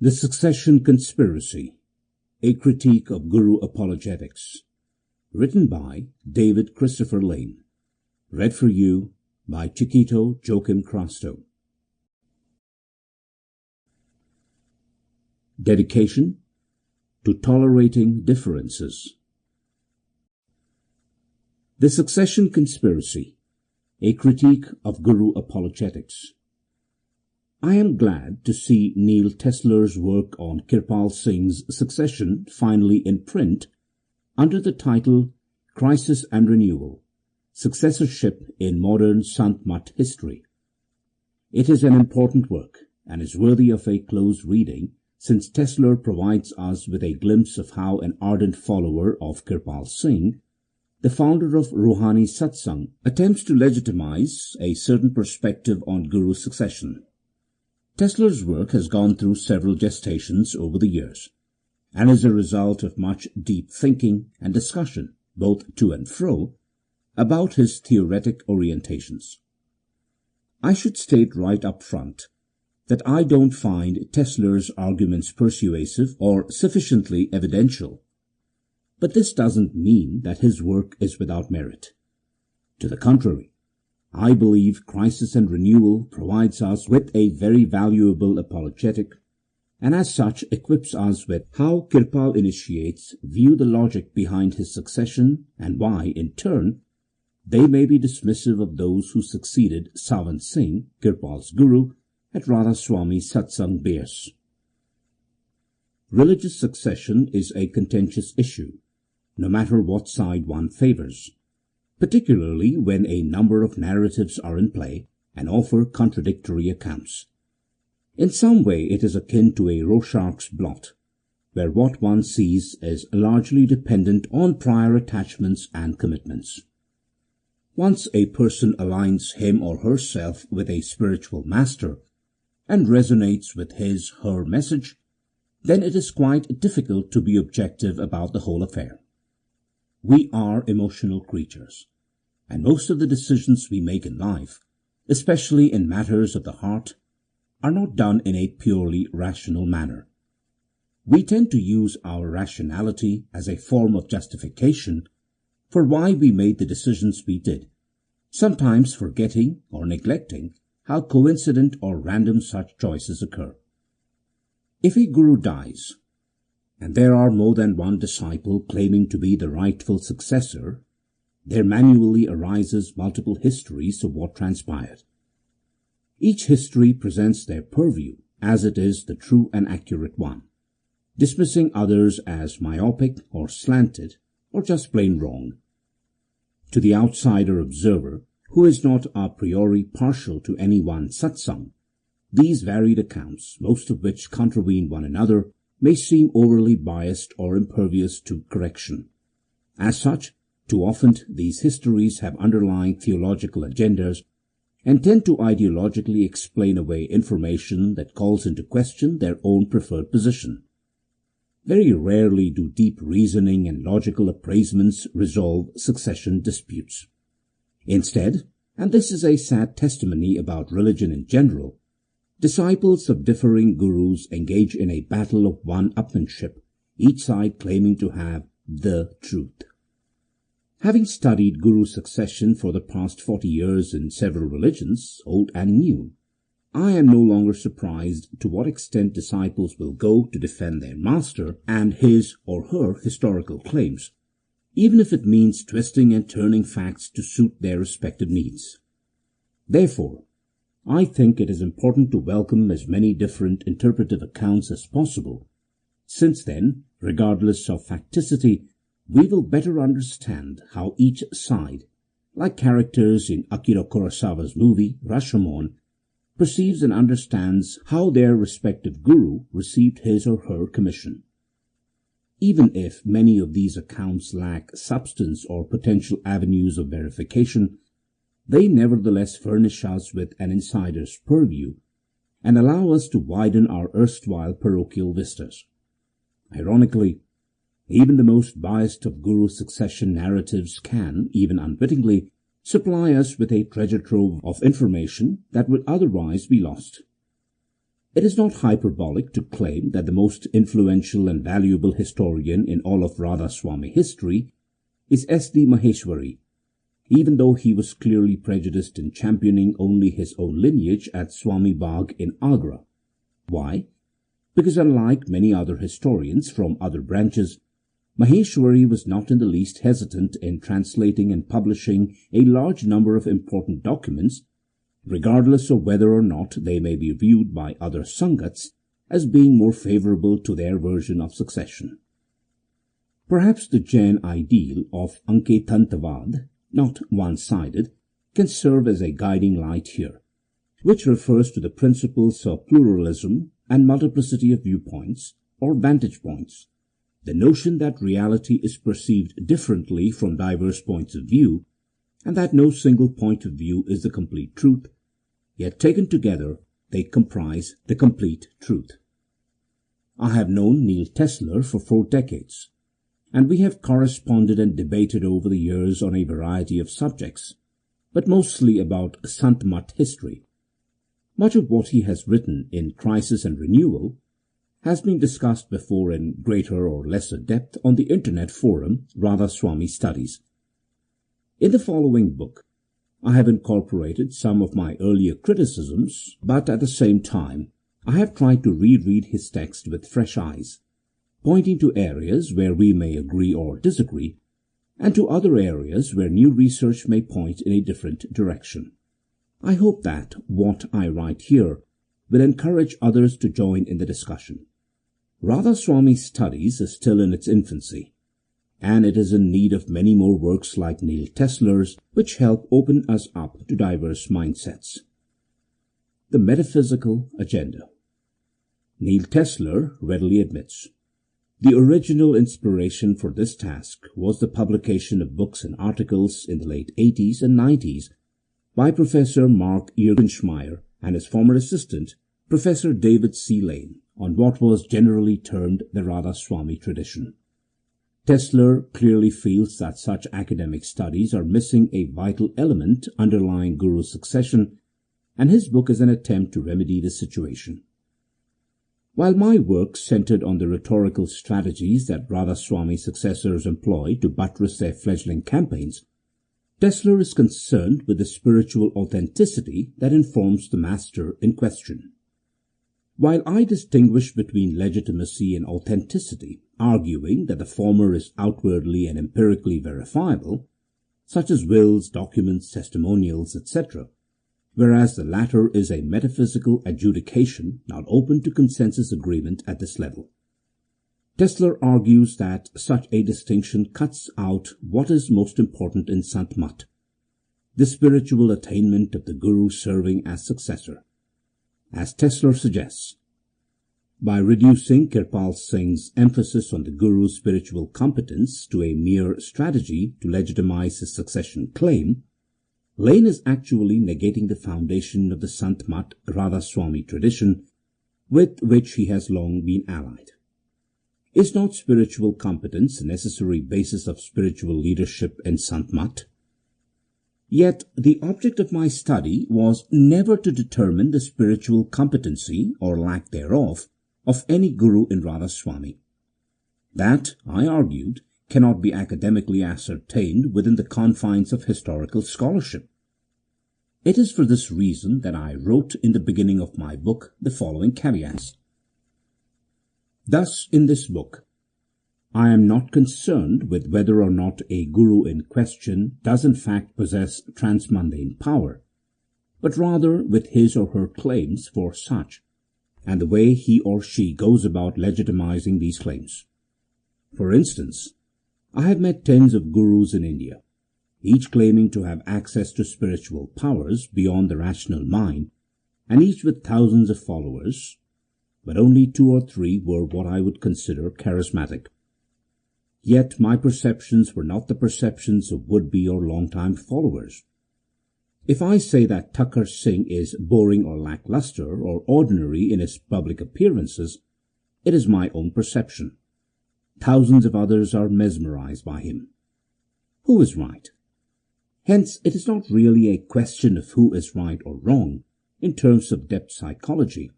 The Succession Conspiracy, a Critique of Guru Apologetics, written by David Christopher Lane, read for you by Chiquito Joaquim Castro. Dedication to Tolerating Differences. The Succession Conspiracy, a Critique of Guru Apologetics. I am glad to see Neil Tesler's work on Kirpal Singh's succession finally in print under the title Crisis and Renewal, Successorship in Modern Sant Mat History. It is an important work and is worthy of a close reading, since Tesler provides us with a glimpse of how an ardent follower of Kirpal Singh, the founder of Rouhani Satsang, attempts to legitimize a certain perspective on Guru succession. Tesler's work has gone through several gestations over the years, and is a result of much deep thinking and discussion, both to and fro, about his theoretic orientations. I should state right up front that I don't find Tesler's arguments persuasive or sufficiently evidential, but this doesn't mean that his work is without merit. To the contrary, I believe Crisis and Renewal provides us with a very valuable apologetic, and as such equips us with how Kirpal initiates view the logic behind his succession and why, in turn, they may be dismissive of those who succeeded Sawan Singh, Kirpal's guru, at Radha Soami Satsang Beas. Religious succession is a contentious issue, no matter what side one favors, particularly when a number of narratives are in play and offer contradictory accounts. In some way it is akin to a Rorschach's blot, where what one sees is largely dependent on prior attachments and commitments. Once a person aligns him or herself with a spiritual master and resonates with his/her message, then it is quite difficult to be objective about the whole affair. We are emotional creatures, and most of the decisions we make in life, especially in matters of the heart, are not done in a purely rational manner. We tend to use our rationality as a form of justification for why we made the decisions we did, sometimes forgetting or neglecting how coincident or random such choices occur. If a guru dies, and there are more than one disciple claiming to be the rightful successor, there manually arises multiple histories of what transpired. Each history presents their purview as it is the true and accurate one, dismissing others as myopic or slanted or just plain wrong. To the outsider observer, who is not a priori partial to any one satsang, these varied accounts, most of which contravene one another, may seem overly biased or impervious to correction. As such, too often these histories have underlying theological agendas and tend to ideologically explain away information that calls into question their own preferred position. Very rarely do deep reasoning and logical appraisements resolve succession disputes. Instead, and this is a sad testimony about religion in general, disciples of differing gurus engage in a battle of one-upmanship, each side claiming to have the truth. Having studied guru succession for the past 40 years in several religions, old and new, I am no longer surprised to what extent disciples will go to defend their master and his or her historical claims, even if it means twisting and turning facts to suit their respective needs. Therefore, I think it is important to welcome as many different interpretive accounts as possible, since then, regardless of facticity, we will better understand how each side, like characters in Akira Kurosawa's movie Rashomon, perceives and understands how their respective guru received his or her commission. Even if many of these accounts lack substance or potential avenues of verification, they nevertheless furnish us with an insider's purview and allow us to widen our erstwhile parochial vistas. Ironically, even the most biased of guru succession narratives can, even unwittingly, supply us with a treasure trove of information that would otherwise be lost. It is not hyperbolic to claim that the most influential and valuable historian in all of Radha Swami history is S.D. Maheshwari, even though he was clearly prejudiced in championing only his own lineage at Swami Bagh in Agra. Why? Because unlike many other historians from other branches, Maheshwari was not in the least hesitant in translating and publishing a large number of important documents, regardless of whether or not they may be viewed by other Sangats as being more favorable to their version of succession. Perhaps the Jain ideal of Anketantavad, not one-sided, can serve as a guiding light here, which refers to the principles of pluralism and multiplicity of viewpoints or vantage points, the notion that reality is perceived differently from diverse points of view, and that no single point of view is the complete truth, yet taken together they comprise the complete truth. I have known Neil Tesler for 4 decades, and we have corresponded and debated over the years on a variety of subjects, but mostly about Sant Mat history. Much of what he has written in Crisis and Renewal has been discussed before in greater or lesser depth on the internet forum Radha Swami Studies. In the following book, I have incorporated some of my earlier criticisms, but at the same time, I have tried to reread his text with fresh eyes, pointing to areas where we may agree or disagree, and to other areas where new research may point in a different direction. I hope that what I write here will encourage others to join in the discussion. Radha Swami Studies is still in its infancy, and it is in need of many more works like Neil Tesler's, which help open us up to diverse mindsets. The metaphysical agenda. Neil Tesler readily admits, the original inspiration for this task was the publication of books and articles in the late 80s and 90s by Professor Mark Juergenschmeyer and his former assistant, Professor David C. Lane, on what was generally termed the Radha Swami tradition. Tesler clearly feels that such academic studies are missing a vital element underlying Guru succession, and his book is an attempt to remedy the situation. While my work centered on the rhetorical strategies that Radha Swami successors employ to buttress their fledgling campaigns, Tesler is concerned with the spiritual authenticity that informs the master in question. While I distinguish between legitimacy and authenticity, arguing that the former is outwardly and empirically verifiable, such as wills, documents, testimonials, etc., whereas the latter is a metaphysical adjudication not open to consensus agreement at this level. Tesler argues that such a distinction cuts out what is most important in Sant Mat, the spiritual attainment of the Guru serving as successor. As Tesler suggests, by reducing Kirpal Singh's emphasis on the Guru's spiritual competence to a mere strategy to legitimize his succession claim, Lane is actually negating the foundation of the Sant Mat Radha Swami tradition with which he has long been allied. Is not spiritual competence a necessary basis of spiritual leadership in Sant Mat? Yet the object of my study was never to determine the spiritual competency or lack thereof of any Guru in Radha Swami. That, I argued, cannot be academically ascertained within the confines of historical scholarship. It is for this reason that I wrote in the beginning of my book the following caveats. Thus, in this book, I am not concerned with whether or not a Guru in question does in fact possess transmundane power, but rather with his or her claims for such, and the way he or she goes about legitimizing these claims. For instance, I have met tens of Gurus in India, each claiming to have access to spiritual powers beyond the rational mind, and each with thousands of followers, but only 2 or 3 were what I would consider charismatic. Yet my perceptions were not the perceptions of would-be or long-time followers. If I say that Thakur Singh is boring or lackluster or ordinary in his public appearances, it is my own perception. Thousands of others are mesmerized by him. Who is right? Hence, it is not really a question of who is right or wrong in terms of depth psychology,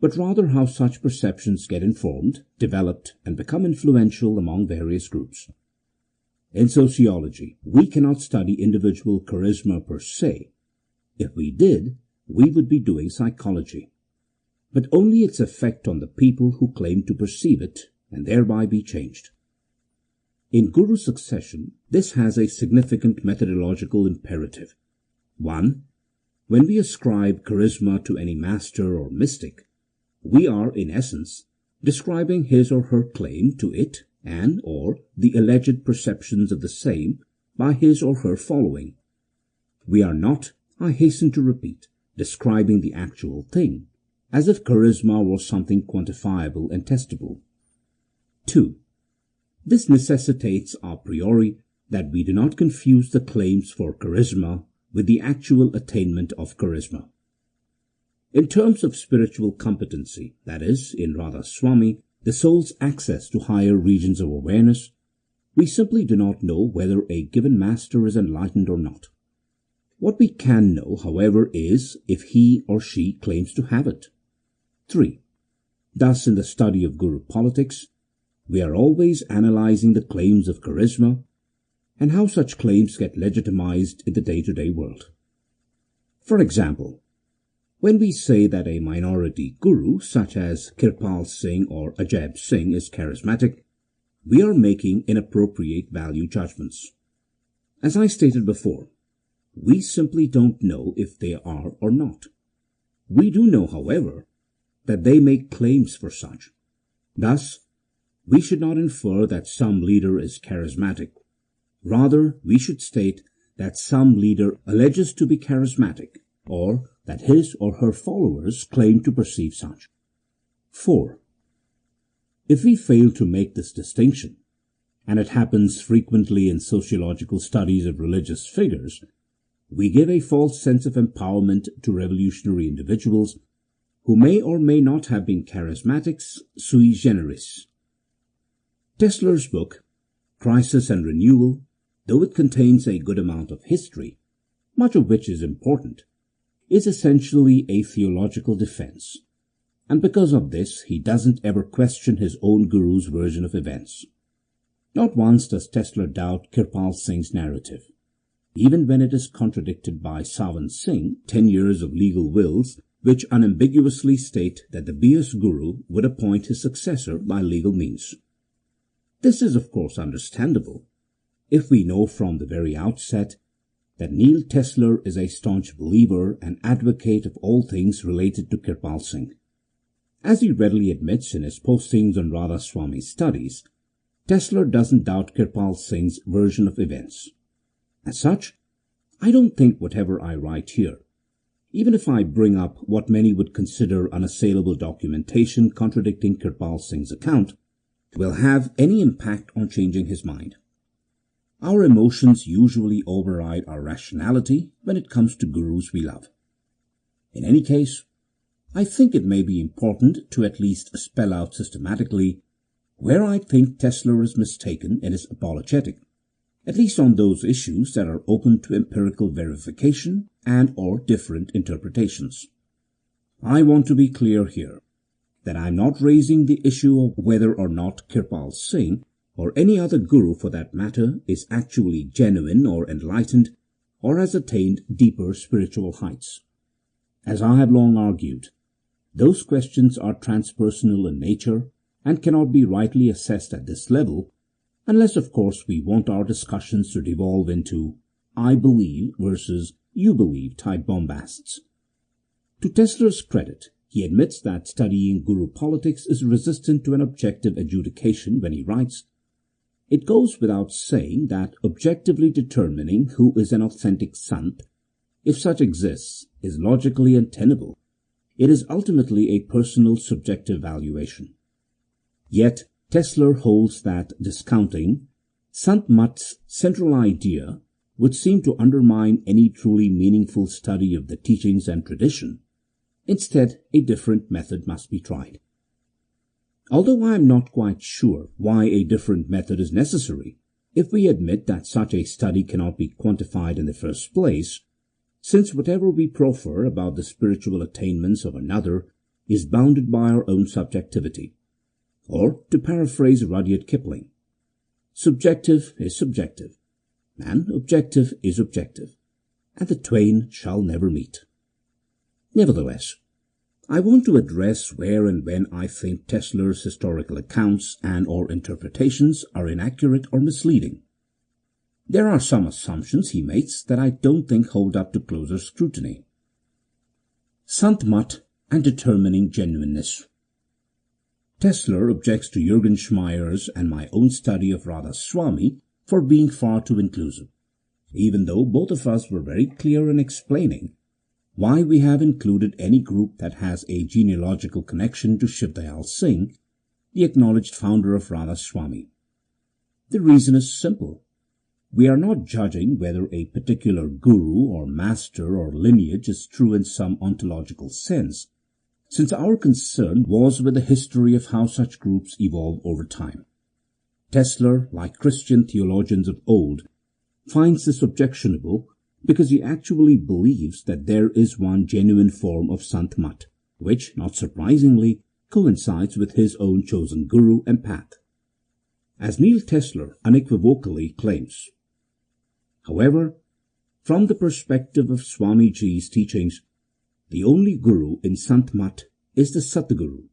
but rather how such perceptions get informed, developed, and become influential among various groups. In sociology, we cannot study individual charisma per se. If we did, we would be doing psychology, but only its effect on the people who claim to perceive it and thereby be changed. In guru succession, this has a significant methodological imperative. 1. When we ascribe charisma to any master or mystic, we are, in essence, describing his or her claim to it and or the alleged perceptions of the same by his or her following. We are not, I hasten to repeat, describing the actual thing, as if charisma was something quantifiable and testable. 2. This necessitates a priori that we do not confuse the claims for charisma with the actual attainment of charisma. In terms of spiritual competency, that is, in Radha's Soami, the soul's access to higher regions of awareness, we simply do not know whether a given master is enlightened or not. What we can know, however, is if he or she claims to have it. 3. Thus, in the study of guru politics, we are always analyzing the claims of charisma and how such claims get legitimized in the day-to-day world. For example, when we say that a minority guru, such as Kirpal Singh or Ajab Singh, is charismatic, we are making inappropriate value judgments. As I stated before, we simply don't know if they are or not. We do know, however, that they make claims for such. Thus, we should not infer that some leader is charismatic. Rather, we should state that some leader alleges to be charismatic, or that his or her followers claim to perceive such. 4. If we fail to make this distinction, and it happens frequently in sociological studies of religious figures, we give a false sense of empowerment to revolutionary individuals who may or may not have been charismatics sui generis. Tesler's book, Crisis and Renewal, though it contains a good amount of history, much of which is important, is essentially a theological defense, and because of this he doesn't ever question his own guru's version of events. Not once does Tesler doubt Kirpal Singh's narrative, even when it is contradicted by Sawan Singh, 10 years of legal wills which unambiguously state that the Beas guru would appoint his successor by legal means. This is of course understandable if we know from the very outset that Neil Tesler is a staunch believer and advocate of all things related to Kirpal Singh. As he readily admits in his postings on Radha Swami's studies, Tesler doesn't doubt Kirpal Singh's version of events. As such, I don't think whatever I write here, even if I bring up what many would consider unassailable documentation contradicting Kirpal Singh's account, will have any impact on changing his mind. Our emotions usually override our rationality when it comes to gurus we love. In any case, I think it may be important to at least spell out systematically where I think Tesler is mistaken in his apologetic, at least on those issues that are open to empirical verification and or different interpretations. I want to be clear here that I am not raising the issue of whether or not Kirpal Singh, or any other guru for that matter, is actually genuine or enlightened or has attained deeper spiritual heights. As I have long argued, those questions are transpersonal in nature and cannot be rightly assessed at this level, unless of course we want our discussions to devolve into I believe versus you believe type bombasts. To Tesler's credit, he admits that studying guru politics is resistant to an objective adjudication when he writes, "It goes without saying that objectively determining who is an authentic sant, if such exists, is logically untenable. It is ultimately a personal subjective valuation." Yet Tesler holds that discounting Sant Mat's central idea would seem to undermine any truly meaningful study of the teachings and tradition. Instead, a different method must be tried. Although I am not quite sure why a different method is necessary, if we admit that such a study cannot be quantified in the first place, since whatever we proffer about the spiritual attainments of another is bounded by our own subjectivity. Or, to paraphrase Rudyard Kipling, subjective is subjective, and objective is objective, and the twain shall never meet. Nevertheless, I want to address where and when I think Tesler's historical accounts and or interpretations are inaccurate or misleading. There are some assumptions he makes that I don't think hold up to closer scrutiny. Sant Mat and determining genuineness. Tesler objects to Jürgen Schmeier's and my own study of Radha Soami for being far too inclusive, even though both of us were very clear in explaining why we have included any group that has a genealogical connection to Shiv Dayal Singh, the acknowledged founder of Radha Soami. The reason is simple. We are not judging whether a particular guru or master or lineage is true in some ontological sense, since our concern was with the history of how such groups evolve over time. Tesler, like Christian theologians of old, finds this objectionable because he actually believes that there is one genuine form of Sant Mat, which, not surprisingly, coincides with his own chosen guru and path, as Neil Tesler unequivocally claims. However, from the perspective of Swamiji's teachings, the only guru in Sant Mat is the Satguru,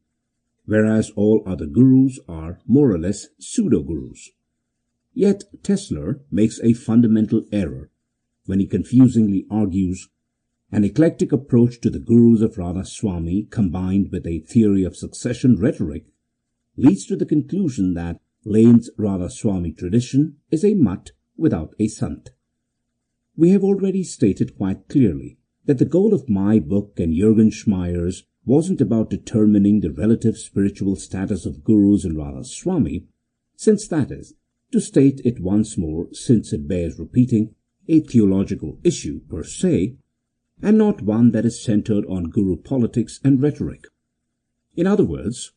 whereas all other gurus are more or less pseudo-gurus. Yet Tesler makes a fundamental error when he confusingly argues an eclectic approach to the gurus of Radha Soami combined with a theory of succession rhetoric leads to the conclusion that Lane's Radha Soami tradition is a Mat without a Sant. We have already stated quite clearly that the goal of my book and Jürgen Schmeier's wasn't about determining the relative spiritual status of gurus in Radha Soami, since that is, to state it once more since it bears repeating, a theological issue per se, and not one that is centered on guru politics and rhetoric. In other words,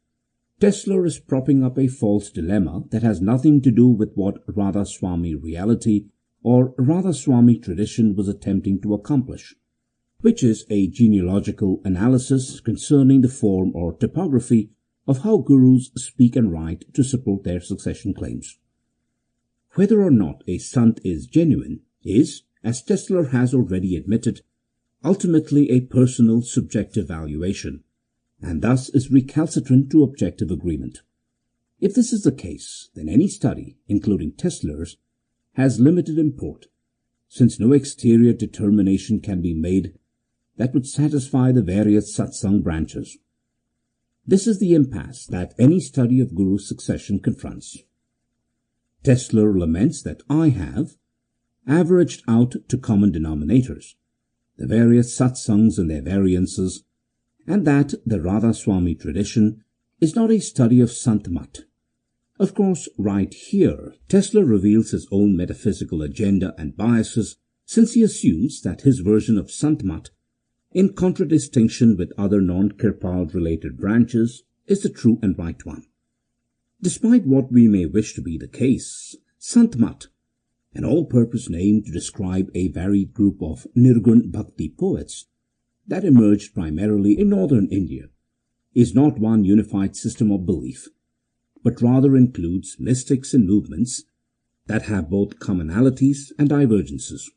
Tesler is propping up a false dilemma that has nothing to do with what Radha Soami reality or Radha Soami tradition was attempting to accomplish, which is a genealogical analysis concerning the form or topography of how gurus speak and write to support their succession claims. Whether or not a Sant is genuine is, as Tesler has already admitted, ultimately a personal subjective valuation, and thus is recalcitrant to objective agreement. If this is the case, then any study, including Tesler's, has limited import, since no exterior determination can be made that would satisfy the various Satsang branches. This is the impasse that any study of guru succession confronts. Tesler laments that I have averaged out to common denominators, the various Satsangs and their variances, and that the Radha Soami tradition is not a study of Sant Mat. Of course, right here, Tesler reveals his own metaphysical agenda and biases, since he assumes that his version of Sant Mat, in contradistinction with other non-Kirpal-related branches, is the true and right one. Despite what we may wish to be the case, Sant Mat, an all-purpose name to describe a varied group of Nirgun Bhakti poets that emerged primarily in northern India, is not one unified system of belief, but rather includes mystics and movements that have both commonalities and divergences.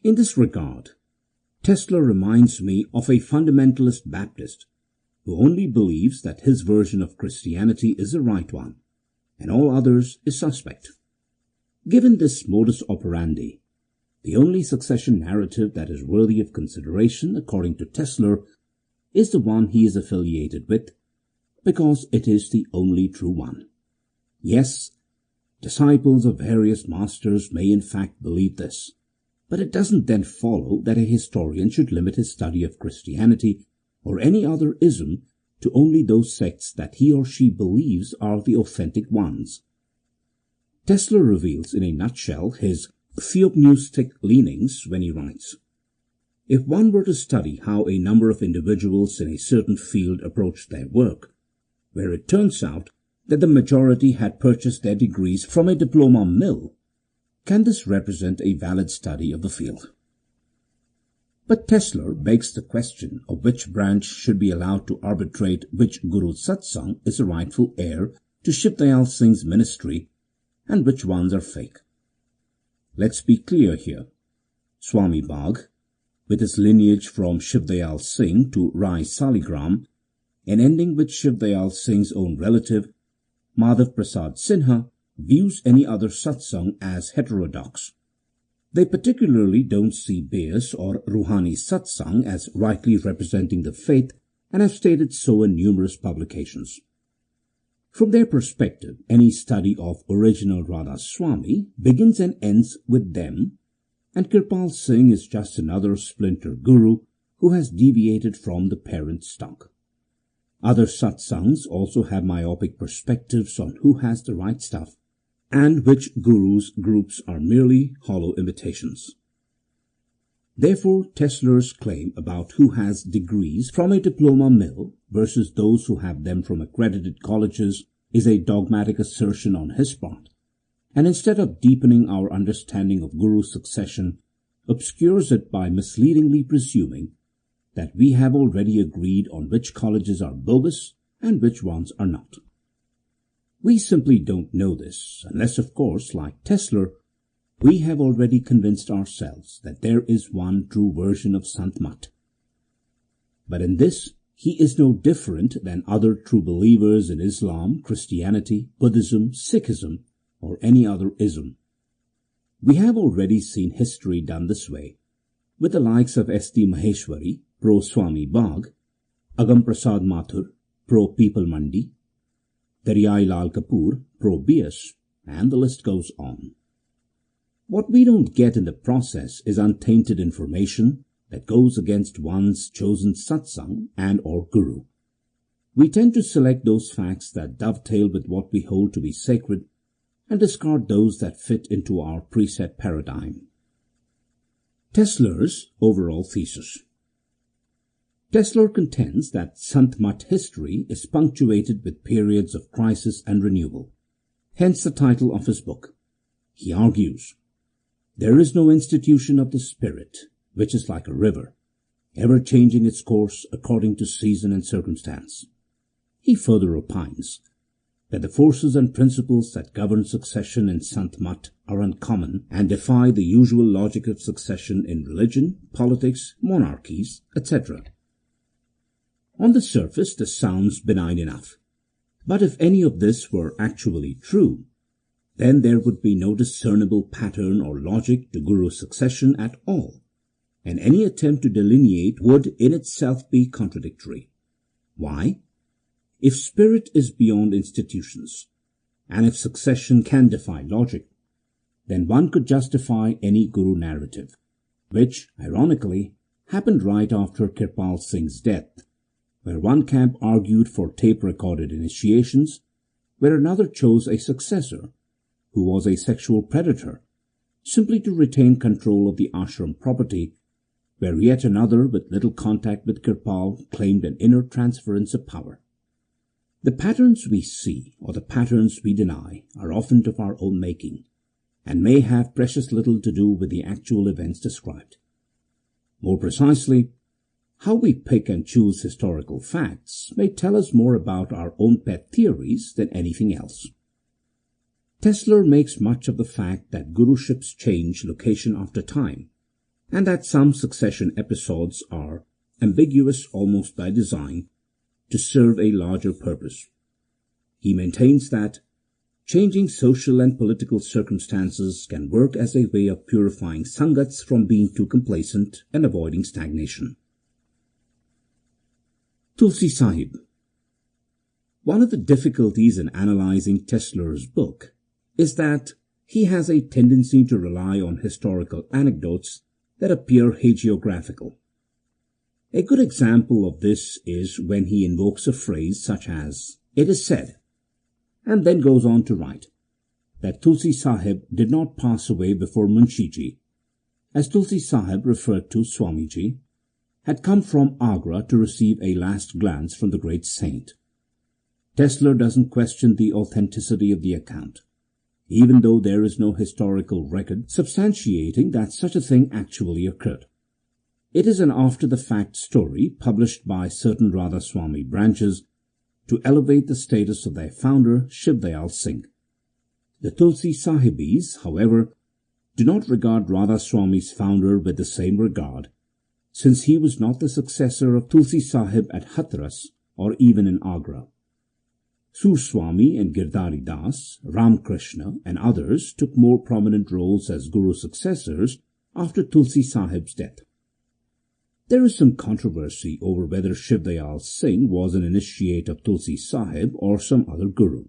In this regard, Tesler reminds me of a fundamentalist Baptist who only believes that his version of Christianity is the right one, and all others is suspect. Given this modus operandi, the only succession narrative that is worthy of consideration, according to Tesler, is the one he is affiliated with, because it is the only true one. Yes, disciples of various masters may in fact believe this, but it doesn't then follow that a historian should limit his study of Christianity or any other ism to only those sects that he or she believes are the authentic ones. Tesler reveals in a nutshell his theopneustic leanings when he writes, "If one were to study how a number of individuals in a certain field approached their work, where it turns out that the majority had purchased their degrees from a diploma mill, can this represent a valid study of the field?" But Tesler begs the question of which branch should be allowed to arbitrate which Guru's Satsang is the rightful heir to Shiv Dayal Singh's ministry and which ones are fake. Let's be clear here. Swami Bagh, with his lineage from Shiv Dayal Singh to Rai Saligram, and ending with Shiv Dayal Singh's own relative, Madhav Prasad Sinha, views any other Satsang as heterodox. They particularly don't see Beas or Ruhani Satsang as rightly representing the faith and have stated so in numerous publications. From their perspective, any study of original Radha Swami begins and ends with them, and Kirpal Singh is just another splinter guru who has deviated from the parent stock. Other satsangs also have myopic perspectives on who has the right stuff and which gurus' groups are merely hollow imitations. Therefore, Tesler's claim about who has degrees from a diploma mill versus those who have them from accredited colleges is a dogmatic assertion on his part, and instead of deepening our understanding of guru succession, obscures it by misleadingly presuming that we have already agreed on which colleges are bogus and which ones are not. We simply don't know this, unless, of course, like Tesler, we have already convinced ourselves that there is one true version of Sant Mat. But in this, he is no different than other true believers in Islam, Christianity, Buddhism, Sikhism, or any other ism. We have already seen history done this way, with the likes of S.D. Maheshwari, pro Swami Bagh, Agam Prasad Mathur, pro People Mandi, Daryai Lal Kapoor, pro Beas, and the list goes on. What we don't get in the process is untainted information that goes against one's chosen satsang and or guru. We tend to select those facts that dovetail with what we hold to be sacred and discard those that fit into our preset paradigm. Tesler's overall thesis. Tesler contends that Sant Mat history is punctuated with periods of crisis and renewal, hence the title of his book. He argues, there is no institution of the spirit which is like a river, ever changing its course according to season and circumstance. He further opines that the forces and principles that govern succession in Sant Mat are uncommon and defy the usual logic of succession in religion, politics, monarchies, etc. On the surface, this sounds benign enough. But if any of this were actually true, then there would be no discernible pattern or logic to guru succession at all, and any attempt to delineate would in itself be contradictory. Why? If spirit is beyond institutions, and if succession can defy logic, then one could justify any guru narrative, which, ironically, happened right after Kirpal Singh's death, where one camp argued for tape-recorded initiations, where another chose a successor, who was a sexual predator, simply to retain control of the ashram property, where yet another with little contact with Kirpal claimed an inner transference of power. The patterns we see, or the patterns we deny, are often of our own making, and may have precious little to do with the actual events described. More precisely, how we pick and choose historical facts may tell us more about our own pet theories than anything else. Tesler makes much of the fact that guruships change location after time, and that some succession episodes are ambiguous almost by design to serve a larger purpose. He maintains that changing social and political circumstances can work as a way of purifying sangats from being too complacent and avoiding stagnation. Tulsi Sahib. One of the difficulties in analyzing Tesler's book is that he has a tendency to rely on historical anecdotes that appear hagiographical. A good example of this is when he invokes a phrase such as, "It is said," and then goes on to write that Tulsi Sahib did not pass away before Munshiji, as Tulsi Sahib, referred to Swamiji, had come from Agra to receive a last glance from the great saint. Tesler doesn't question the authenticity of the account, even though there is no historical record substantiating that such a thing actually occurred. It is an after-the-fact story published by certain Radha Swami branches to elevate the status of their founder, Shiv Dayal Singh. The Tulsi Sahibis, however, do not regard Radha Swami's founder with the same regard, since he was not the successor of Tulsi Sahib at Hathras or even in Agra. Surswami and Girdhari Das, Ramakrishna and others took more prominent roles as Guru successors after Tulsi Sahib's death. There is some controversy over whether Shiv Dayal Singh was an initiate of Tulsi Sahib or some other Guru.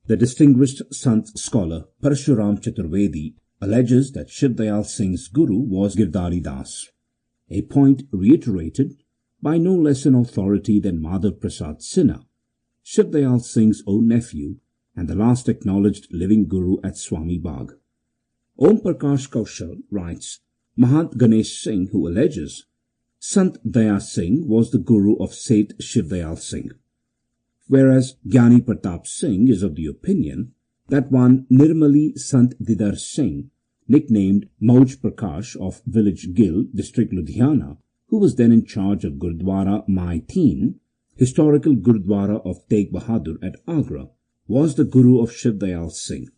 The distinguished Sant scholar Parshuram Chaturvedi alleges that Shiv Dayal Singh's Guru was Girdhari Das, a point reiterated by no less an authority than Madhav Prasad Sinha, Shiv Dayal Singh's own nephew and the last acknowledged living Guru at Swami Bagh. Om Prakash Kaushal writes, Mahant Ganesh Singh, who alleges Sant Daya Singh was the Guru of Seth Shiv Dayal Singh, whereas Gyani Pratap Singh is of the opinion that one Nirmali Sant Didar Singh, nicknamed Mauj Prakash of village Gil, district Ludhiana, who was then in charge of Gurdwara Mai Teen, historical Gurdwara of Tegh Bahadur at Agra, was the Guru of Shiv Dayal Singh.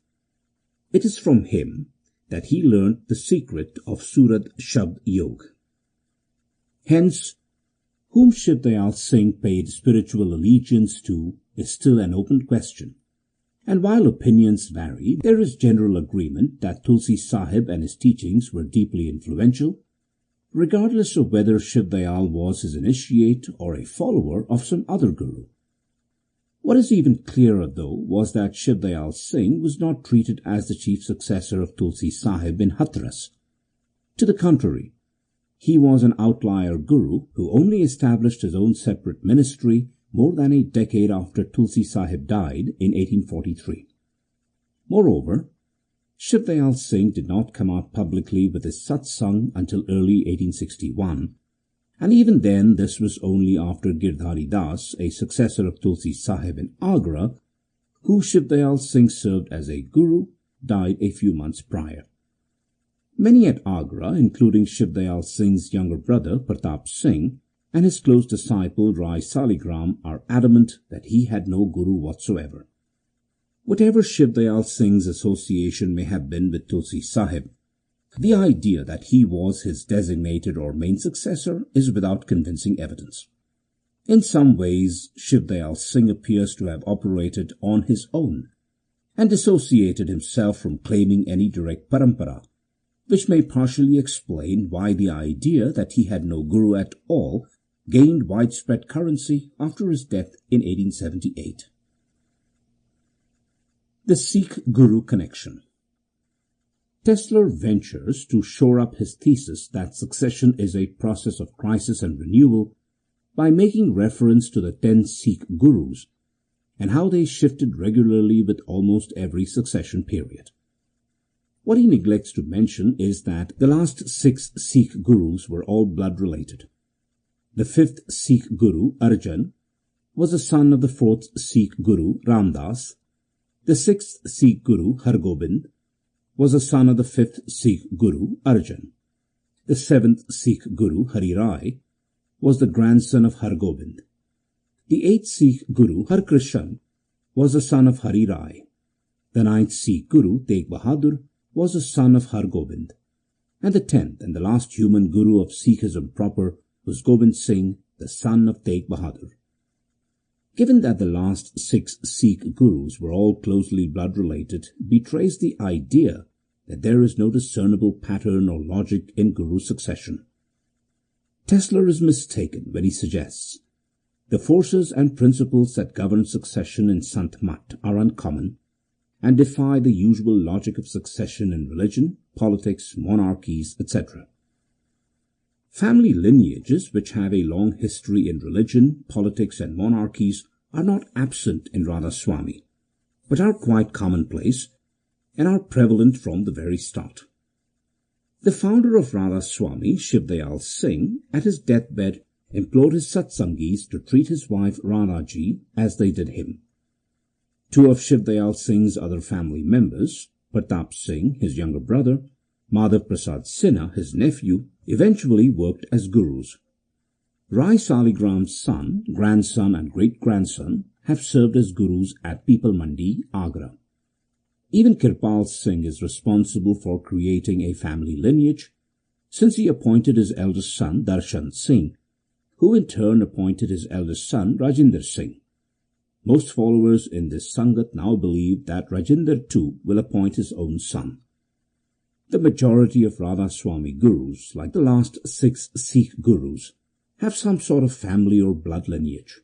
It is from him that he learnt the secret of Surat Shabd Yog. Hence, whom Shiv Dayal Singh paid spiritual allegiance to is still an open question. And while opinions vary, there is general agreement that Tulsi Sahib and his teachings were deeply influential, regardless of whether Shiv Dayal was his initiate or a follower of some other Guru. What is even clearer, though, was that Shiv Dayal Singh was not treated as the chief successor of Tulsi Sahib in Hathras. To the contrary, he was an outlier Guru who only established his own separate ministry more than a decade after Tulsi Sahib died in 1843. Moreover, Shiv Dayal Singh did not come out publicly with his Satsang until early 1861, and even then this was only after Girdhari Das, a successor of Tulsi Sahib in Agra, who Shiv Dayal Singh served as a Guru, died a few months prior. Many at Agra, including Shiv Dayal Singh's younger brother Pratap Singh and his close disciple Rai Saligram, are adamant that he had no Guru whatsoever. Whatever Shiv Dayal Singh's association may have been with Tulsi Sahib, the idea that he was his designated or main successor is without convincing evidence. In some ways, Shiv Dayal Singh appears to have operated on his own and dissociated himself from claiming any direct parampara, which may partially explain why the idea that he had no Guru at all gained widespread currency after his death in 1878. The Sikh-Guru connection. Tesler ventures to shore up his thesis that succession is a process of crisis and renewal by making reference to the 10 Sikh Gurus and how they shifted regularly with almost every succession period. What he neglects to mention is that the last 6 Sikh Gurus were all blood-related. The 5th Sikh Guru, Arjan, was the son of the 4th Sikh Guru, Ramdas. The 6th Sikh Guru, Hargobind, was the son of the 5th Sikh Guru, Arjan. The 7th Sikh Guru, Hari Rai, was the grandson of Hargobind. The 8th Sikh Guru, Harkrishan, was the son of Hari Rai. The 9th Sikh Guru, Tegh Bahadur, was the son of Hargobind. And the 10th and the last human Guru of Sikhism proper was Gobind Singh, the son of Tegh Bahadur. Given that the last 6 Sikh Gurus were all closely blood-related, betrays the idea that there is no discernible pattern or logic in Guru succession. Tesler is mistaken when he suggests the forces and principles that govern succession in Sant Mat are uncommon and defy the usual logic of succession in religion, politics, monarchies, etc. Family lineages which have a long history in religion, politics and monarchies are not absent in Radha Swami, but are quite commonplace and are prevalent from the very start. The founder of Radha Swami, Shiv Dayal Singh, at his deathbed implored his Satsangis to treat his wife Radhaji as they did him. 2 of Shiv Dayal Singh's other family members, Pratap Singh, his younger brother, Madhav Prasad Sinha, his nephew, eventually worked as gurus. Rai Saligram's son, grandson and great-grandson have served as gurus at People Mandi, Agra. Even Kirpal Singh is responsible for creating a family lineage, since he appointed his eldest son Darshan Singh, who in turn appointed his eldest son Rajinder Singh. Most followers in this Sangat now believe that Rajinder too will appoint his own son. The majority of Radha Swami gurus, like the last 6 Sikh gurus, have some sort of family or blood lineage.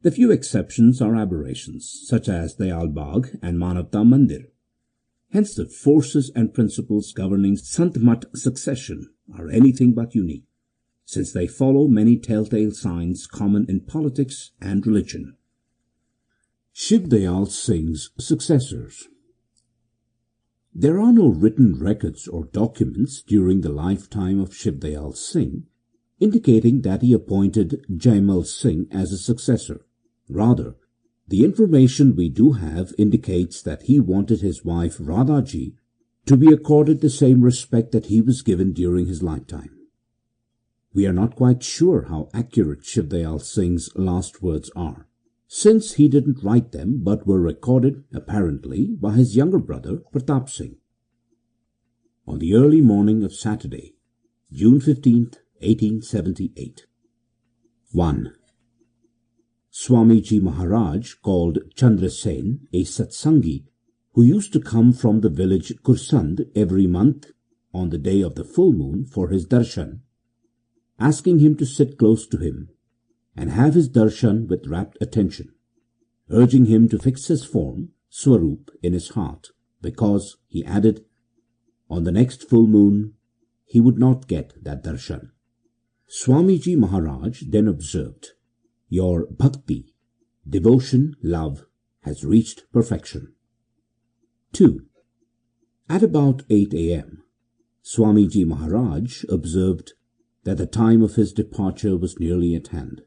The few exceptions are aberrations, such as Dayal Bagh and Manavta Mandir. Hence the forces and principles governing Sant Mat succession are anything but unique, since they follow many telltale signs common in politics and religion. Shiv Dayal Singh's successors. There are no written records or documents during the lifetime of Shiv Dayal Singh indicating that he appointed Jaimal Singh as a successor. Rather, the information we do have indicates that he wanted his wife Radha ji to be accorded the same respect that he was given during his lifetime. We are not quite sure how accurate Shiv Dayal Singh's last words are, since he didn't write them but were recorded, apparently, by his younger brother Pratap Singh. On the early morning of Saturday, June 15th, 1878. 1. Swamiji Maharaj called Chandrasen, a Satsangi, who used to come from the village Kursand every month on the day of the full moon for his darshan, asking him to sit close to him and have his darshan with rapt attention, urging him to fix his form, Swarup, in his heart, because, he added, on the next full moon he would not get that darshan. Swamiji Maharaj then observed, "Your bhakti, devotion, love, has reached perfection." 2. At about 8 a.m., Swamiji Maharaj observed that the time of his departure was nearly at hand.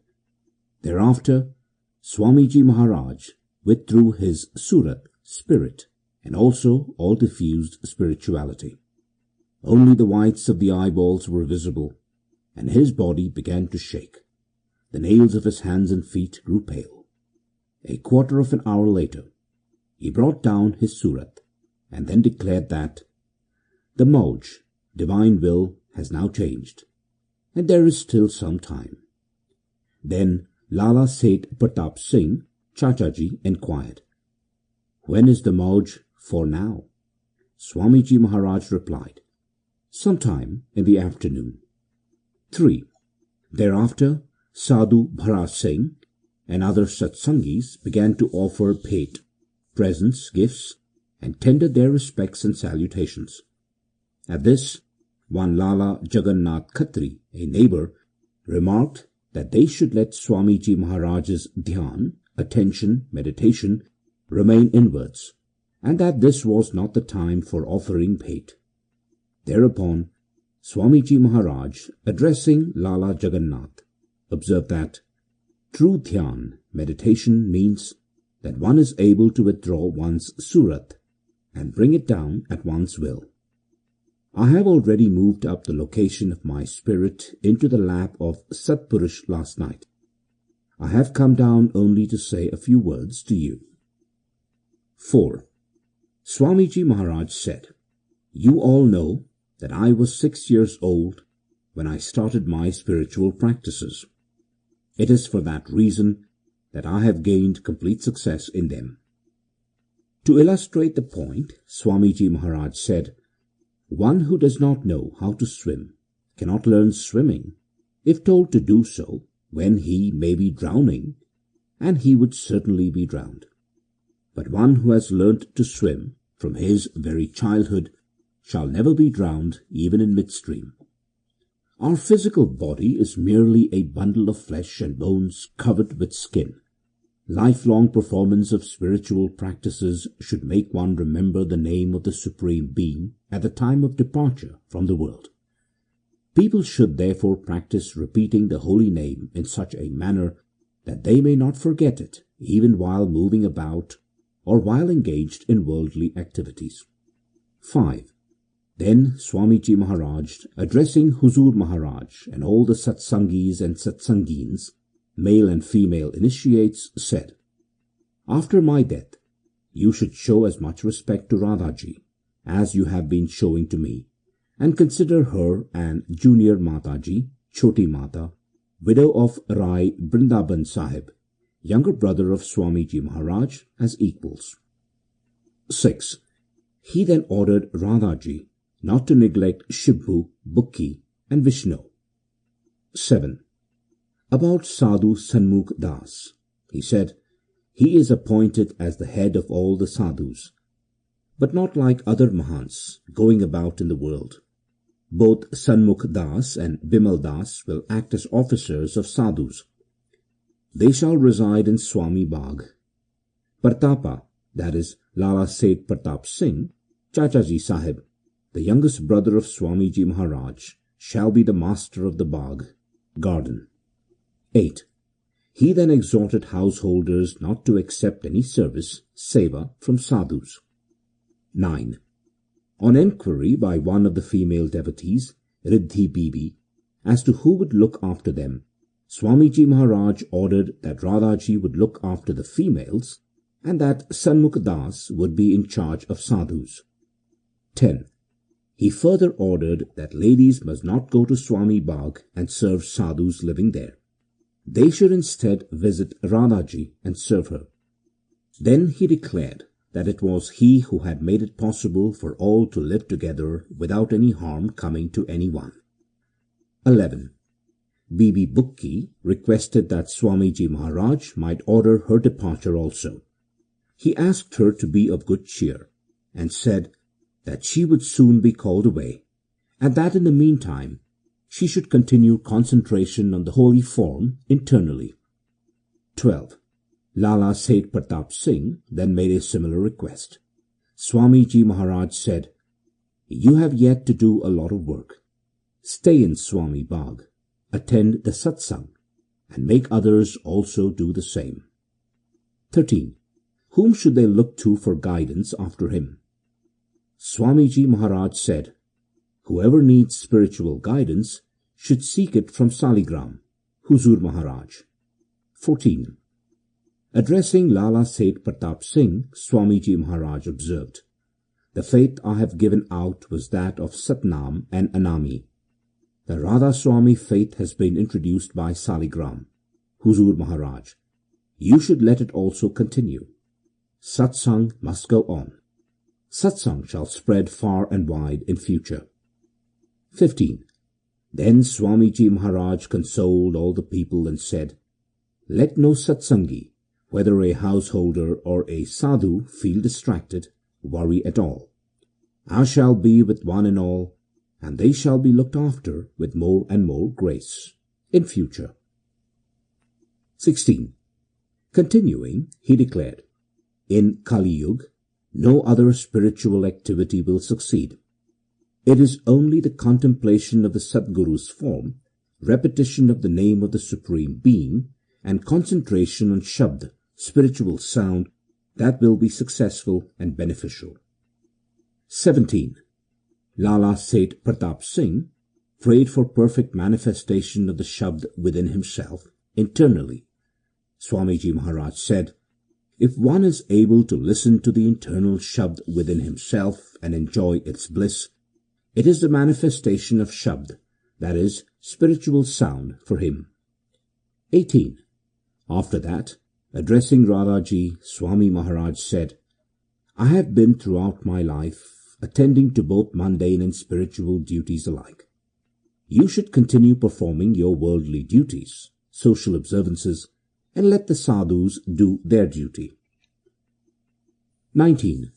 Thereafter, Swamiji Maharaj withdrew his surat, spirit, and also all diffused spirituality. Only the whites of the eyeballs were visible, and his body began to shake. The nails of his hands and feet grew pale. A quarter of an hour later, he brought down his surat, and then declared that the Mauj, divine will, has now changed, and there is still some time. Then Lala Seth Pratap Singh, Chachaji, inquired, "When is the Mauj for now?" Swamiji Maharaj replied, "Sometime in the afternoon." 3. Thereafter, Sadhu Bhara Singh and other Satsangis began to offer bhet, presents, gifts, and tender their respects and salutations. At this, one Lala Jagannath Khatri, a neighbor, remarked that they should let Swamiji Maharaj's dhyan, attention, meditation, remain inwards, and that this was not the time for offering bhet. Thereupon, Swamiji Maharaj, addressing Lala Jagannath, observed that true dhyan, meditation, means that one is able to withdraw one's surat and bring it down at one's will. I have already moved up the location of my spirit into the lap of Satpurush last night. I have come down only to say a few words to you. 4. Swamiji Maharaj said, "You all know that I was 6 years old when I started my spiritual practices. It is for that reason that I have gained complete success in them." To illustrate the point, Swamiji Maharaj said, "One who does not know how to swim cannot learn swimming if told to do so when he may be drowning, and he would certainly be drowned. But one who has learnt to swim from his very childhood shall never be drowned even in midstream. Our physical body is merely a bundle of flesh and bones covered with skin. Lifelong performance of spiritual practices should make one remember the name of the Supreme Being at the time of departure from the world. People should therefore practice repeating the holy name in such a manner that they may not forget it even while moving about or while engaged in worldly activities. 5. Then Swamiji Maharaj, addressing Huzur Maharaj and all the Satsangis and Satsangins, male and female initiates, said, "After my death, you should show as much respect to Radhaji as you have been showing to me, and consider her and junior Mataji, Choti Mata, widow of Rai Brindaban Sahib, younger brother of Swamiji Maharaj, as equals." 6. He then ordered Radhaji not to neglect Shibhu, Bukki and Vishnu. 7. About Sadhu Sanmukh Das, he said, "He is appointed as the head of all the sadhus, but not like other Mahants going about in the world. Both Sanmukh Das and Bimal Das will act as officers of sadhus. They shall reside in Swami Bagh. Partapa, that is Lala Seth Pratap Singh, Chachaji Sahib, the youngest brother of Swamiji Maharaj, shall be the master of the Bagh, garden." 8. He then exhorted householders not to accept any service, seva, from sadhus. 9. On enquiry by one of the female devotees, Riddhi Bibi, as to who would look after them, Swamiji Maharaj ordered that Radhaji would look after the females and that Sanmukh Das would be in charge of sadhus. 10. He further ordered that ladies must not go to Swami Bagh and serve sadhus living there. They should instead visit Radhaji and serve her. Then he declared that it was he who had made it possible for all to live together without any harm coming to anyone. 11. Bibi Bukki requested that Swamiji Maharaj might order her departure also. He asked her to be of good cheer, and said that she would soon be called away, and that in the meantime she should continue concentration on the holy form internally. 12. Lala Seth Pratap Singh then made a similar request. Swamiji Maharaj said, "You have yet to do a lot of work. Stay in Swami Bagh, attend the Satsang, and make others also do the same." 13. Whom should they look to for guidance after him? Swamiji Maharaj said, "Whoever needs spiritual guidance should seek it from Saligram, Huzur Maharaj." 14. Addressing Lala Seth Pratap Singh, Swamiji Maharaj observed, "The faith I have given out was that of Satnam and Anami. The Radha Swami faith has been introduced by Saligram, Huzur Maharaj. You should let it also continue. Satsang must go on. Satsang shall spread far and wide in future." 15. Then Swamiji Maharaj consoled all the people and said, "Let no Satsangi, whether a householder or a sadhu, feel distracted, worry at all. I shall be with one and all, and they shall be looked after with more and more grace in future." 16. Continuing, he declared, "In Kali Yuga, no other spiritual activity will succeed. It is only the contemplation of the Sadguru's form, repetition of the name of the Supreme Being, and concentration on Shabd, spiritual sound, that will be successful and beneficial." 17. Lala Seth Pratap Singh prayed for perfect manifestation of the Shabd within himself, internally. Swamiji Maharaj said, "If one is able to listen to the internal Shabd within himself and enjoy its bliss, it is the manifestation of Shabd, that is, spiritual sound, for him." 18. After that, addressing Radhaji, Swami Maharaj said, "I have been throughout my life attending to both mundane and spiritual duties alike. You should continue performing your worldly duties, social observances, and let the sadhus do their duty." 19.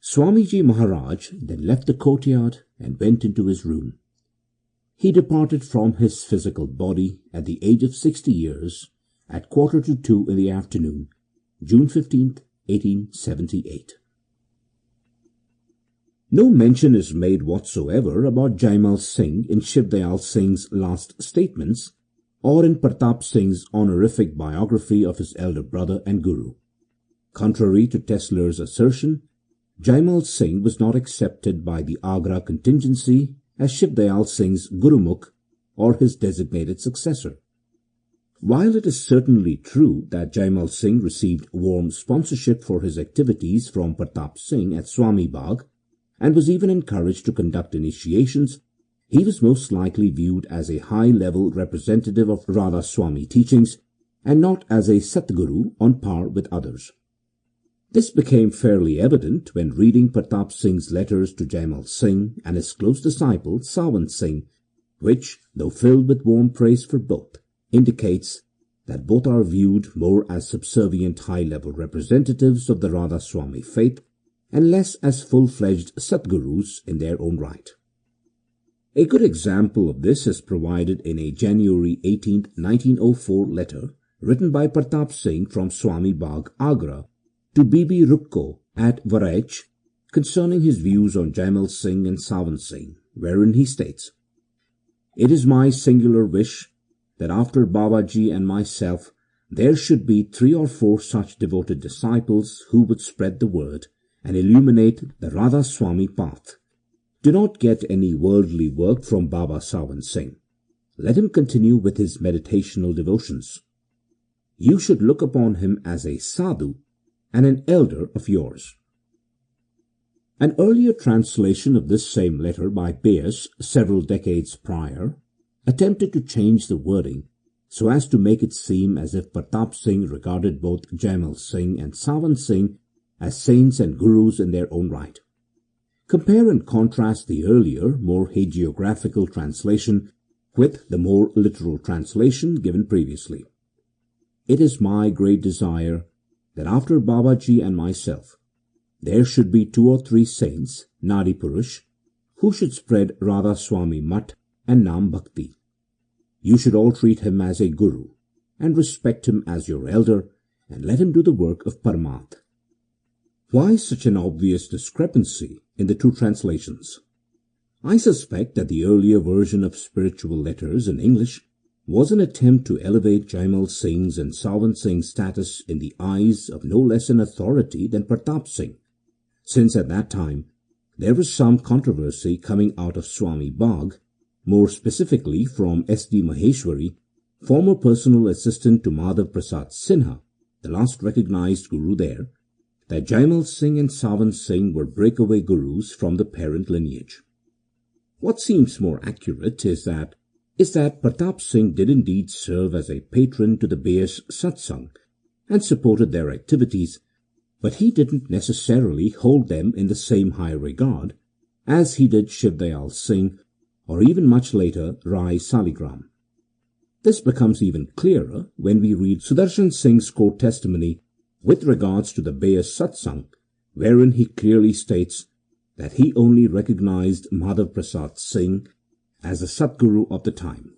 Swamiji Maharaj then left the courtyard and went into his room. He departed from his physical body at the age of 60 years at 1:45 in the afternoon, June 15th, 1878. No mention is made whatsoever about Jaimal Singh in Shiv Dayal Singh's last statements or in Pratap Singh's honorific biography of his elder brother and guru. Contrary to Tesler's assertion, Jaimal Singh was not accepted by the Agra contingency as Shiv Dayal Singh's Gurumukh or his designated successor. While it is certainly true that Jaimal Singh received warm sponsorship for his activities from Pratap Singh at Swami Bagh and was even encouraged to conduct initiations, he was most likely viewed as a high-level representative of Radha Swami teachings and not as a Satguru on par with others. This became fairly evident when reading Pratap Singh's letters to Jaimal Singh and his close disciple Sawan Singh, which, though filled with warm praise for both, indicates that both are viewed more as subservient high-level representatives of the Radha Swami faith and less as full-fledged Satgurus in their own right. A good example of this is provided in a January 18, 1904 letter written by Pratap Singh from Swami Bagh, Agra, to Bibi Rukko at Varaich concerning his views on Jaimal Singh and Sawan Singh, wherein he states, "It is my singular wish that after Babaji and myself there should be 3 or 4 such devoted disciples who would spread the word and illuminate the Radha Swami path. Do not get any worldly work from Baba Sawan Singh. Let him continue with his meditational devotions. You should look upon him as a sadhu and an elder of yours." An earlier translation of this same letter by Beas several decades prior attempted to change the wording so as to make it seem as if Pratap Singh regarded both Jaimal Singh and Sawan Singh as saints and gurus in their own right. Compare and contrast the earlier, more hagiographical translation with the more literal translation given previously. "It is my great desire that after Babaji and myself, there should be 2 or 3 saints, Nadi Purush, who should spread Radha Swami Mat and Nam Bhakti. You should all treat him as a guru, and respect him as your elder, and let him do the work of Paramath." Why such an obvious discrepancy in the 2 translations? I suspect that the earlier version of spiritual letters in English was an attempt to elevate Jaimal Singh's and Sawan Singh's status in the eyes of no less an authority than Pratap Singh, since at that time there was some controversy coming out of Swami Bagh, more specifically from S.D. Maheshwari, former personal assistant to Madhav Prasad Sinha, the last recognized guru there, that Jaimal Singh and Sawan Singh were breakaway gurus from the parent lineage. What seems more accurate is that Pratap Singh did indeed serve as a patron to the Beas Satsang and supported their activities, but he didn't necessarily hold them in the same high regard as he did Shiv Dayal Singh or even much later Rai Saligram. This becomes even clearer when we read Sudarshan Singh's court testimony with regards to the Beas Satsang, wherein he clearly states that he only recognized Madhav Prasad Singh as the Satguru of the time.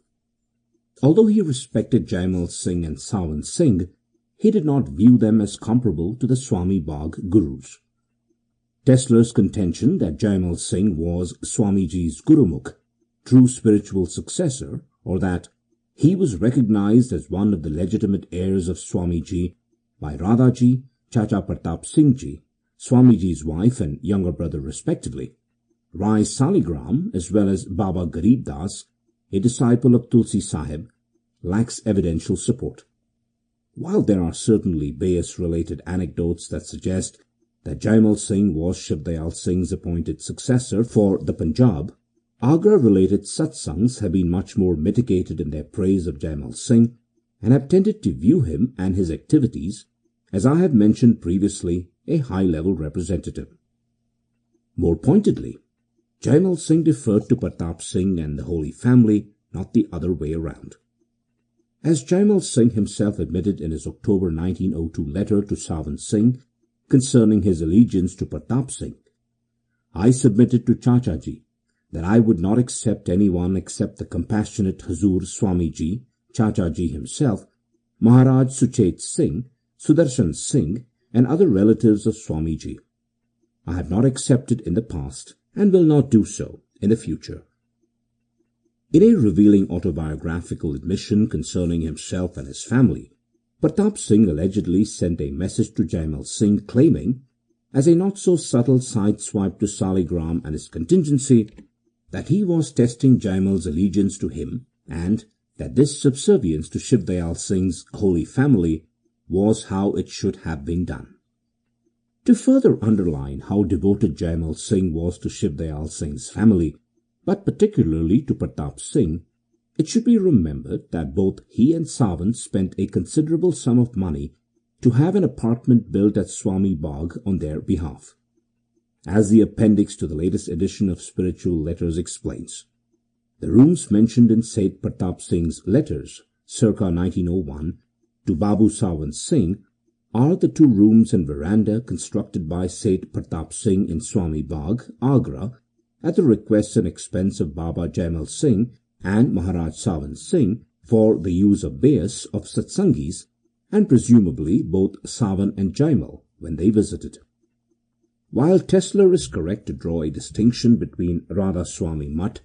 Although he respected Jaimal Singh and Sawan Singh, he did not view them as comparable to the Swami Bagh gurus. Tesler's contention that Jaimal Singh was Swamiji's Gurumukh, true spiritual successor, or that he was recognized as one of the legitimate heirs of Swamiji by Radhaji, Chacha Pratap Singh Ji, Swamiji's wife and younger brother respectively, Rai Saligram as well as Baba Garib Das, a disciple of Tulsi Sahib, lacks evidential support. While there are certainly Beas-related anecdotes that suggest that Jaimal Singh was Shiv Dayal Singh's appointed successor for the Punjab, Agra-related satsangs have been much more mitigated in their praise of Jaimal Singh and have tended to view him and his activities, as I have mentioned previously, a high-level representative. More pointedly, Jaimal Singh deferred to Pratap Singh and the Holy Family, not the other way around. As Jaimal Singh himself admitted in his October 1902 letter to Sawan Singh concerning his allegiance to Pratap Singh, "I submitted to Chachaji that I would not accept anyone except the compassionate Hazur Swamiji, Chachaji himself, Maharaj Suchet Singh, Sudarshan Singh, and other relatives of Swamiji. I have not accepted in the past and will not do so in the future." In a revealing autobiographical admission concerning himself and his family, Pratap Singh allegedly sent a message to Jaimal Singh claiming as a not-so-subtle side-swipe to Saligram and his contingency, that he was testing Jaimal's allegiance to him, and that this subservience to Shiv Dayal Singh's holy family was how it should have been done. To further underline how devoted Jaimal Singh was to Shiv Dayal Singh's family, but particularly to Pratap Singh, it should be remembered that both he and Sawan spent a considerable sum of money to have an apartment built at Soami Bagh on their behalf. As the appendix to the latest edition of Spiritual Letters explains, the rooms mentioned in Seth Pratap Singh's letters, circa 1901, to Babu Sawan Singh, are the 2 rooms and veranda constructed by Seth Pratap Singh in Soami Bagh, Agra, at the request and expense of Baba Jaimal Singh and Maharaj Sawan Singh for the use of Beas of Satsangis, and presumably both Sawan and Jaimal when they visited. While Tesler is correct to draw a distinction between Radha Swami Mutt,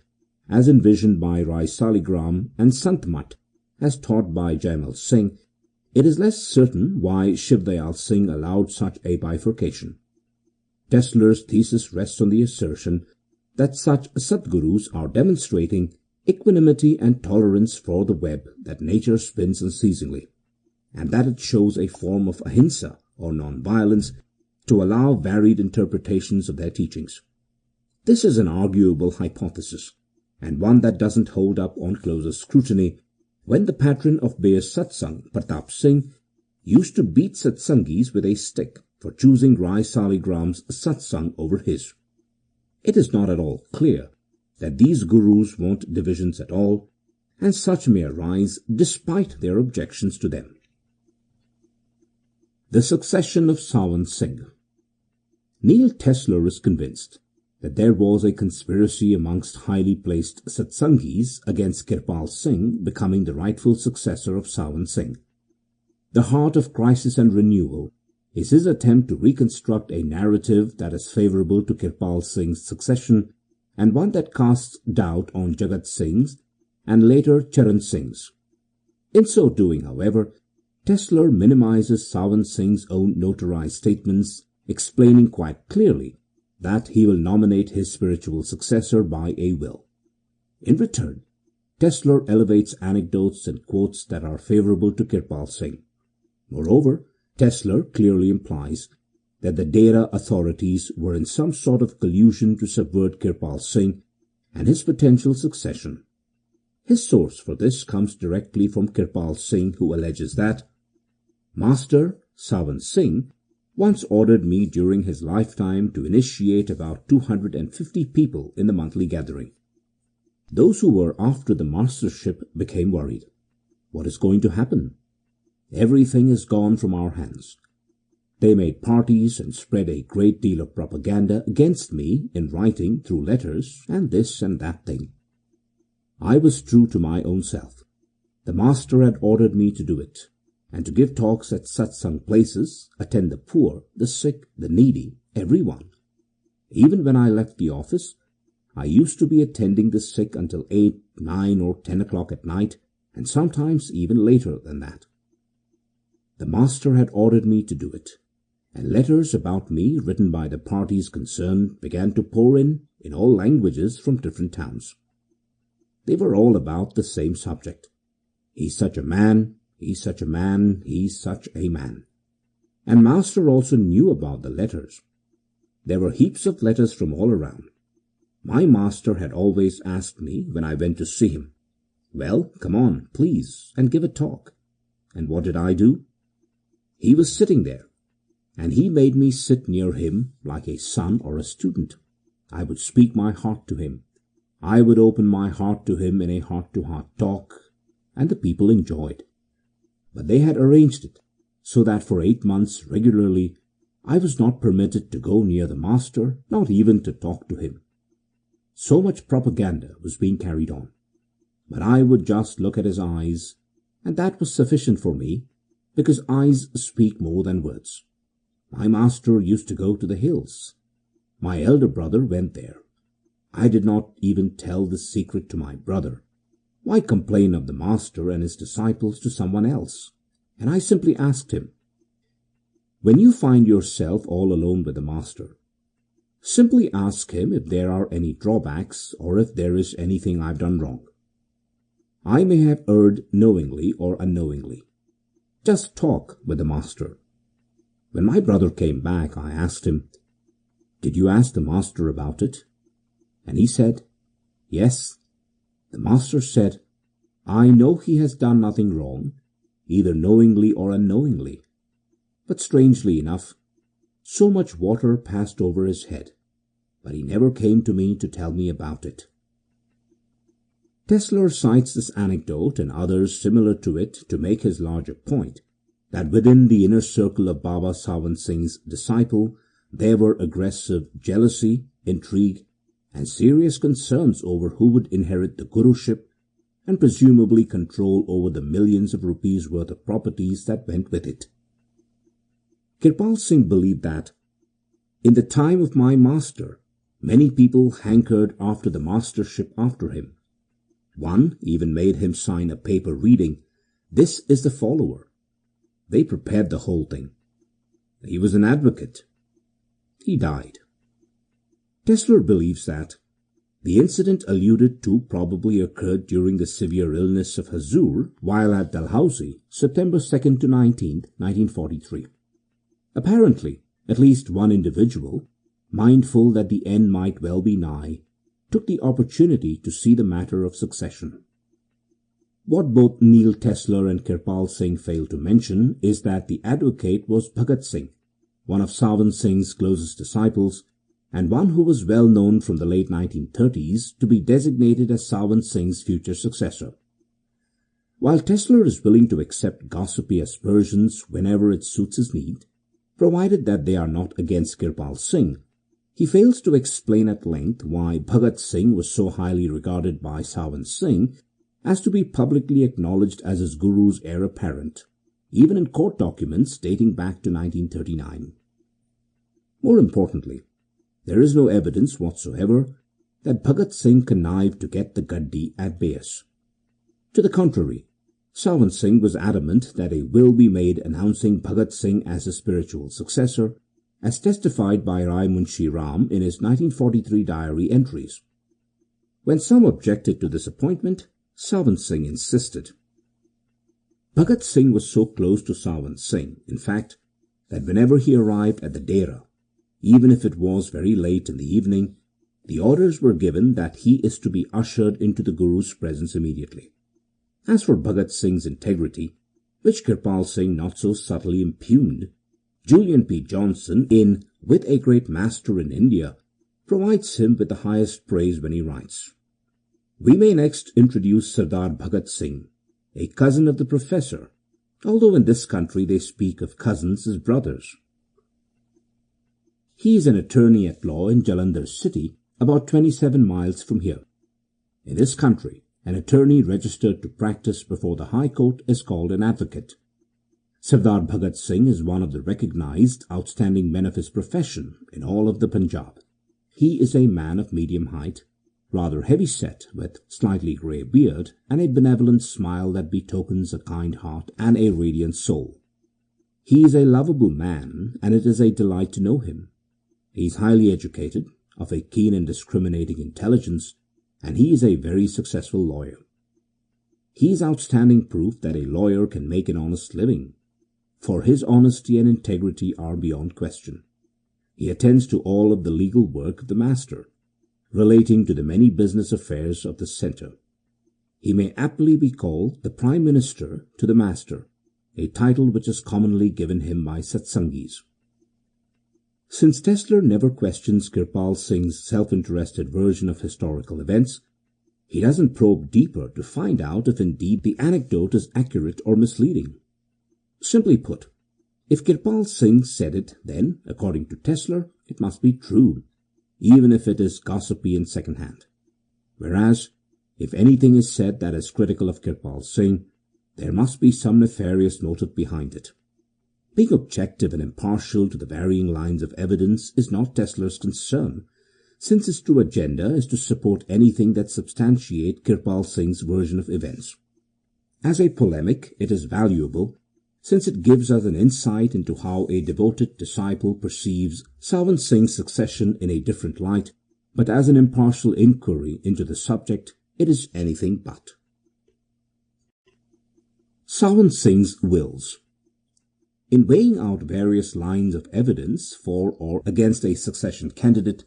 as envisioned by Rai Saligram, and Sant Mutt, as taught by Jaimal Singh, it is less certain why Shiv Dayal Singh allowed such a bifurcation. Tesler's thesis rests on the assertion that such Satgurus are demonstrating equanimity and tolerance for the web that nature spins unceasingly, and that it shows a form of ahimsa or non-violence to allow varied interpretations of their teachings. This is an arguable hypothesis, and one that doesn't hold up on closer scrutiny, when the patron of Beas Satsang, Pratap Singh, used to beat Satsangis with a stick for choosing Rai Saligram's Satsang over his. It is not at all clear that these gurus want divisions at all, and such may arise despite their objections to them. The succession of Sawan Singh. Neil Tesler is convinced that there was a conspiracy amongst highly placed Satsangis against Kirpal Singh becoming the rightful successor of Sawan Singh. The heart of crisis and renewal is his attempt to reconstruct a narrative that is favourable to Kirpal Singh's succession, and one that casts doubt on Jagat Singh's and later Charan Singh's. In so doing, however, Tesler minimizes Sawan Singh's own notarized statements, explaining quite clearly that he will nominate his spiritual successor by a will. In return, Tesler elevates anecdotes and quotes that are favourable to Kirpal Singh. Moreover, Tesler clearly implies that the Dera authorities were in some sort of collusion to subvert Kirpal Singh and his potential succession. His source for this comes directly from Kirpal Singh, who alleges that Master Sawan Singh once ordered me during his lifetime to initiate about 250 people in the monthly gathering. Those who were after the mastership became worried. What is going to happen? Everything is gone from our hands. They made parties and spread a great deal of propaganda against me in writing through letters and this and that thing. I was true to my own self. The master had ordered me to do it, and to give talks at satsang places, attend the poor, the sick, the needy, everyone. Even when I left the office, I used to be attending the sick until 8, 9 or 10 o'clock at night, and sometimes even later than that. The master had ordered me to do it, and letters about me written by the parties concerned began to pour in all languages from different towns. They were all about the same subject. He's such a man, he's such a man, he's such a man. And master also knew about the letters. There were heaps of letters from all around. My master had always asked me when I went to see him, "Well, come on, please, and give a talk." And what did I do? He was sitting there, and he made me sit near him like a son or a student. I would speak my heart to him. I would open my heart to him in a heart-to-heart talk, and the people enjoyed. But they had arranged it so that for 8 months regularly I was not permitted to go near the master, not even to talk to him. So much propaganda was being carried on. But I would just look at his eyes, and that was sufficient for me, because eyes speak more than words. My master used to go to the hills. My elder brother went there. I did not even tell this secret to my brother. Why complain of the master and his disciples to someone else? And I simply asked him, When you find yourself all alone with the Master, simply ask him if there are any drawbacks or if there is anything I've done wrong. I may have erred knowingly or unknowingly. Just talk with the Master. When my brother came back, I asked him, "Did you ask the Master about it?" And he said, "Yes." The Master said, "I know he has done nothing wrong, either knowingly or unknowingly. But strangely enough, so much water passed over his head, but he never came to me to tell me about it." Tesler cites this anecdote and others similar to it to make his larger point that within the inner circle of Baba Sawan Singh's disciple there were aggressive jealousy, intrigue, and serious concerns over who would inherit the Guruship and presumably control over the millions of rupees worth of properties that went with it. Kirpal Singh believed that, in the time of my master, many people hankered after the mastership after him. One even made him sign a paper reading, "This is the follower." They prepared the whole thing. He was an advocate. He died. Tesler believes that the incident alluded to probably occurred during the severe illness of Hazur while at Dalhousie, September 2nd to 19th, 1943. Apparently, at least one individual, mindful that the end might well be nigh, took the opportunity to see the matter of succession. What both Neil Tesler and Kirpal Singh fail to mention is that the advocate was Bhagat Singh, one of Sawan Singh's closest disciples, and one who was well known from the late 1930s to be designated as Sawan Singh's future successor. While Tesler is willing to accept gossipy aspersions whenever it suits his need, provided that they are not against Kirpal Singh, he fails to explain at length why Bhagat Singh was so highly regarded by Sawan Singh as to be publicly acknowledged as his guru's heir apparent, even in court documents dating back to 1939. More importantly, there is no evidence whatsoever that Bhagat Singh connived to get the gaddi at Beas. To the contrary, Sawan Singh was adamant that a will be made announcing Bhagat Singh as his spiritual successor, as testified by Rai Munshi Ram in his 1943 diary entries. When some objected to this appointment, Sawan Singh insisted. Bhagat Singh was so close to Sawan Singh, in fact, that whenever he arrived at the Dera, even if it was very late in the evening, the orders were given that he is to be ushered into the Guru's presence immediately. As for Bhagat Singh's integrity, which Kirpal Singh not so subtly impugned, Julian P. Johnson, in With a Great Master in India, provides him with the highest praise when he writes, "We may next introduce Sardar Bhagat Singh, a cousin of the professor, although in this country they speak of cousins as brothers. He is an attorney at law in Jalandhar city, about 27 miles from here. In this country, an attorney registered to practice before the High Court is called an advocate. Sardar Bhagat Singh is one of the recognized outstanding men of his profession in all of the Punjab. He is a man of medium height, rather heavy-set, with slightly grey beard and a benevolent smile that betokens a kind heart and a radiant soul. He is a lovable man, and it is a delight to know him. He is highly educated, of a keen and discriminating intelligence, and he is a very successful lawyer. He is outstanding proof that a lawyer can make an honest living, for his honesty and integrity are beyond question. He attends to all of the legal work of the master, relating to the many business affairs of the centre. He may aptly be called the Prime Minister to the master, a title which is commonly given him by Satsangis. Since Tesler never questions Kirpal Singh's self-interested version of historical events, he doesn't probe deeper to find out if indeed the anecdote is accurate or misleading. Simply put, if Kirpal Singh said it, then, according to Tesler, it must be true, even if it is gossipy and second-hand. Whereas, if anything is said that is critical of Kirpal Singh, there must be some nefarious motive behind it. Being objective and impartial to the varying lines of evidence is not Tesler's concern, since his true agenda is to support anything that substantiates Kirpal Singh's version of events. As a polemic, it is valuable, since it gives us an insight into how a devoted disciple perceives Sawan Singh's succession in a different light, but as an impartial inquiry into the subject, it is anything but. Sawan Singh's wills. In weighing out various lines of evidence for or against a succession candidate,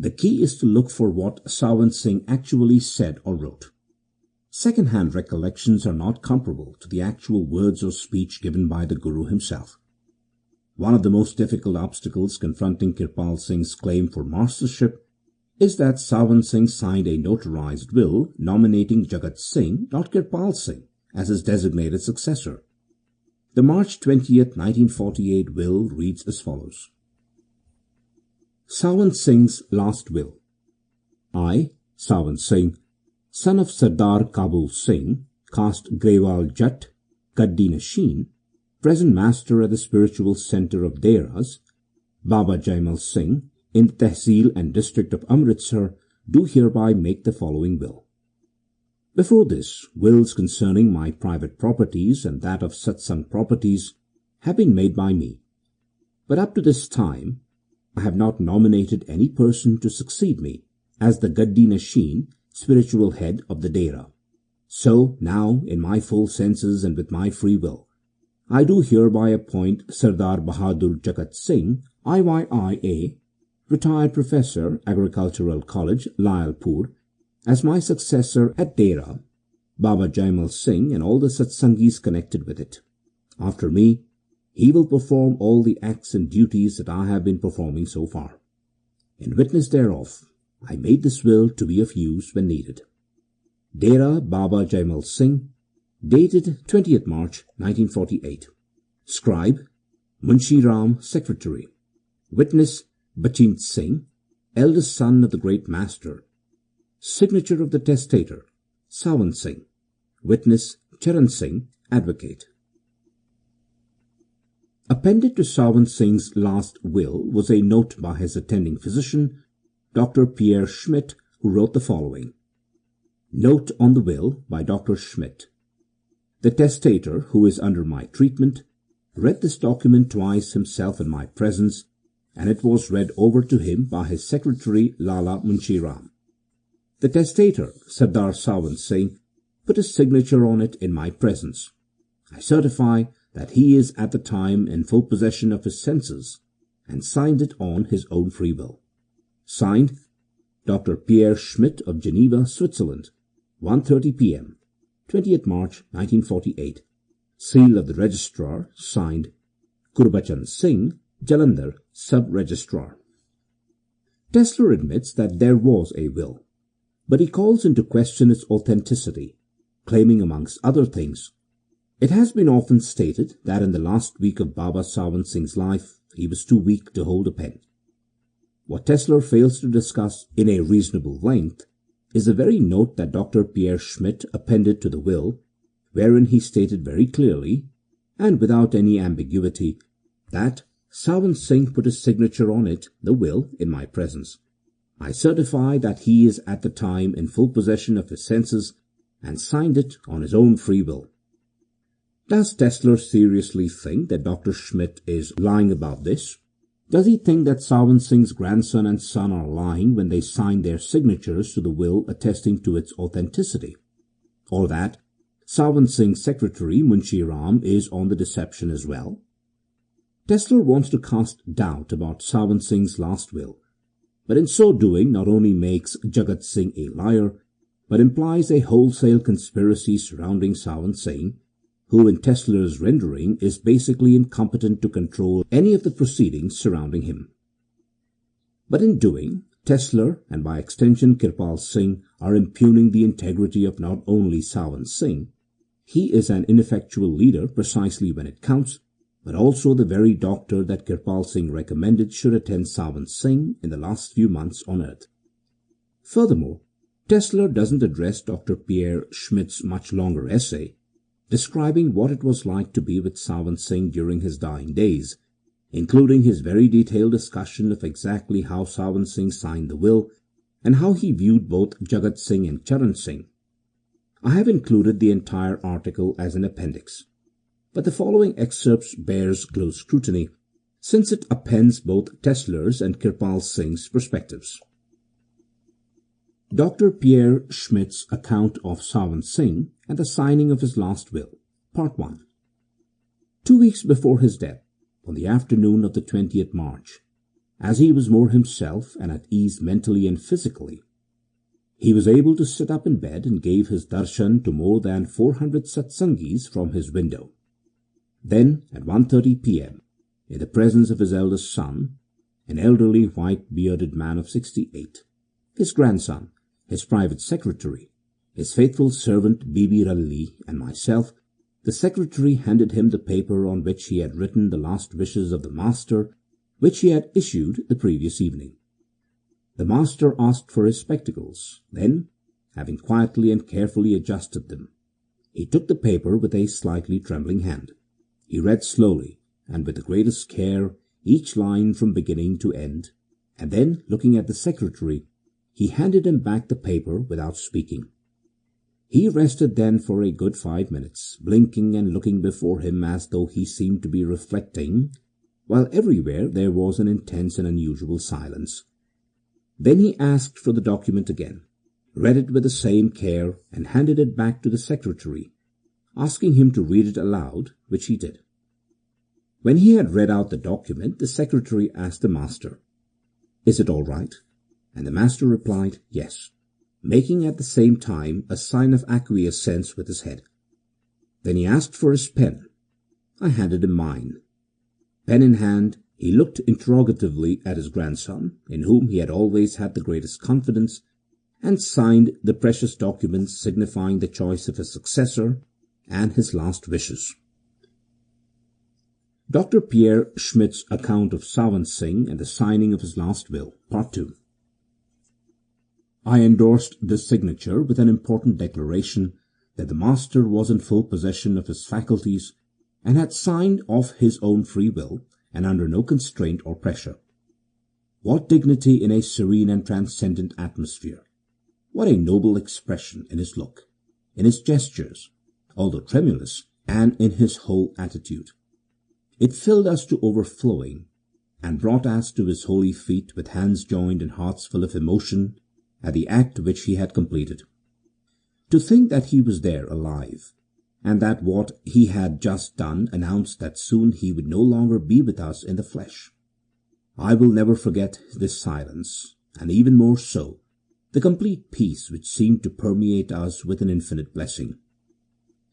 the key is to look for what Sawan Singh actually said or wrote. Second-hand recollections are not comparable to the actual words or speech given by the Guru himself. One of the most difficult obstacles confronting Kirpal Singh's claim for mastership is that Sawan Singh signed a notarized will nominating Jagat Singh, not Kirpal Singh, as his designated successor. The March 20th, 1948 will reads as follows. Sawan Singh's last will. I, Sawan Singh, son of Sardar Kabul Singh, caste Grewal Jat, Gaddi Nashin, present master at the spiritual centre of Deras, Baba Jaimal Singh, in the Tehsil and district of Amritsar, do hereby make the following will. Before this, wills concerning my private properties and that of Satsang properties have been made by me, but up to this time I have not nominated any person to succeed me as the Gaddi Nashin, spiritual head of the Dera. So now, in my full senses and with my free will, I do hereby appoint Sardar Bahadur Jagat Singh, IYIA, retired professor, Agricultural College, Layalpur, as my successor at Dera, Baba Jaimal Singh and all the Satsangis connected with it. After me, he will perform all the acts and duties that I have been performing so far. In witness thereof, I made this will to be of use when needed. Dera Baba Jaimal Singh, dated 20th March 1948. Scribe, Munshi Ram, Secretary. Witness, Bachint Singh, eldest son of the great master. Signature of the testator, Sawan Singh. Witness, Charan Singh, Advocate. Appended to Sawan Singh's last will was a note by his attending physician, Dr. Pierre Schmidt, who wrote the following. Note on the will by Dr. Schmidt. The testator, who is under my treatment, read this document twice himself in my presence, and it was read over to him by his secretary Lala Munshi Ram. The testator, Sardar Sawan Singh, put his signature on it in my presence. I certify that he is at the time in full possession of his senses, and signed it on his own free will. Signed, Dr. Pierre Schmidt of Geneva, Switzerland, 1:30 p.m., 20th March 1948. Seal of the Registrar, signed, Gurbachan Singh, Jalandhar, Sub-Registrar. Tesler admits that there was a will, but he calls into question its authenticity, claiming amongst other things, it has been often stated that in the last week of Baba Sawan Singh's life, he was too weak to hold a pen. What Tesler fails to discuss in a reasonable length is the very note that Dr. Pierre Schmidt appended to the will, wherein he stated very clearly, and without any ambiguity, that Sawan Singh put his signature on it, the will, in my presence. I certify that he is at the time in full possession of his senses, and signed it on his own free will. Does Tesler seriously think that Dr. Schmidt is lying about this? Does he think that Sawan Singh's grandson and son are lying when they sign their signatures to the will attesting to its authenticity? Or that Sawan Singh's secretary, Munshi Ram, is on the deception as well? Tesler wants to cast doubt about Sawan Singh's last will, but in so doing not only makes Jagat Singh a liar, but implies a wholesale conspiracy surrounding Sawan Singh, who in Tesler's rendering is basically incompetent to control any of the proceedings surrounding him. But in doing, Tesler, and by extension Kirpal Singh, are impugning the integrity of not only Sawan Singh. He is an ineffectual leader precisely when it counts, but also the very doctor that Kirpal Singh recommended should attend Sawan Singh in the last few months on earth. Furthermore, Tesler doesn't address Dr. Pierre Schmidt's much longer essay, describing what it was like to be with Sawan Singh during his dying days, including his very detailed discussion of exactly how Sawan Singh signed the will and how he viewed both Jagat Singh and Charan Singh. I have included the entire article as an appendix. but the following excerpt bears close scrutiny, since it appends both Tesler's and Kirpal Singh's perspectives. Dr. Pierre Schmidt's account of Sawan Singh and the signing of his last will, Part 1. 2 weeks before his death, on the afternoon of the 20th March, as he was more himself and at ease mentally and physically, he was able to sit up in bed and gave his darshan to more than 400 satsangis from his window. Then, at 1:30 p.m., in the presence of his eldest son, an elderly white-bearded man of 68, his grandson, his private secretary, his faithful servant Bibi Ralli, and myself, the secretary handed him the paper on which he had written the last wishes of the master, which he had issued the previous evening. The master asked for his spectacles. Then, having quietly and carefully adjusted them, he took the paper with a slightly trembling hand. He read slowly and with the greatest care each line from beginning to end, and then, looking at the secretary, he handed him back the paper without speaking. He rested then for a good 5 minutes, blinking and looking before him as though he seemed to be reflecting, while everywhere there was an intense and unusual silence. Then he asked for the document again, read it with the same care, and handed it back to the secretary, asking him to read it aloud, which he did. When he had read out the document, the secretary asked the master, "Is it all right?" And the master replied, "Yes," making at the same time a sign of acquiescence with his head. Then he asked for his pen. I handed him mine. Pen in hand, he looked interrogatively at his grandson, in whom he had always had the greatest confidence, and signed the precious document signifying the choice of his successor and his last wishes. Dr. Pierre Schmidt's account of Sawan Singh and the signing of his last will, Part 2. I endorsed this signature with an important declaration that the master was in full possession of his faculties and had signed of his own free will and under no constraint or pressure. What dignity in a serene and transcendent atmosphere! What a noble expression in his look, in his gestures, although tremulous, and in his whole attitude! It filled us to overflowing, and brought us to his holy feet with hands joined and hearts full of emotion at the act which he had completed. To think that he was there alive, and that what he had just done announced that soon he would no longer be with us in the flesh. I will never forget this silence, and even more so, the complete peace which seemed to permeate us with an infinite blessing.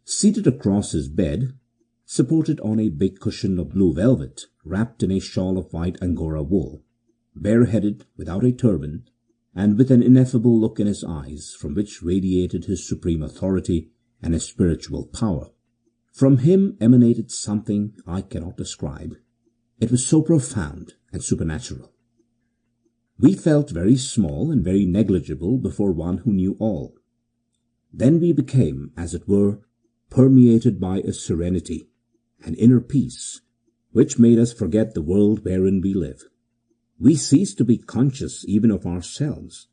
Seated across his bed, supported on a big cushion of blue velvet, wrapped in a shawl of white Angora wool, bareheaded, without a turban, and with an ineffable look in his eyes from which radiated his supreme authority and his spiritual power. From him emanated something I cannot describe. It was so profound and supernatural. We felt very small and very negligible before one who knew all. Then we became, as it were, permeated by a serenity, an inner peace, which made us forget the world wherein we live. We ceased to be conscious even of ourselves,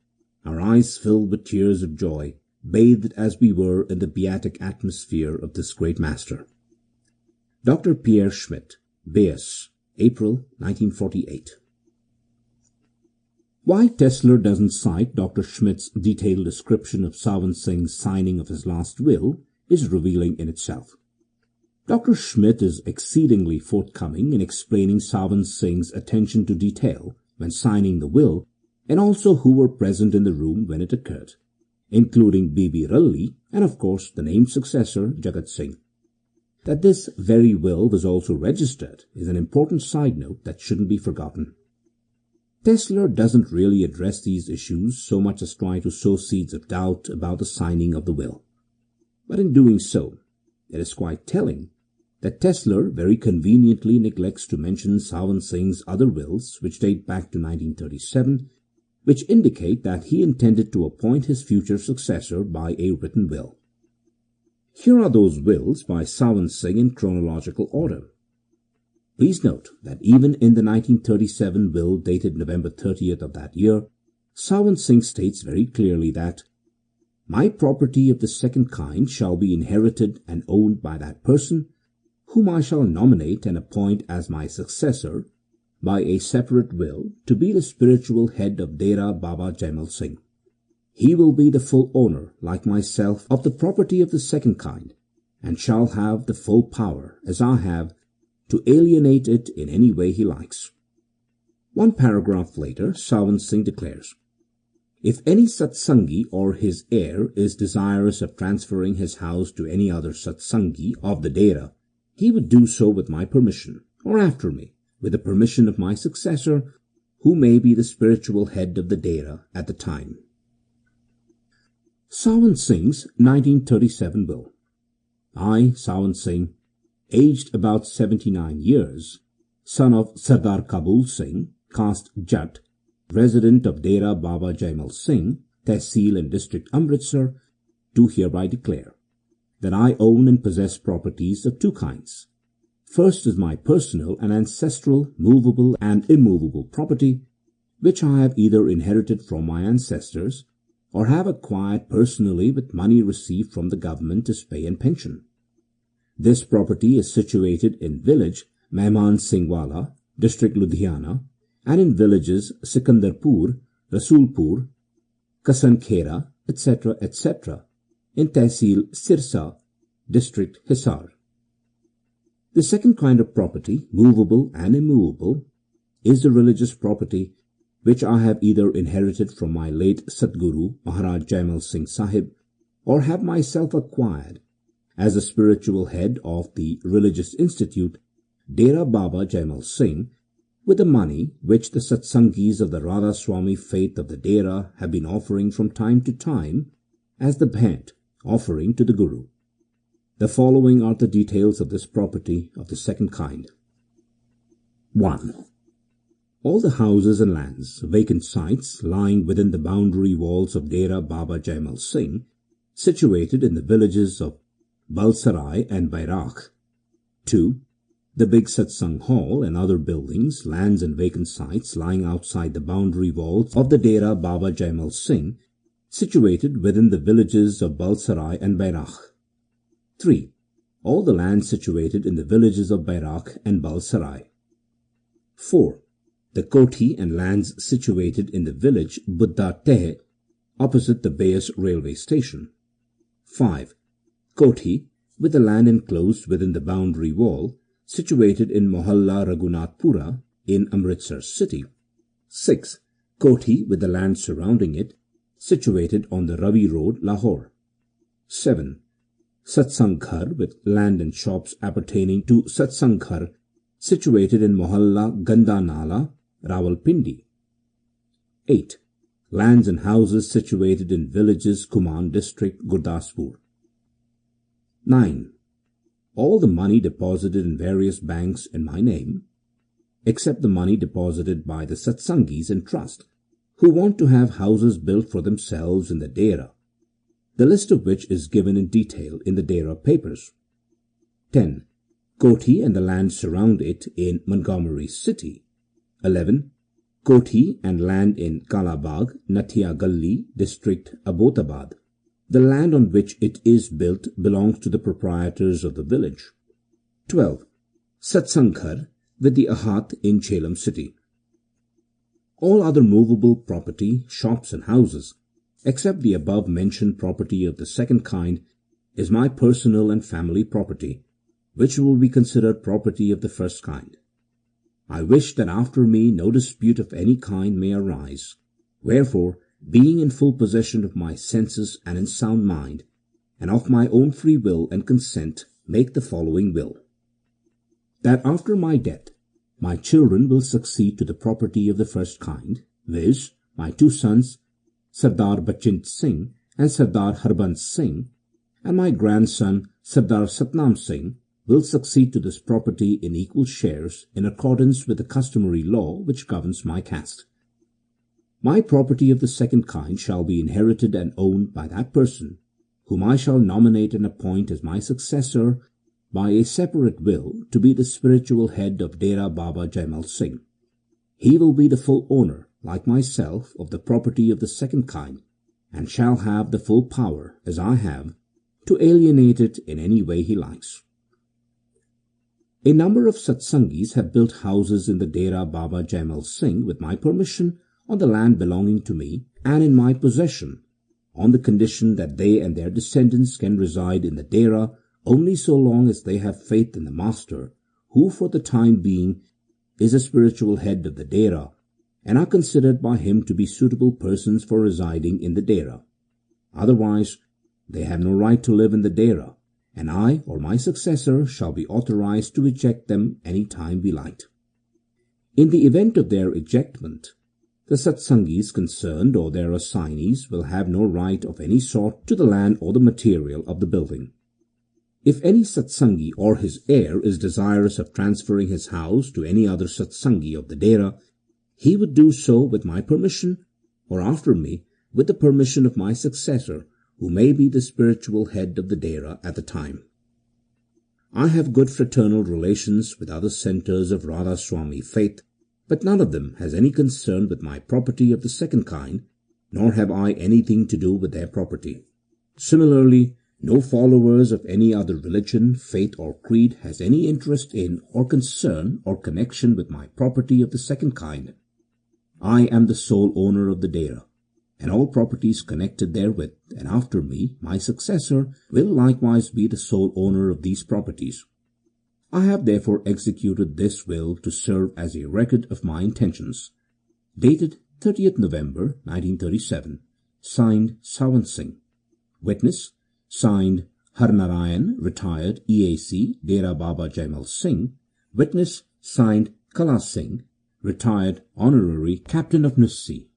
our eyes filled with tears of joy, bathed as we were in the beatific atmosphere of this great master. Dr. Pierre Schmidt, Beas, April 1948. Why Tesler doesn't cite Dr. Schmidt's detailed description of Sawan Singh's signing of his last will is revealing in itself. Dr. Schmidt is exceedingly forthcoming in explaining Sawan Singh's attention to detail when signing the will, and also who were present in the room when it occurred, including Bibi Ralli and of course the named successor Jagat Singh. That this very will was also registered is an important side note that shouldn't be forgotten. Tesler doesn't really address these issues so much as try to sow seeds of doubt about the signing of the will. But in doing so, it is quite telling that Tesler very conveniently neglects to mention Sawan Singh's other wills, which date back to 1937, which indicate that he intended to appoint his future successor by a written will. Here are those wills by Sawan Singh in chronological order. Please note that even in the 1937 will dated November 30th of that year, Sawan Singh states very clearly that my property of the second kind shall be inherited and owned by that person whom I shall nominate and appoint as my successor by a separate will to be the spiritual head of Dera Baba Jaimal Singh. He will be the full owner, like myself, of the property of the second kind, and shall have the full power, as I have, to alienate it in any way he likes. One paragraph later, Sawan Singh declares, if any Satsangi or his heir is desirous of transferring his house to any other Satsangi of the Dera, he would do so with my permission, or after me, with the permission of my successor, who may be the spiritual head of the Dera at the time. Sawan Singh's 1937 will. I, Sawan Singh, aged about 79 years, son of Sardar Kabul Singh, caste Jat, resident of Dera Baba Jaimal Singh, Tehsil and District Amritsar, do hereby declare that I own and possess properties of two kinds. First is my personal and ancestral movable and immovable property, which I have either inherited from my ancestors or have acquired personally with money received from the government as pay and pension. This property is situated in village Mehman Singhwala, district Ludhiana, and in villages Sikandarpur, Rasulpur, Kasankhera, etc., etc., in Tehsil Sirsa, district Hisar. The second kind of property, movable and immovable, is the religious property which I have either inherited from my late Satguru Maharaj Jaimal Singh Sahib or have myself acquired as the spiritual head of the religious institute Dera Baba Jaimal Singh with the money which the Satsangis of the Radha Soami faith of the Dera have been offering from time to time as the bhant offering to the Guru. The following are the details of this property of the second kind. 1. All the houses and lands, vacant sites lying within the boundary walls of Dera Baba Jaimal Singh, situated in the villages of Balsarai and Bairakh. 2. The big Satsang hall and other buildings, lands and vacant sites lying outside the boundary walls of the Dera Baba Jaimal Singh, situated within the villages of Balsarai and Bairakh. 3. All the lands situated in the villages of Bairakh and Balsarai. 4. The koti and lands situated in the village Buddha Teh, opposite the Beas railway station. 5. Koti, with the land enclosed within the boundary wall, situated in Mohalla Raghunathpura in Amritsar city. 6. Koti, with the land surrounding it, situated on the Ravi Road, Lahore. 7. Satsang Ghar, with land and shops appertaining to Satsang Ghar, situated in Mohalla Gandanala, Rawalpindi. 8. Lands and houses situated in villages Kuman district, Gurdaspur. 9. All the money deposited in various banks in my name, except the money deposited by the Satsangis in trust, who want to have houses built for themselves in the Dera, the list of which is given in detail in the Dera papers. 10. Koti and the land surround it in Montgomery city. 11. Koti and land in Kalabag, Nathia Galli, district Abotabad. The land on which it is built belongs to the proprietors of the village. 12. Satsang Ghar with the Ahat in Chellam city. All other movable property, shops and houses, except the above-mentioned property of the second kind, is my personal and family property, which will be considered property of the first kind. I wish that after me no dispute of any kind may arise. Wherefore, being in full possession of my senses and in sound mind, and of my own free will and consent, make the following will. That after my death, my children will succeed to the property of the first kind, viz., my two sons, Sardar Bachint Singh and Sardar Harbans Singh, and my grandson, Sardar Satnam Singh, will succeed to this property in equal shares in accordance with the customary law which governs my caste. My property of the second kind shall be inherited and owned by that person, whom I shall nominate and appoint as my successor by a separate will to be the spiritual head of Dera Baba Jaimal Singh. He will be the full owner, like myself, of the property of the second kind, and shall have the full power, as I have, to alienate it in any way he likes. A number of Satsangis have built houses in the Dera Baba Jaimal Singh with my permission on the land belonging to me and in my possession, on the condition that they and their descendants can reside in the Dera only so long as they have faith in the Master, who for the time being is the spiritual head of the Dera, and are considered by him to be suitable persons for residing in the Dera. Otherwise, they have no right to live in the Dera, and I or my successor shall be authorized to eject them any time we like. In the event of their ejectment, the Satsangis concerned or their assignees will have no right of any sort to the land or the material of the building. If any Satsangi or his heir is desirous of transferring his house to any other Satsangi of the Dera, he would do so with my permission, or after me with the permission of my successor, who may be the spiritual head of the Dera at the time. I have good fraternal relations with other centres of Radha Swami faith, but none of them has any concern with my property of the second kind, nor have I anything to do with their property. Similarly, no followers of any other religion, faith or creed has any interest in or concern or connection with my property of the second kind. I am the sole owner of the Dera, and all properties connected therewith, and after me, my successor, will likewise be the sole owner of these properties. I have therefore executed this will to serve as a record of my intentions. Dated 30th November 1937. Signed Sawan Singh. Witness, signed Harnarayan, retired EAC, Dera Baba Jaimal Singh. Witness, signed Kala Singh, retired honorary captain of Nussi.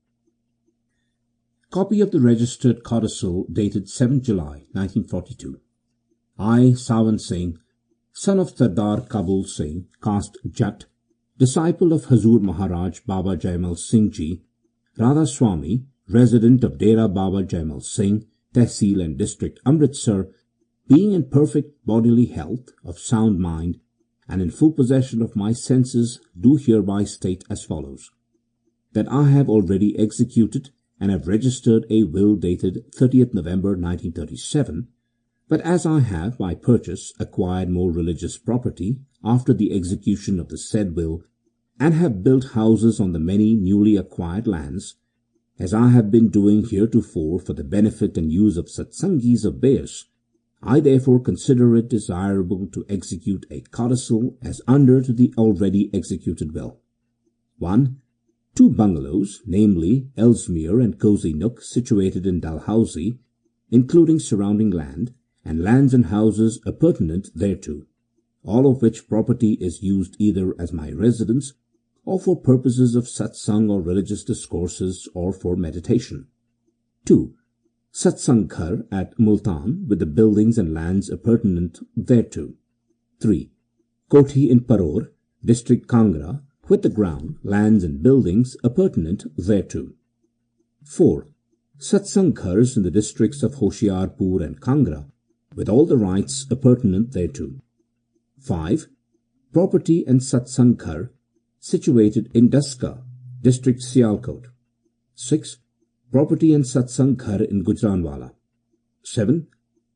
Copy of the registered codicil dated 7 July 1942. I, Sawan Singh, son of Sardar Kabul Singh, caste Jat, disciple of Hazur Maharaj Baba Jaimal Singh Ji, Radha Swami, resident of Dera Baba Jaimal Singh, Tehsil and district Amritsar, being in perfect bodily health, of sound mind, and in full possession of my senses, do hereby state as follows: that I have already executed and have registered a will dated 30th November 1937, but as I have by purchase acquired more religious property after the execution of the said will, and have built houses on the many newly acquired lands, as I have been doing heretofore for the benefit and use of Satsangis of Beas, I therefore consider it desirable to execute a codicil as under to the already executed will. 1. 2 bungalows, namely Ellesmere and Cozy Nook, situated in Dalhousie, including surrounding land, and lands and houses appurtenant thereto, all of which property is used either as my residence or for purposes of satsang or religious discourses or for meditation. 2. Satsang Ghar at Multan with the buildings and lands appurtenant thereto. 3. Koti in Paror, district Kangra, with the ground, lands and buildings appurtenant thereto. 4. Satsang Ghars in the districts of Hoshiarpur and Kangra, with all the rights appurtenant thereto. 5. Property and Satsang Ghar situated in Daska, district Sialkot. 6. Property and Satsang Ghar in Gujranwala. 7.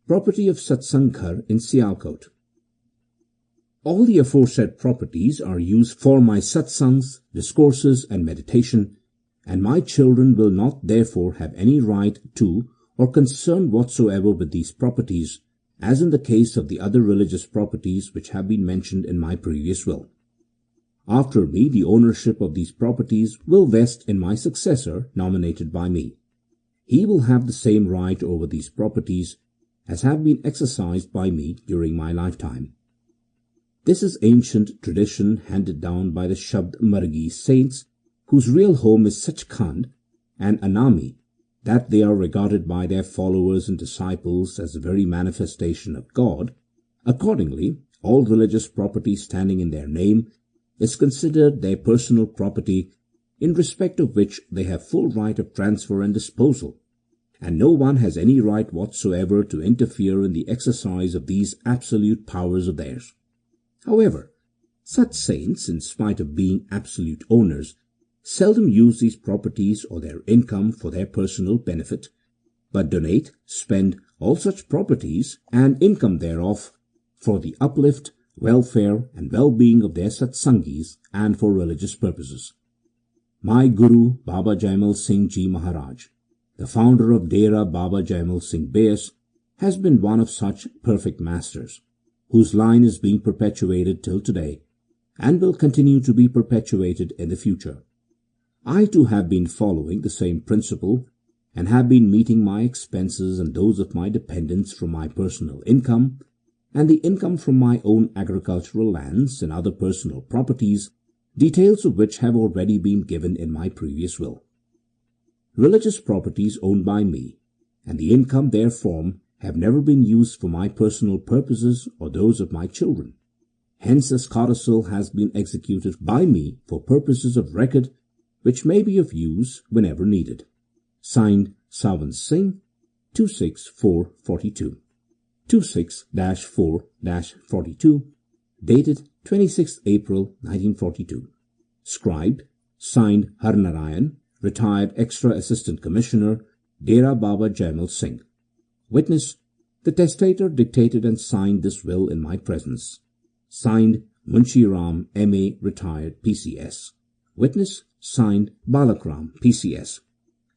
Property of Satsang Ghar in Sialkot. All the aforesaid properties are used for my satsangs, discourses and meditation, and my children will not therefore have any right to or concern whatsoever with these properties, as in the case of the other religious properties which have been mentioned in my previous will. After me, the ownership of these properties will vest in my successor, nominated by me. He will have the same right over these properties as have been exercised by me during my lifetime. This is ancient tradition handed down by the Shabd Margi saints, whose real home is Sachkhand and Anami, that they are regarded by their followers and disciples as the very manifestation of God. Accordingly, all religious property standing in their name is considered their personal property, in respect of which they have full right of transfer and disposal, and no one has any right whatsoever to interfere in the exercise of these absolute powers of theirs. However, such saints, in spite of being absolute owners, seldom use these properties or their income for their personal benefit, but donate, spend all such properties and income thereof for the uplift, welfare and well-being of their Satsangis and for religious purposes. My Guru Baba Jaimal Singh Ji Maharaj, the founder of Dera Baba Jaimal Singh Beas, has been one of such perfect masters, whose line is being perpetuated till today and will continue to be perpetuated in the future. I too have been following the same principle and have been meeting my expenses and those of my dependents from my personal income and the income from my own agricultural lands and other personal properties, details of which have already been given in my previous will. Religious properties owned by me and the income therefrom have never been used for my personal purposes or those of my children. Hence, this codicil has been executed by me for purposes of record, which may be of use whenever needed. Signed, Sawan Singh, 26442. 26-4-42, dated 26th April 1942. Scribed, signed Harnarayan, retired Extra Assistant Commissioner, Dera Baba Jaimal Singh. Witness, the testator dictated and signed this will in my presence. Signed, Munshi Ram, M.A., retired PCS. Witness, signed Balakram, PCS.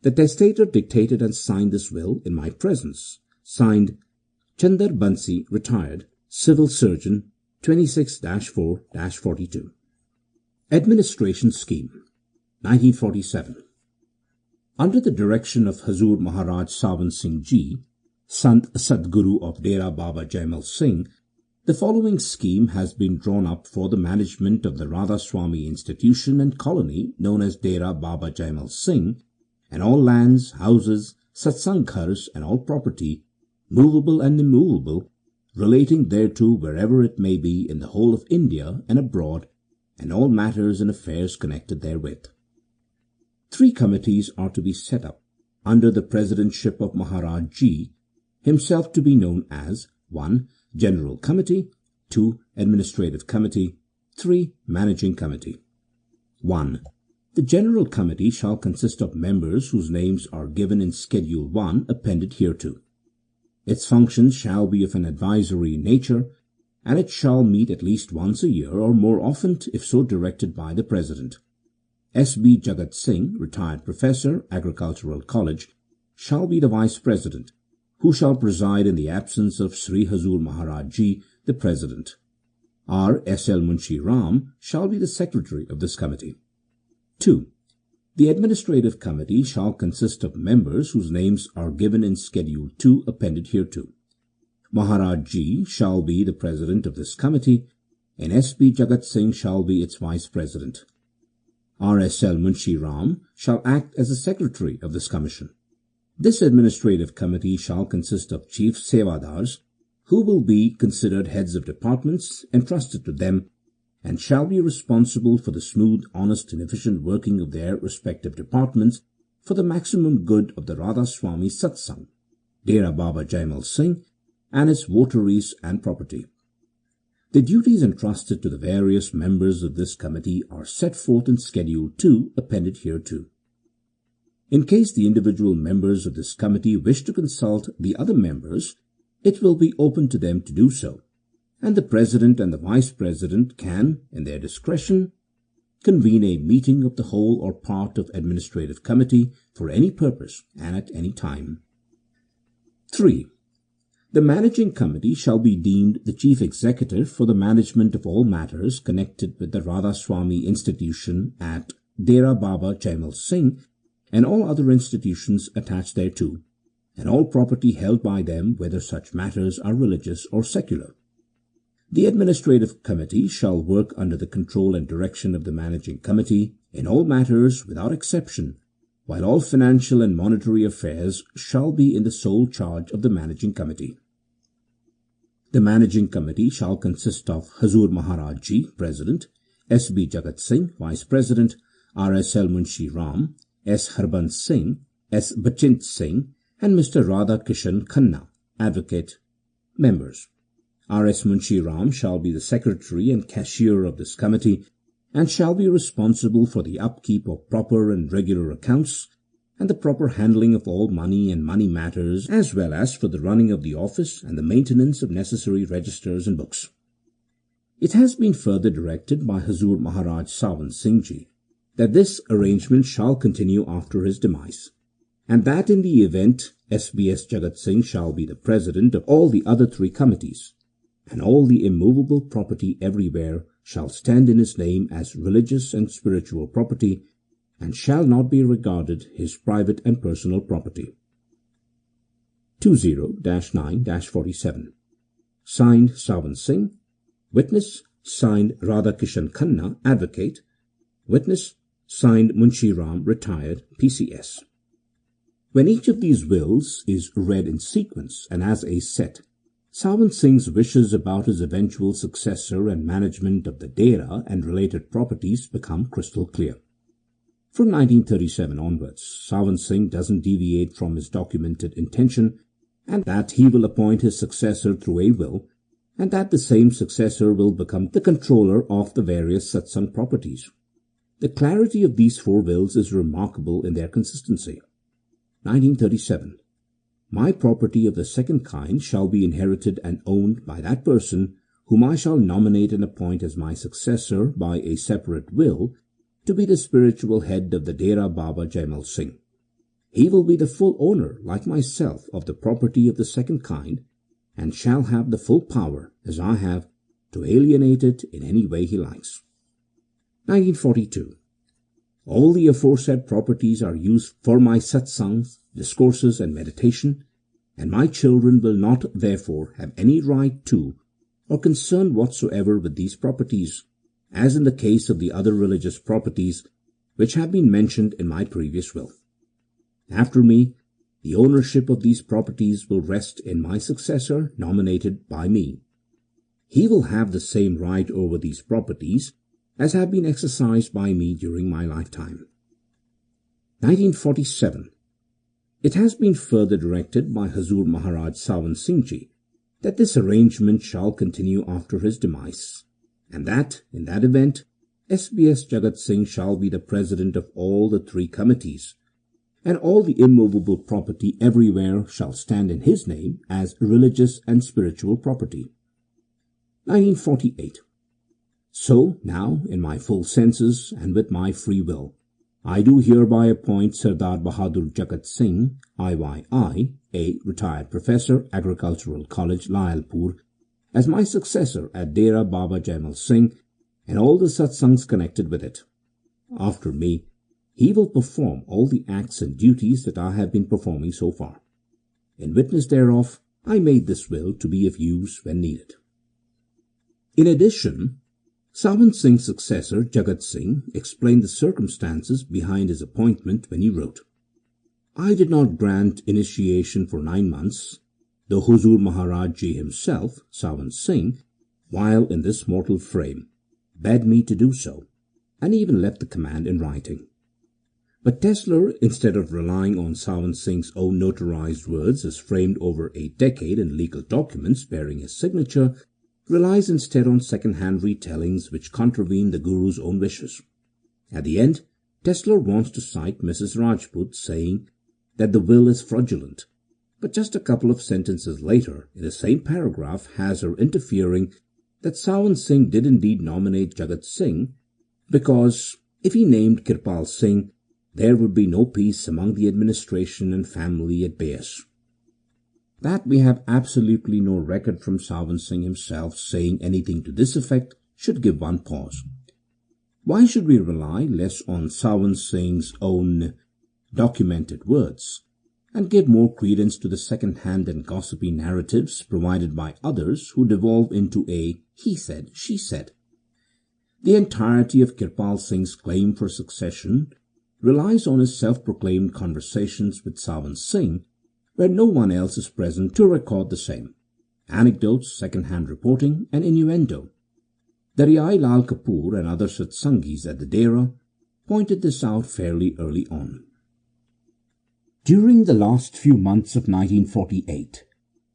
The testator dictated and signed this will in my presence. Signed, Chandar Bansi, retired, Civil Surgeon, 26-4-42. Administration Scheme, 1947. Under the direction of Hazur Maharaj Sawan Singh Ji, Sant Sadguru of Dera Baba Jaimal Singh, the following scheme has been drawn up for the management of the Radha Swami institution and colony known as Dera Baba Jaimal Singh, and all lands, houses, satsang ghars and all property, movable and immovable, relating thereto wherever it may be in the whole of India and abroad, and all matters and affairs connected therewith. 3 committees are to be set up under the presidentship of Maharaj Ji, himself to be known as 1. General Committee, 2. Administrative Committee, 3. Managing Committee. 1. The General Committee shall consist of members whose names are given in Schedule 1 appended hereto. Its functions shall be of an advisory nature, and it shall meet at least once a year or more often if so directed by the President. S.B. Jagat Singh, retired Professor, Agricultural College, shall be the Vice President, who shall preside in the absence of Sri Hazur Maharaj Ji, the President. R. S. L. Munshi Ram shall be the Secretary of this committee. 2. The Administrative Committee shall consist of members whose names are given in Schedule 2 appended hereto. Maharaj Ji shall be the President of this committee, and S.B. Jagat Singh shall be its Vice President. R. S. L. Munshi Ram shall act as the Secretary of this commission. This administrative committee shall consist of chief sevadars, who will be considered heads of departments entrusted to them, and shall be responsible for the smooth, honest and efficient working of their respective departments for the maximum good of the Radha Swami Satsang, Dera Baba Jaimal Singh, and its votaries and property. The duties entrusted to the various members of this committee are set forth in Schedule 2 appended hereto. In case the individual members of this committee wish to consult the other members, it will be open to them to do so, and the President and the Vice President can, in their discretion, convene a meeting of the whole or part of Administrative Committee for any purpose and at any time. 3. The Managing Committee shall be deemed the Chief Executive for the management of all matters connected with the Radha Swami institution at Dera Baba Jaimal Singh and all other institutions attached thereto, and all property held by them, whether such matters are religious or secular. The Administrative Committee shall work under the control and direction of the Managing Committee in all matters without exception, while all financial and monetary affairs shall be in the sole charge of the Managing Committee. The Managing Committee shall consist of Hazur Maharaj Ji, President, S.B. Jagat Singh, Vice President, R.S.L. Munshi Ram, S. Harbans Singh, S. Bachint Singh, and Mr. Radha Kishan Khanna, Advocate, members. R.S. Munshi Ram shall be the Secretary and Cashier of this committee, and shall be responsible for the upkeep of proper and regular accounts, and the proper handling of all money and money matters, as well as for the running of the office and the maintenance of necessary registers and books. It has been further directed by Hazur Maharaj Sawan Singh Ji that this arrangement shall continue after his demise, and that in the event SBS Jagat Singh shall be the president of all the other three committees, and all the immovable property everywhere shall stand in his name as religious and spiritual property, and shall not be regarded his private and personal property. 20-9-47. Signed Sawan Singh. Witness signed Radha Kishan Khanna, Advocate. Witness signed Munshi Ram, Retired, PCS. When each of these wills is read in sequence and as a set, Sawan Singh's wishes about his eventual successor and management of the Dera and related properties become crystal clear. From 1937 onwards, Sawan Singh doesn't deviate from his documented intention, and that he will appoint his successor through a will, and that the same successor will become the controller of the various Satsang properties. The clarity of these four wills is remarkable in their consistency. 1937. My property of the second kind shall be inherited and owned by that person whom I shall nominate and appoint as my successor by a separate will to be the spiritual head of the Dera Baba Jaimal Singh. He will be the full owner, like myself, of the property of the second kind, and shall have the full power, as I have, to alienate it in any way he likes. 1942. All the aforesaid properties are used for my satsangs, discourses and meditation, and my children will not therefore have any right to or concern whatsoever with these properties, as in the case of the other religious properties which have been mentioned in my previous will. After me, the ownership of these properties will rest in my successor nominated by me. He will have the same right over these properties as have been exercised by me during my lifetime. 1947. It has been further directed by Hazur Maharaj Sawan Singh Ji that this arrangement shall continue after his demise, and that, in that event, SBS Jagat Singh shall be the president of all the three committees, and all the immovable property everywhere shall stand in his name as religious and spiritual property. 1948. So, now, in my full senses and with my free will, I do hereby appoint Sardar Bahadur Jagat Singh, IYI, a retired professor, Agricultural College, Layalpur, as my successor at Dera Baba Jaimal Singh and all the satsangs connected with it. After me, he will perform all the acts and duties that I have been performing so far. In witness thereof, I made this will to be of use when needed. In addition, Sawan Singh's successor, Jagat Singh, explained the circumstances behind his appointment when he wrote, I did not grant initiation for 9 months, though Huzur Maharaj Ji himself, Sawan Singh, while in this mortal frame, bade me to do so, and even left the command in writing. But Tesler, instead of relying on Sawan Singh's own notarized words as framed over a decade in legal documents bearing his signature, relies instead on second-hand retellings which contravene the Guru's own wishes. At the end, Tesler wants to cite Mrs. Rajput, saying that the will is fraudulent, but just a couple of sentences later, in the same paragraph, has her interfering that Sawan Singh did indeed nominate Jagat Singh, because if he named Kirpal Singh, there would be no peace among the administration and family at Beas. That we have absolutely no record from Sawan Singh himself saying anything to this effect should give one pause. Why should we rely less on Sawan Singh's own documented words and give more credence to the second-hand and gossipy narratives provided by others who devolve into a he said, she said? The entirety of Kirpal Singh's claim for succession relies on his self-proclaimed conversations with Sawan Singh, where no one else is present to record the same. Anecdotes, second-hand reporting, and innuendo. The Riai Lal Kapoor and other satsangis at the Dera pointed this out fairly early on. During the last few months of 1948,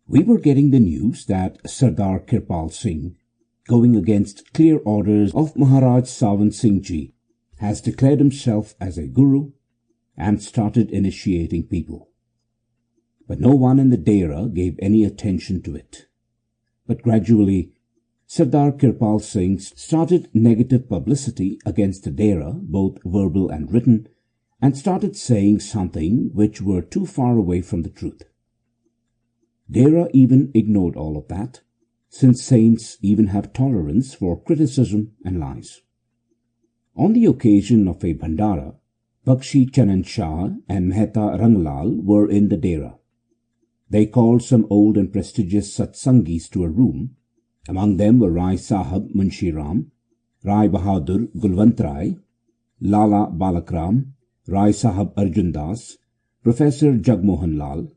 we were getting the news that Sardar Kirpal Singh, going against clear orders of Maharaj Sawan Singh Ji, has declared himself as a guru and started initiating people. But no one in the Dera gave any attention to it. But gradually, Sardar Kirpal Singh started negative publicity against the Dera, both verbal and written, and started saying something which were too far away from the truth. Dera even ignored all of that, since saints even have tolerance for criticism and lies. On the occasion of a Bhandara, Bakshi Chanan Shah and Mehta Ranglal were in the Dera. They called some old and prestigious Satsangis to a room. Among them were Rai Sahab Munshi Ram, Rai Bahadur Gulwant Rai, Lala Balakram, Rai Sahab Arjun Das, Professor Jagmohan Lal,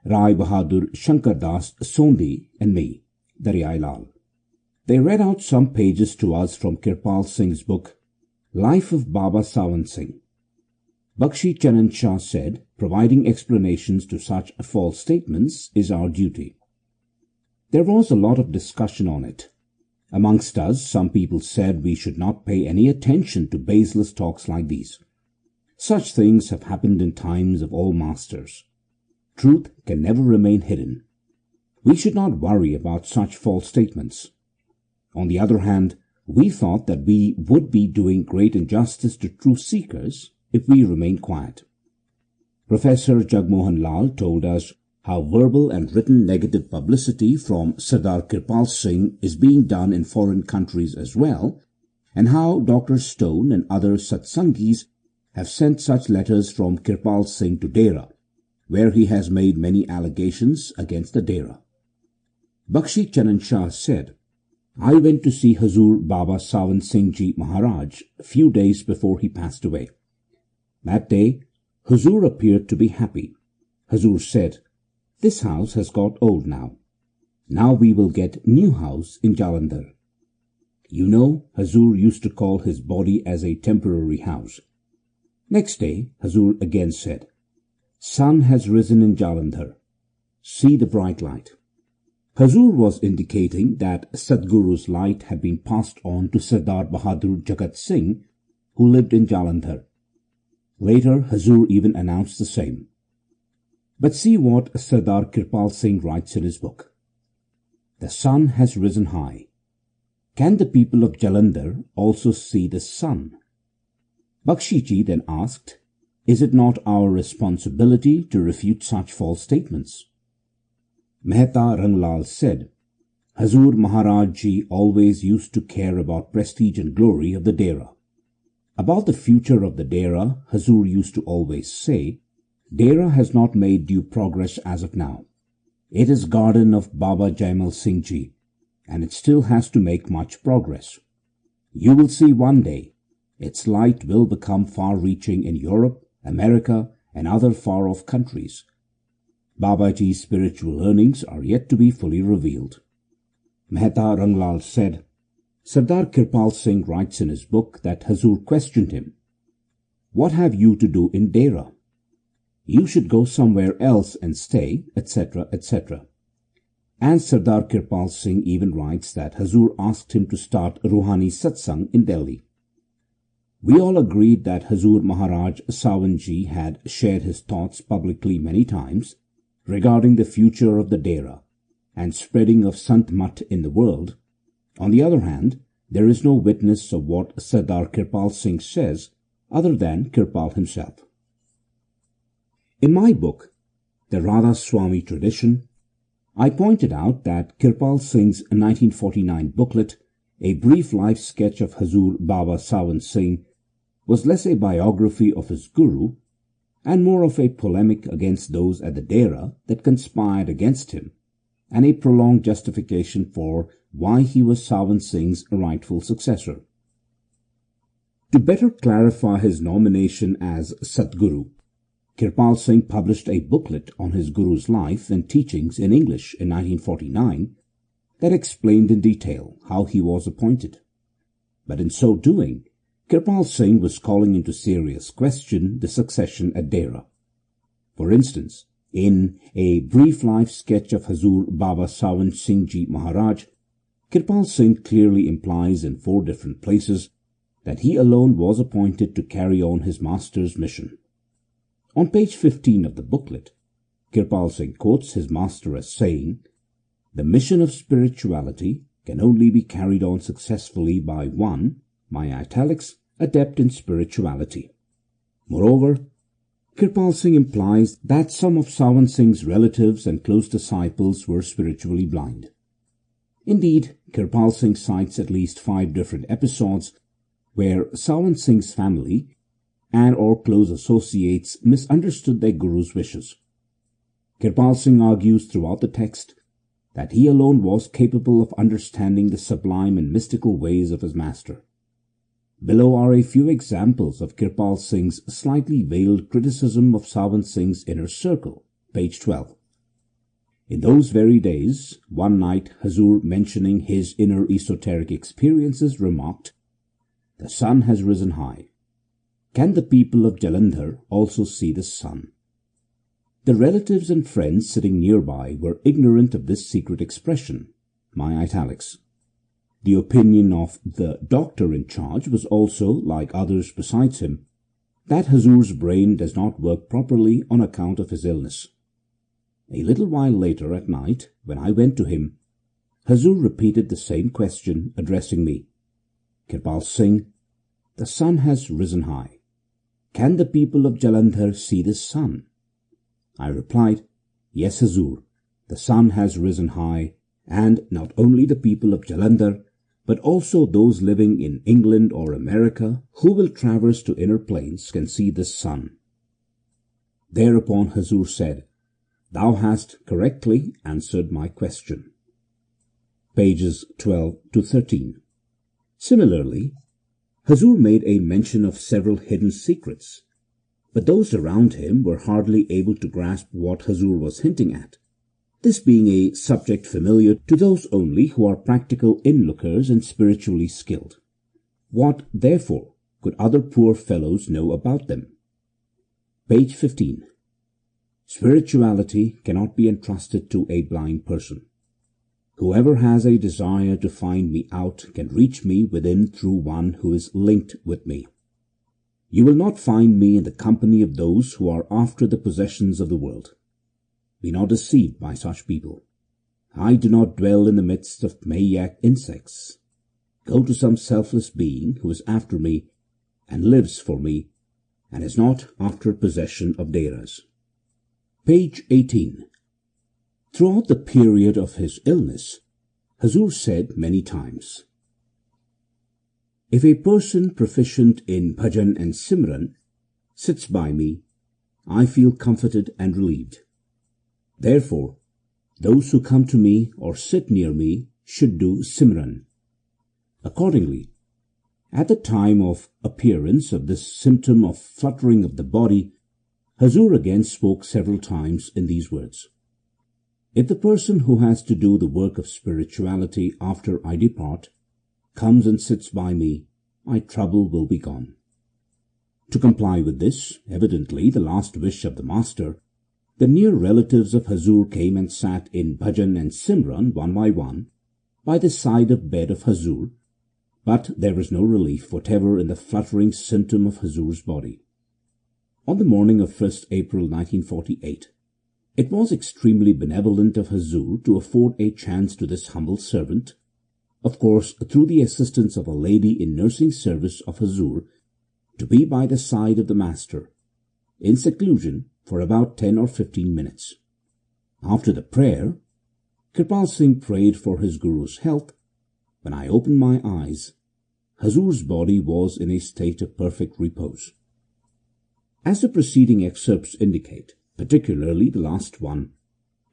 Rai Bahadur Shankar Das Sondi, and me, Daryai Lal. They read out some pages to us from Kirpal Singh's book, Life of Baba Sawan Singh. Bakshi Chanan Shah said, providing explanations to such false statements is our duty. There was a lot of discussion on it. Amongst us, some people said we should not pay any attention to baseless talks like these. Such things have happened in times of all masters. Truth can never remain hidden. We should not worry about such false statements. On the other hand, we thought that we would be doing great injustice to truth seekers if we remained quiet. Professor Jagmohan Lal told us how verbal and written negative publicity from Sardar Kirpal Singh is being done in foreign countries as well, and how Dr. Stone and other Satsangis have sent such letters from Kirpal Singh to Dera, where he has made many allegations against the Dera. Bakshi Chanan Shah said, I went to see Hazur Baba Sawan Singh Ji Maharaj a few days before he passed away. That day, Hazur appeared to be happy. Hazur said, this house has got old now. Now we will get new house in Jalandhar. You know, Hazur used to call his body as a temporary house. Next day, Hazur again said, sun has risen in Jalandhar. See the bright light. Hazur was indicating that Sadguru's light had been passed on to Sardar Bahadur Jagat Singh, who lived in Jalandhar. Later, Hazur even announced the same. But see what Sardar Kirpal Singh writes in his book. The sun has risen high. Can the people of Jalandhar also see the sun? Bakshiji then asked, is it not our responsibility to refute such false statements? Mehta Ranglal said, Hazur Maharaj Ji always used to care about prestige and glory of the Dera. About the future of the Dera, Hazur used to always say, Dera has not made due progress as of now. It is garden of Baba Jaimal Singh Ji, and it still has to make much progress. You will see one day, its light will become far-reaching in Europe, America, and other far-off countries. Babaji's spiritual earnings are yet to be fully revealed. Mehta Ranglal said, Sardar Kirpal Singh writes in his book that Hazur questioned him, what have you to do in Dera? You should go somewhere else and stay, etc., etc. And Sardar Kirpal Singh even writes that Hazur asked him to start Ruhani Satsang in Delhi. We all agreed that Hazur Maharaj Sawan Ji had shared his thoughts publicly many times regarding the future of the Dera and spreading of Sant Mat in the world. On the other hand, there is no witness of what Sardar Kirpal Singh says other than Kirpal himself. In my book, The Radha Swami Tradition, I pointed out that Kirpal Singh's 1949 booklet, A Brief Life Sketch of Hazur Baba Sawan Singh, was less a biography of his guru and more of a polemic against those at the Dera that conspired against him, and a prolonged justification for why he was Sawan Singh's rightful successor. To better clarify his nomination as Satguru, Kirpal Singh published a booklet on his guru's life and teachings in English in 1949 that explained in detail how he was appointed. But in so doing, Kirpal Singh was calling into serious question the succession at Dera. For instance, in A Brief Life Sketch of Hazur Baba Sawan Singh Ji Maharaj, Kirpal Singh clearly implies in 4 different places that he alone was appointed to carry on his master's mission. On page 15 of the booklet, Kirpal Singh quotes his master as saying, "The mission of spirituality can only be carried on successfully by one, my italics, adept in spirituality. Moreover, Kirpal Singh implies that some of Sawan Singh's relatives and close disciples were spiritually blind. Indeed, Kirpal Singh cites at least 5 different episodes where Sawan Singh's family and or close associates misunderstood their guru's wishes. Kirpal Singh argues throughout the text that he alone was capable of understanding the sublime and mystical ways of his master. Below are a few examples of Kirpal Singh's slightly veiled criticism of Sawan Singh's inner circle, page 12. In those very days, one night Hazur, mentioning his inner esoteric experiences, remarked, "The sun has risen high. Can the people of Jalandhar also see the sun?" The relatives and friends sitting nearby were ignorant of this secret expression, my italics. The opinion of the doctor in charge was also, like others besides him, that Hazur's brain does not work properly on account of his illness. A little while later at night, when I went to him, Hazur repeated the same question, addressing me. "Kirpal Singh, the sun has risen high. Can the people of Jalandhar see the sun?" I replied, "Yes, Hazur, the sun has risen high, and not only the people of Jalandhar, but also those living in England or America who will traverse to inner planes can see this sun." Thereupon Hazur said, "Thou hast correctly answered my question." Pages 12 to 13. Similarly, Hazur made a mention of several hidden secrets, but those around him were hardly able to grasp what Hazur was hinting at, this being a subject familiar to those only who are practical inlookers and spiritually skilled. What, therefore, could other poor fellows know about them? Page 15. Spirituality cannot be entrusted to a blind person. Whoever has a desire to find me out can reach me within through one who is linked with me. You will not find me in the company of those who are after the possessions of the world. Be not deceived by such people. I do not dwell in the midst of Mayak insects. Go to some selfless being who is after me and lives for me and is not after possession of Deras. Page 18. Throughout the period of his illness, Hazur said many times, "If a person proficient in bhajan and simran sits by me, I feel comforted and relieved. Therefore, those who come to me or sit near me should do simran." Accordingly, at the time of appearance of this symptom of fluttering of the body, Hazur again spoke several times in these words, "If the person who has to do the work of spirituality after I depart comes and sits by me, my trouble will be gone." To comply with this, evidently the last wish of the master, the near relatives of Hazur came and sat in bhajan and simran one by the side of bed of Hazur, but there was no relief whatever in the fluttering symptom of Hazur's body. On the morning of 1st April 1948, it was extremely benevolent of Hazur to afford a chance to this humble servant, of course through the assistance of a lady in nursing service of Hazur, to be by the side of the master, in seclusion, for about 10 or 15 minutes. After the prayer, Kirpal Singh prayed for his Guru's health. When I opened my eyes, Hazur's body was in a state of perfect repose. As the preceding excerpts indicate, particularly the last one,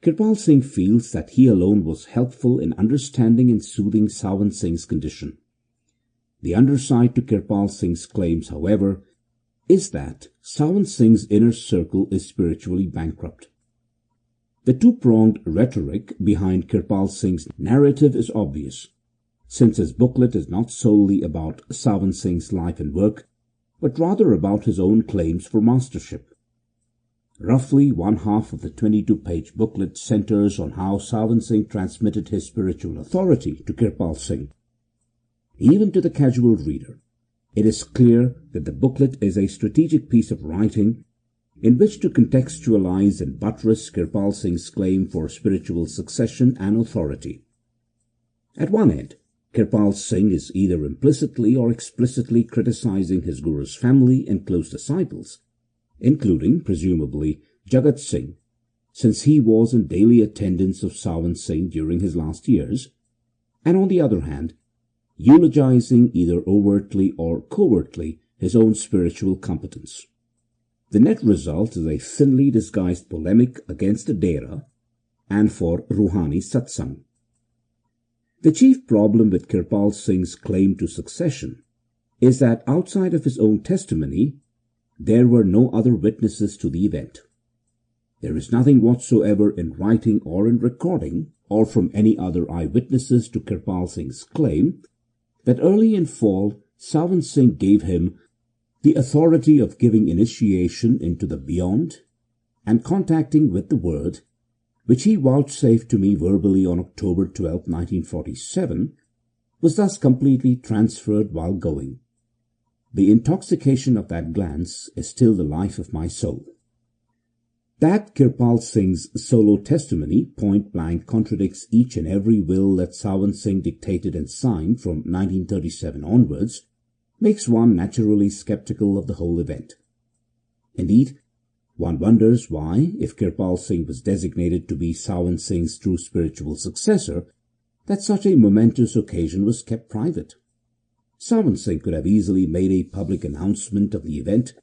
Kirpal Singh feels that he alone was helpful in understanding and soothing Sawan Singh's condition. The underside to Kirpal Singh's claims, however, is that Sawan Singh's inner circle is spiritually bankrupt. The two-pronged rhetoric behind Kirpal Singh's narrative is obvious, since his booklet is not solely about Sawan Singh's life and work, but rather about his own claims for mastership. Roughly one half of the 22-page booklet centers on how Sawan Singh transmitted his spiritual authority to Kirpal Singh. Even to the casual reader, it is clear that the booklet is a strategic piece of writing in which to contextualize and buttress Kirpal Singh's claim for spiritual succession and authority. At one end, Kirpal Singh is either implicitly or explicitly criticizing his Guru's family and close disciples, including, presumably, Jagat Singh, since he was in daily attendance of Sawan Singh during his last years, and on the other hand, eulogizing either overtly or covertly his own spiritual competence. The net result is a thinly disguised polemic against the Dera and for Ruhani Satsang. The chief problem with Kirpal Singh's claim to succession is that outside of his own testimony, there were no other witnesses to the event. There is nothing whatsoever in writing or in recording or from any other eyewitnesses to Kirpal Singh's claim that early in fall Sawan Singh gave him the authority of giving initiation into the beyond and contacting with the word, which he vouchsafed to me verbally on October 12, 1947, was thus completely transferred while going. The intoxication of that glance is still the life of my soul. That Kirpal Singh's solo testimony point-blank contradicts each and every will that Sawan Singh dictated and signed from 1937 onwards makes one naturally skeptical of the whole event. Indeed, one wonders why, if Kirpal Singh was designated to be Sawan Singh's true spiritual successor, that such a momentous occasion was kept private. Sawan Singh could have easily made a public announcement of the event,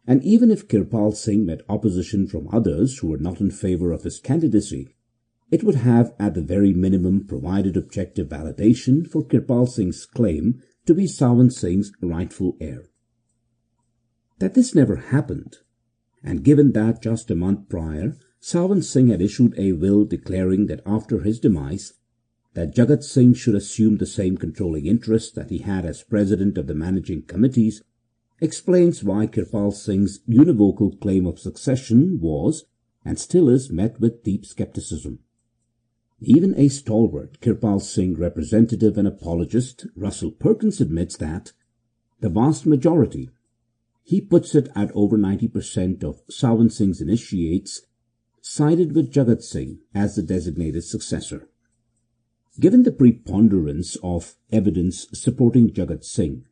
and even if Kirpal Singh met opposition from others who were not in favour of his candidacy, it would have at the very minimum provided objective validation for Kirpal Singh's claim to be Sawan Singh's rightful heir. That this never happened, and given that just a month prior Sawan Singh had issued a will declaring that after his demise that Jagat Singh should assume the same controlling interest that he had as president of the managing committees, explains why Kirpal Singh's univocal claim of succession was and still is met with deep skepticism. Even a stalwart Kirpal Singh representative and apologist, Russell Perkins, admits that the vast majority, he puts it at over 90% of Sawan Singh's initiates, sided with Jagat Singh as the designated successor. Given the preponderance of evidence supporting Jagat Singh,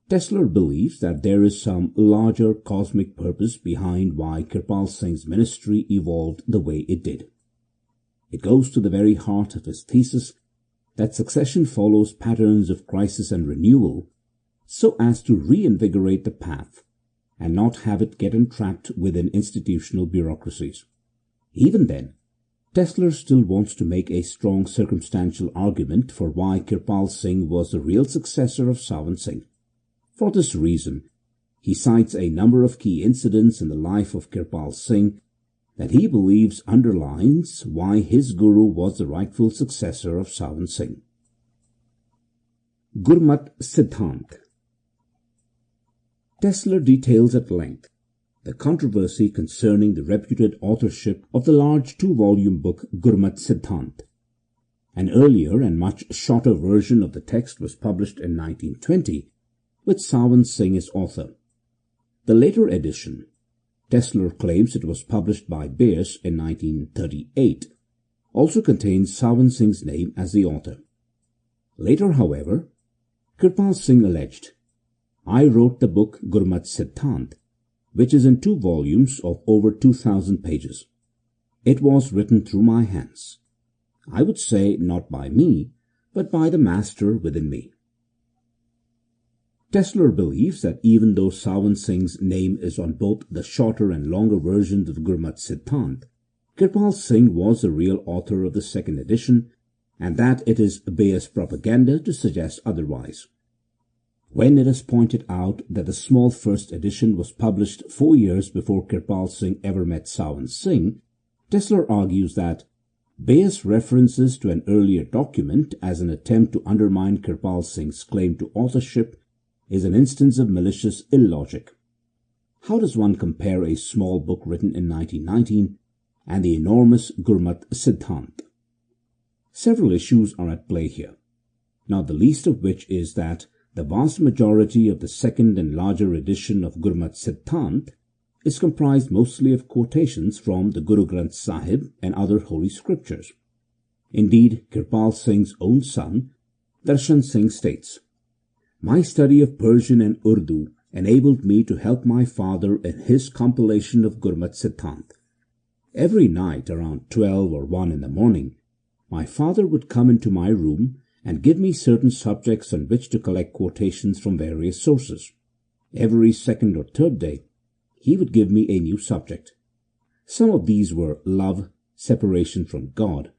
Tesler believes that there is some larger cosmic purpose behind why Kirpal Singh's ministry evolved the way it did. It goes to the very heart of his thesis that succession follows patterns of crisis and renewal so as to reinvigorate the path and not have it get entrapped within institutional bureaucracies. Even then, Tesler still wants to make a strong circumstantial argument for why Kirpal Singh was the real successor of Sawan Singh. For this reason, he cites a number of key incidents in the life of Kirpal Singh that he believes underlines why his guru was the rightful successor of Sawan Singh. Gurmat Siddhant. Tesler details at length the controversy concerning the reputed authorship of the large 2-volume book Gurmat Siddhant. An earlier and much shorter version of the text was published in 1920, with Sawan Singh as author. The later edition, Tesler claims it was published by Beas in 1938, also contains Sawan Singh's name as the author. Later, however, Kirpal Singh alleged, "I wrote the book Gurmat Siddhant, which is in 2 volumes of over 2,000 pages. It was written through my hands. I would say not by me, but by the master within me." Tesler believes that even though Sawan Singh's name is on both the shorter and longer versions of Gurmat Siddhant, Kirpal Singh was the real author of the second edition, and that it is Beas propaganda to suggest otherwise. When it is pointed out that the small first edition was published 4 years before Kirpal Singh ever met Sawan Singh, Tesler argues that Beas references to an earlier document as an attempt to undermine Kirpal Singh's claim to authorship is an instance of malicious illogic. How does one compare a small book written in 1919 and the enormous Gurmat Siddhant? Several issues are at play here, not the least of which is that the vast majority of the second and larger edition of Gurmat Siddhant is comprised mostly of quotations from the Guru Granth Sahib and other holy scriptures. Indeed, Kirpal Singh's own son, Darshan Singh, states, "My study of Persian and Urdu enabled me to help my father in his compilation of Gurmat Siddhant. Every night around 12 or 1 in the morning, my father would come into my room and give me certain subjects on which to collect quotations from various sources. Every second or third day, he would give me a new subject. Some of these were love, separation from God,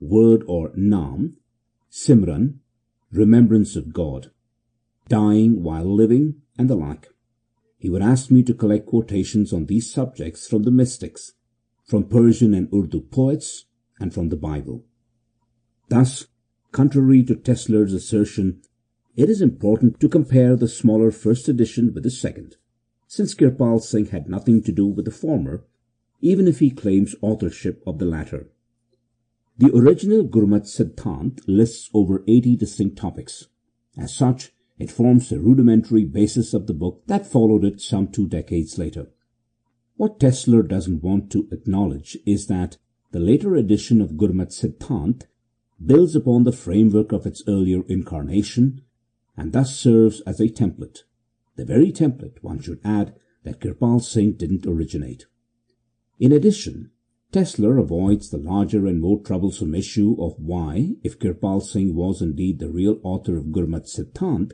word or naam, simran, remembrance of God, dying while living, and the like. He would ask me to collect quotations on these subjects from the mystics, from Persian and Urdu poets, and from the Bible. Thus, contrary to Tesler's assertion, it is important to compare the smaller first edition with the second, since Kirpal Singh had nothing to do with the former, even if he claims authorship of the latter. The original Gurmat Siddhant lists over 80 distinct topics. As such, it forms the rudimentary basis of the book that followed it some 2 decades later. What Tesler doesn't want to acknowledge is that the later edition of Gurmat Siddhant builds upon the framework of its earlier incarnation and thus serves as a template, the very template, one should add, that Kirpal Singh didn't originate. In addition, Tesler avoids the larger and more troublesome issue of why, if Kirpal Singh was indeed the real author of Gurmat Siddhant,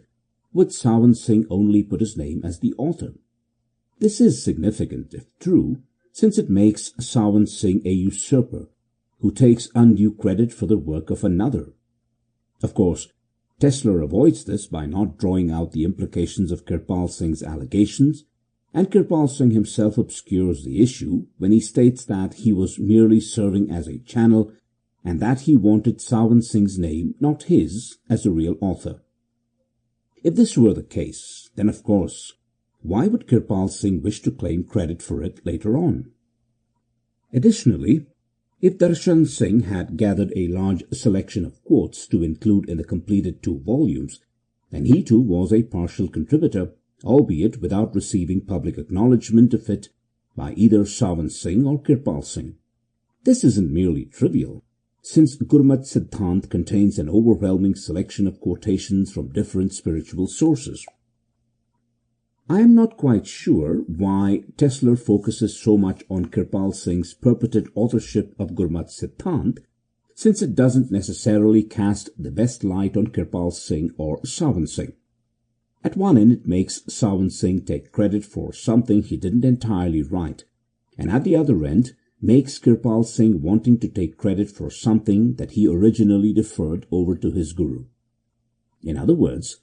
would Sawan Singh only put his name as the author. This is significant, if true, since it makes Sawan Singh a usurper who takes undue credit for the work of another. Of course, Tesler avoids this by not drawing out the implications of Kirpal Singh's allegations, and Kirpal Singh himself obscures the issue when he states that he was merely serving as a channel and that he wanted Sawan Singh's name, not his, as the real author. If this were the case, then of course, why would Kirpal Singh wish to claim credit for it later on? Additionally, if Darshan Singh had gathered a large selection of quotes to include in the completed 2 volumes, then he too was a partial contributor, albeit without receiving public acknowledgement of it by either Sawan Singh or Kirpal Singh. This isn't merely trivial, since Gurmat Siddhant contains an overwhelming selection of quotations from different spiritual sources. I am not quite sure why Tesler focuses so much on Kirpal Singh's purported authorship of Gurmat Siddhant, since it doesn't necessarily cast the best light on Kirpal Singh or Sawan Singh. At one end, it makes Sawan Singh take credit for something he didn't entirely write, and at the other end, makes Kirpal Singh wanting to take credit for something that he originally deferred over to his guru. In other words,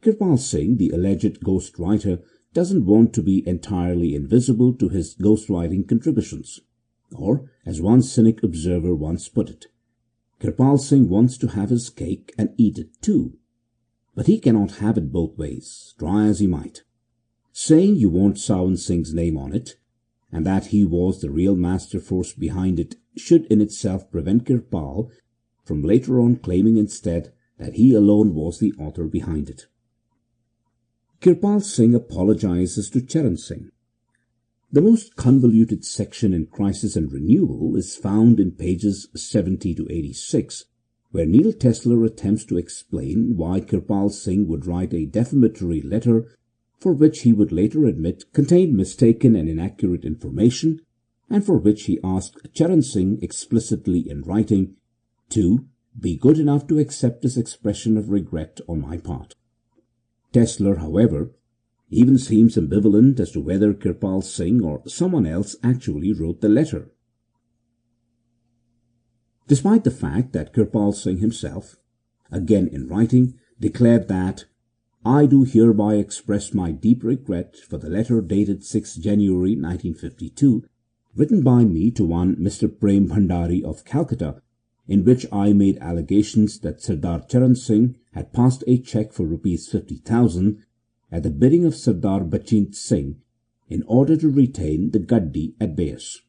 Kirpal Singh, the alleged ghostwriter, doesn't want to be entirely invisible to his ghostwriting contributions. Or, as one cynic observer once put it, Kirpal Singh wants to have his cake and eat it too. But he cannot have it both ways, try as he might. Saying you want Sawan Singh's name on it, and that he was the real master force behind it, should in itself prevent Kirpal from later on claiming instead that he alone was the author behind it. Kirpal Singh apologizes to Charan Singh. The most convoluted section in Crisis and Renewal is found in pages 70 to 86, where Neil Tesler attempts to explain why Kirpal Singh would write a defamatory letter for which he would later admit contained mistaken and inaccurate information, and for which he asked Charan Singh explicitly in writing to be good enough to accept this expression of regret on my part. Tesler, however, even seems ambivalent as to whether Kirpal Singh or someone else actually wrote the letter. Despite the fact that Kirpal Singh himself, again in writing, declared that I do hereby express my deep regret for the letter dated 6 January 1952, written by me to one Mr. Prem Bhandari of Calcutta, in which I made allegations that Sardar Charan Singh had passed a cheque for Rs 50,000 at the bidding of Sardar Bachint Singh in order to retain the Gaddi at Beas.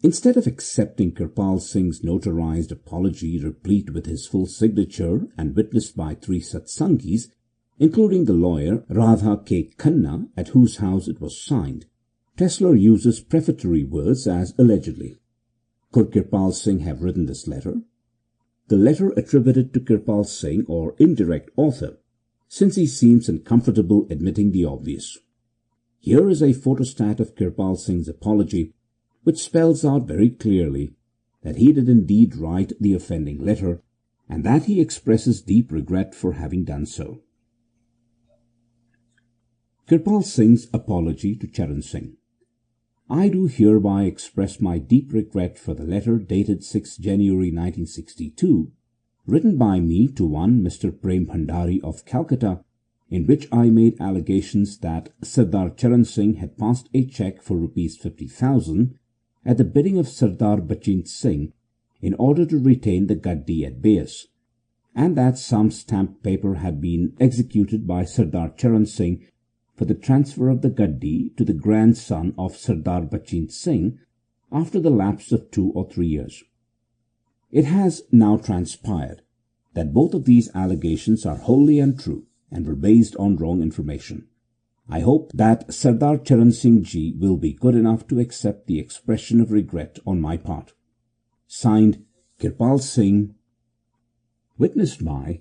Instead of accepting Kirpal Singh's notarized apology replete with his full signature and witnessed by 3 Satsangis, including the lawyer Radha K. Khanna, at whose house it was signed, Tesler uses prefatory words as allegedly. Could Kirpal Singh have written this letter? The letter attributed to Kirpal Singh or indirect author, since he seems uncomfortable admitting the obvious. Here is a photostat of Kirpal Singh's apology, which spells out very clearly that he did indeed write the offending letter, and that he expresses deep regret for having done so. Kirpal Singh's apology to Charan Singh. I do hereby express my deep regret for the letter dated 6 January 1962, written by me to one Mr. Prem Bhandari of Calcutta, in which I made allegations that Sardar Charan Singh had passed a cheque for Rs 50,000 at the bidding of Sardar Bachint Singh in order to retain the Gaddi at Beas, and that some stamped paper had been executed by Sardar Charan Singh for the transfer of the Gaddi to the grandson of Sardar Bachint Singh after the lapse of 2 or 3 years. It has now transpired that both of these allegations are wholly untrue and were based on wrong information. I hope that Sardar Charan Singh ji will be good enough to accept the expression of regret on my part. Signed, Kirpal Singh. Witnessed by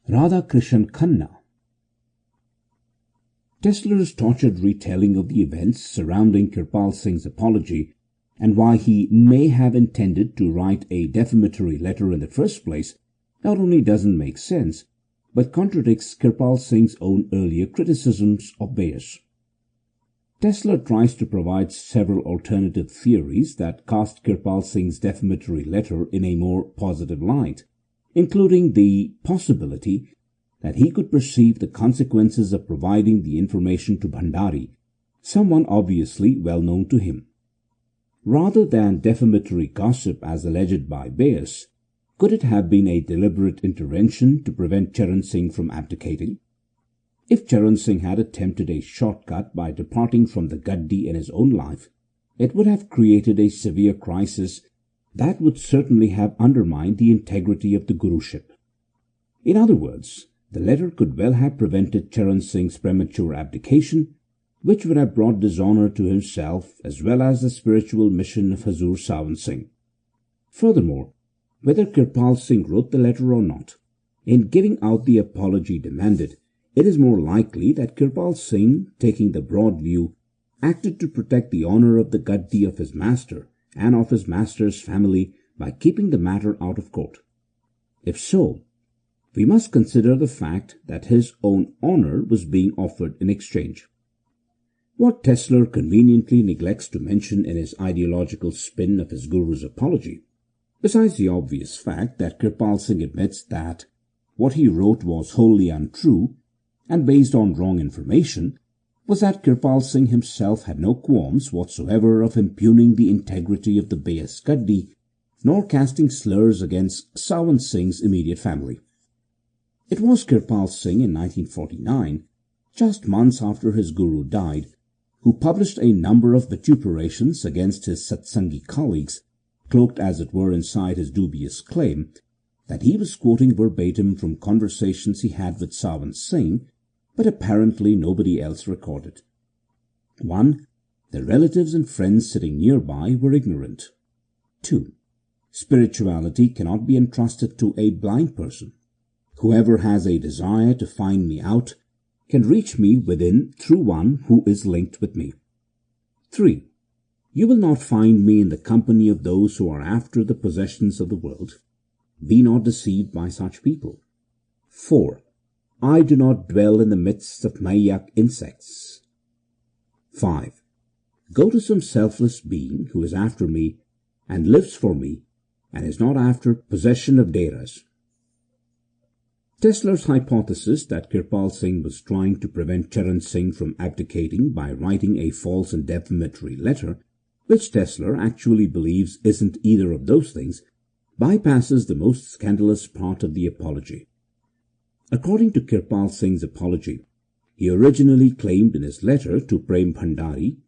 Radha Krishan Khanna. Tesler's tortured retelling of the events surrounding Kirpal Singh's apology and why he may have intended to write a defamatory letter in the first place not only doesn't make sense, but contradicts Kirpal Singh's own earlier criticisms of Beas. Tesler tries to provide several alternative theories that cast Kirpal Singh's defamatory letter in a more positive light, including the possibility that he could perceive the consequences of providing the information to Bhandari, someone obviously well known to him. Rather than defamatory gossip as alleged by Beas, could it have been a deliberate intervention to prevent Charan Singh from abdicating? If Charan Singh had attempted a shortcut by departing from the Gaddi in his own life, it would have created a severe crisis that would certainly have undermined the integrity of the Guruship. In other words, the letter could well have prevented Charan Singh's premature abdication, which would have brought dishonour to himself as well as the spiritual mission of Hazur Sawan Singh. Furthermore, whether Kirpal Singh wrote the letter or not, in giving out the apology demanded, it is more likely that Kirpal Singh, taking the broad view, acted to protect the honour of the Gaddi of his master and of his master's family by keeping the matter out of court. If so, we must consider the fact that his own honour was being offered in exchange. What Tesler conveniently neglects to mention in his ideological spin of his Guru's apology, besides the obvious fact that Kirpal Singh admits that what he wrote was wholly untrue and based on wrong information, was that Kirpal Singh himself had no qualms whatsoever of impugning the integrity of the Beas Gaddi, nor casting slurs against Sawan Singh's immediate family. It was Kirpal Singh in 1949, just months after his Guru died, who published a number of vituperations against his Satsangi colleagues, cloaked as it were inside his dubious claim that he was quoting verbatim from conversations he had with Sawan Singh, but apparently nobody else recorded. 1. The relatives and friends sitting nearby were ignorant. 2. Spirituality cannot be entrusted to a blind person. Whoever has a desire to find me out can reach me within through one who is linked with me. 3. You will not find me in the company of those who are after the possessions of the world. Be not deceived by such people. 4. I do not dwell in the midst of mayak insects. 5. Go to some selfless being who is after me and lives for me and is not after possession of dheras. Tesler's hypothesis that Kirpal Singh was trying to prevent Charan Singh from abdicating by writing a false and defamatory letter, which Tesler actually believes isn't either of those things, bypasses the most scandalous part of the apology. According to Kirpal Singh's apology, he originally claimed in his letter to Prem Bhandari,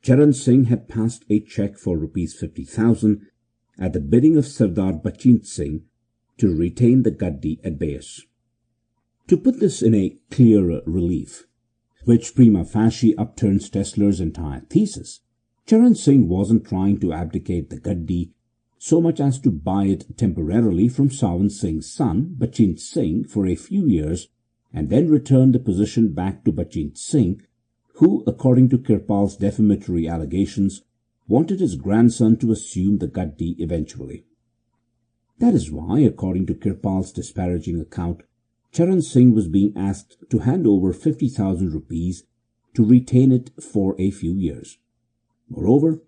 Charan Singh had passed a cheque for Rs 50,000 at the bidding of Sardar Bachint Singh to retain the Gaddi at Beas. To put this in a clearer relief, which prima facie upturns Tesler's entire thesis, Charan Singh wasn't trying to abdicate the Gaddi so much as to buy it temporarily from Sawan Singh's son, Bachint Singh, for a few years, and then return the position back to Bachint Singh, who, according to Kirpal's defamatory allegations, wanted his grandson to assume the gaddi eventually. That is why, according to Kirpal's disparaging account, Charan Singh was being asked to hand over 50,000 rupees to retain it for a few years. Moreover,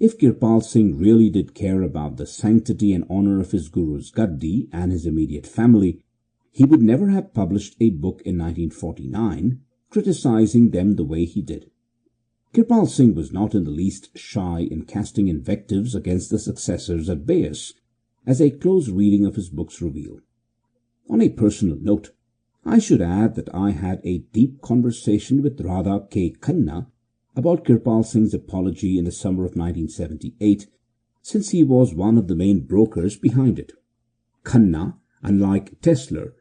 if Kirpal Singh really did care about the sanctity and honour of his guru's gaddi and his immediate family, he would never have published a book in 1949 criticizing them the way he did. Kirpal Singh was not in the least shy in casting invectives against the successors at Beas, as a close reading of his books reveal. On a personal note, I should add that I had a deep conversation with Radha K. Khanna about Kirpal Singh's apology in the summer of 1978, since he was one of the main brokers behind it. Khanna, unlike Tesler,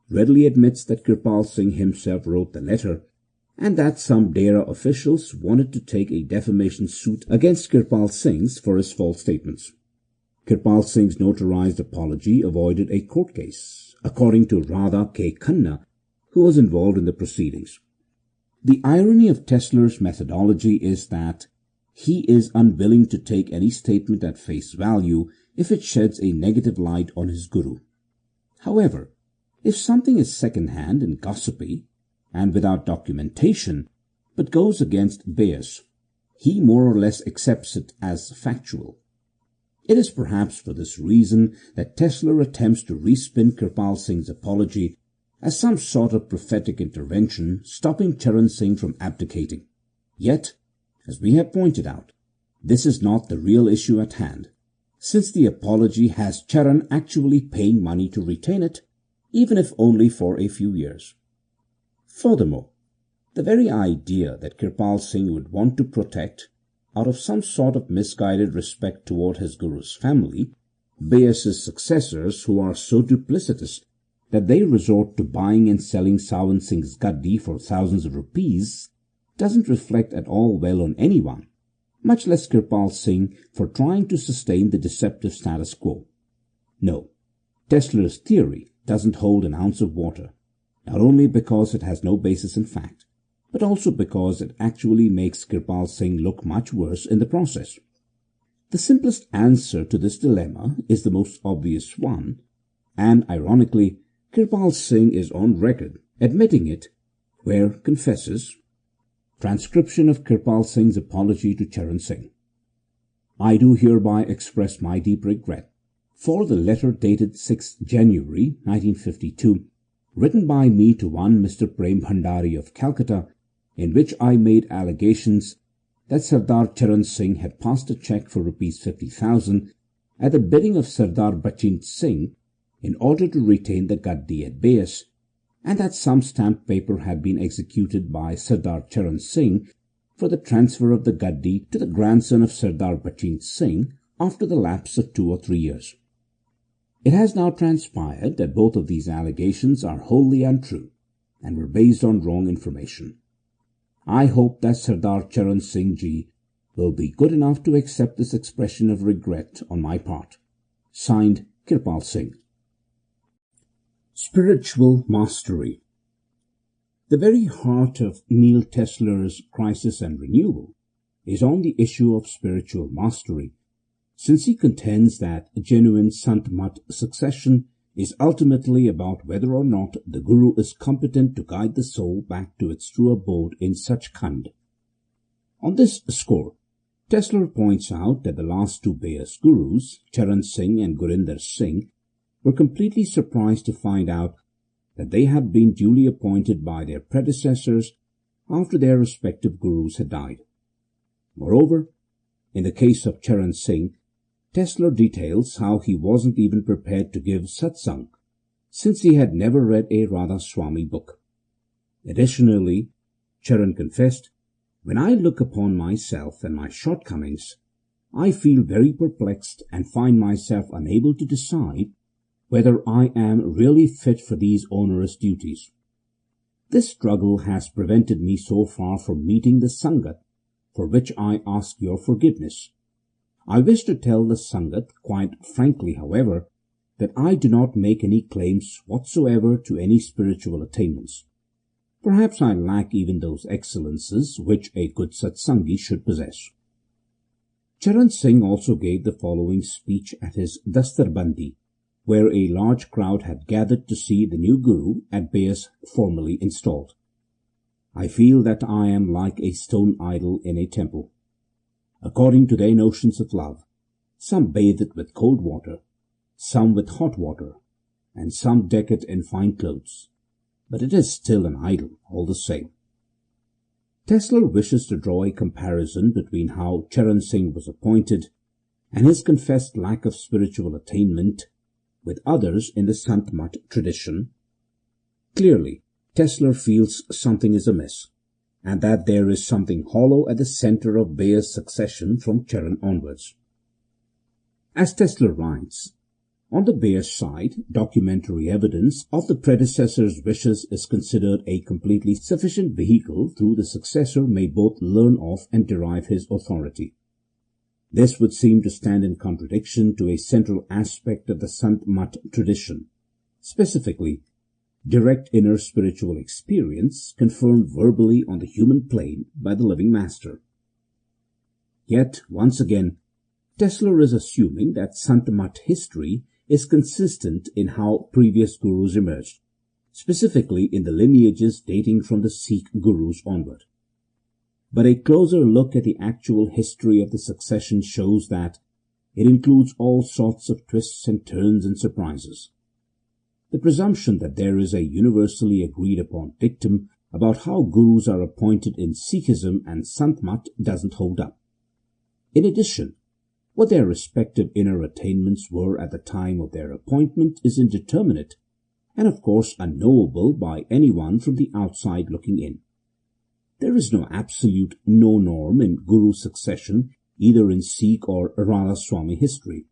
readily admits that Kirpal Singh himself wrote the letter, and that some Dera officials wanted to take a defamation suit against Kirpal Singh for his false statements. Kirpal Singh's notarized apology avoided a court case, according to Radha K. Khanna, who was involved in the proceedings. The irony of Tesler's methodology is that he is unwilling to take any statement at face value if it sheds a negative light on his guru. However, if something is second-hand and gossipy, and without documentation, but goes against Beas, he more or less accepts it as factual. It is perhaps for this reason that Tesler attempts to respin Kirpal Singh's apology as some sort of prophetic intervention stopping Charan Singh from abdicating. Yet, as we have pointed out, this is not the real issue at hand, since the apology has Charan actually paying money to retain it, even if only for a few years. Furthermore, the very idea that Kirpal Singh would want to protect, out of some sort of misguided respect toward his guru's family, Beas's successors who are so duplicitous that they resort to buying and selling Sawan Singh's gaddi for thousands of rupees, doesn't reflect at all well on anyone, much less Kirpal Singh, for trying to sustain the deceptive status quo. No, Tesler's theory doesn't hold an ounce of water, not only because it has no basis in fact, but also because it actually makes Kirpal Singh look much worse in the process. The simplest answer to this dilemma is the most obvious one, and ironically, Kirpal Singh is on record admitting it, where confesses. Transcription of Kirpal Singh's apology to Charan Singh. I do hereby express my deep regret for the letter dated 6 January 1952, written by me to one Mr. Prem Bhandari of Calcutta, in which I made allegations that Sardar Charan Singh had passed a cheque for Rs 50,000 at the bidding of Sardar Bachint Singh in order to retain the gaddi at Beas, and that some stamped paper had been executed by Sardar Charan Singh for the transfer of the gaddi to the grandson of Sardar Bachint Singh after the lapse of 2 or 3 years. It has now transpired that both of these allegations are wholly untrue and were based on wrong information. I hope that Sardar Charan Singh ji will be good enough to accept this expression of regret on my part. Signed, Kirpal Singh. Spiritual Mastery. The very heart of Neil Tesler's Crisis and Renewal is on the issue of spiritual mastery, since he contends that genuine Sant Mat succession is ultimately about whether or not the Guru is competent to guide the soul back to its true abode in Sachkhand. On this score, Tesler points out that the last 2 Beas Gurus, Charan Singh and Gurinder Singh, were completely surprised to find out that they had been duly appointed by their predecessors after their respective Gurus had died. Moreover, in the case of Charan Singh, Tesler details how he wasn't even prepared to give Satsang, since he had never read a Radha Swami book. Additionally, Charan confessed, "When I look upon myself and my shortcomings, I feel very perplexed and find myself unable to decide whether I am really fit for these onerous duties. This struggle has prevented me so far from meeting the Sangat, for which I ask your forgiveness. I wish to tell the Sangat quite frankly, however, that I do not make any claims whatsoever to any spiritual attainments. Perhaps I lack even those excellences which a good Satsangi should possess. Charan Singh also gave the following speech at his Dastarbandi, where a large crowd had gathered to see the new Guru at Beas formally installed. I feel that I am like a stone idol in a temple. According to their notions of love, some bathe it with cold water, some with hot water, and some deck it in fine clothes. But it is still an idol, all the same. Tesler wishes to draw a comparison between how Charan Singh was appointed and his confessed lack of spiritual attainment with others in the Sant Mat tradition. Clearly, Tesler feels something is amiss, and that there is something hollow at the center of Beas' succession from Charan onwards. As Tesler writes, on the Beas side, documentary evidence of the predecessor's wishes is considered a completely sufficient vehicle through the successor may both learn of and derive his authority. This would seem to stand in contradiction to a central aspect of the Sant Mat tradition, specifically direct inner spiritual experience confirmed verbally on the human plane by the living master. Yet, once again, Tesler is assuming that Sant Mat history is consistent in how previous gurus emerged, specifically in the lineages dating from the Sikh gurus onward. But a closer look at the actual history of the succession shows that it includes all sorts of twists and turns and surprises. The presumption that there is a universally agreed upon dictum about how gurus are appointed in Sikhism and Sant Mat doesn't hold up. In addition, what their respective inner attainments were at the time of their appointment is indeterminate and of course unknowable by anyone from the outside looking in. There is no absolute no norm in guru succession either in Sikh or Radha Swami history.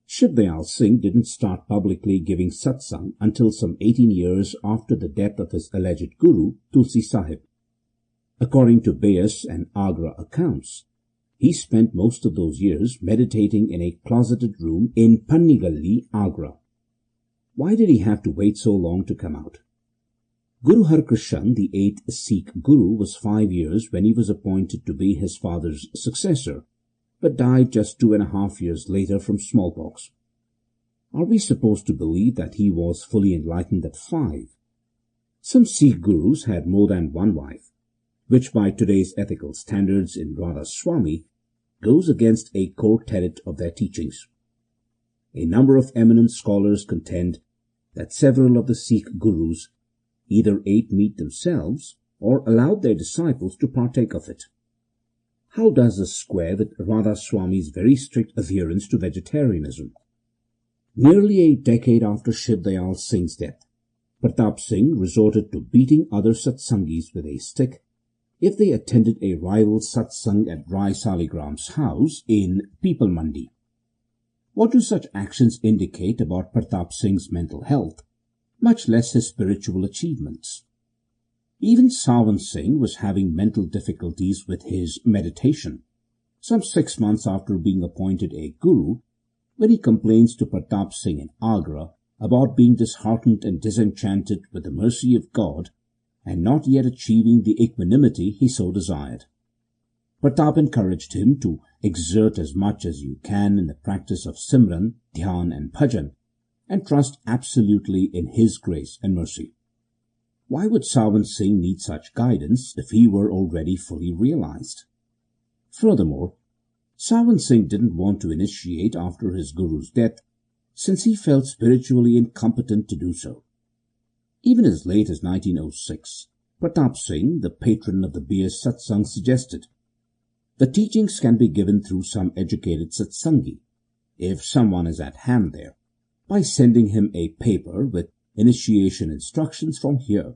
Shiv Dayal Singh didn't start publicly giving satsang until some 18 years after the death of his alleged guru, Tulsi Sahib. According to Beas and Agra accounts, he spent most of those years meditating in a closeted room in Pannigalli, Agra. Why did he have to wait so long to come out? Guru Har Krishan, the 8th Sikh Guru, was 5 years when he was appointed to be his father's successor, but died just 2.5 years later from smallpox. Are we supposed to believe that he was fully enlightened at 5? Some Sikh Gurus had more than one wife, which by today's ethical standards in Radha Swami goes against a core tenet of their teachings. A number of eminent scholars contend that several of the Sikh Gurus either ate meat themselves or allowed their disciples to partake of it. How does this square with Radha Swami's very strict adherence to vegetarianism? Nearly a decade after Shiv Dayal Singh's death, Pratap Singh resorted to beating other satsangis with a stick if they attended a rival satsang at Rai Saligram's house in People Mandi. What do such actions indicate about Pratap Singh's mental health, much less his spiritual achievements? Even Sawan Singh was having mental difficulties with his meditation, some 6 months after being appointed a guru, when he complains to Pratap Singh in Agra about being disheartened and disenchanted with the mercy of God and not yet achieving the equanimity he so desired. Pratap encouraged him to exert as much as you can in the practice of Simran, Dhyan and Bhajan, and trust absolutely in his grace and mercy. Why would Sawan Singh need such guidance if he were already fully realized? Furthermore, Sawan Singh didn't want to initiate after his guru's death, since he felt spiritually incompetent to do so. Even as late as 1906, Pratap Singh, the patron of the Beas Satsang, suggested the teachings can be given through some educated satsangi, if someone is at hand there, by sending him a paper with initiation instructions from here.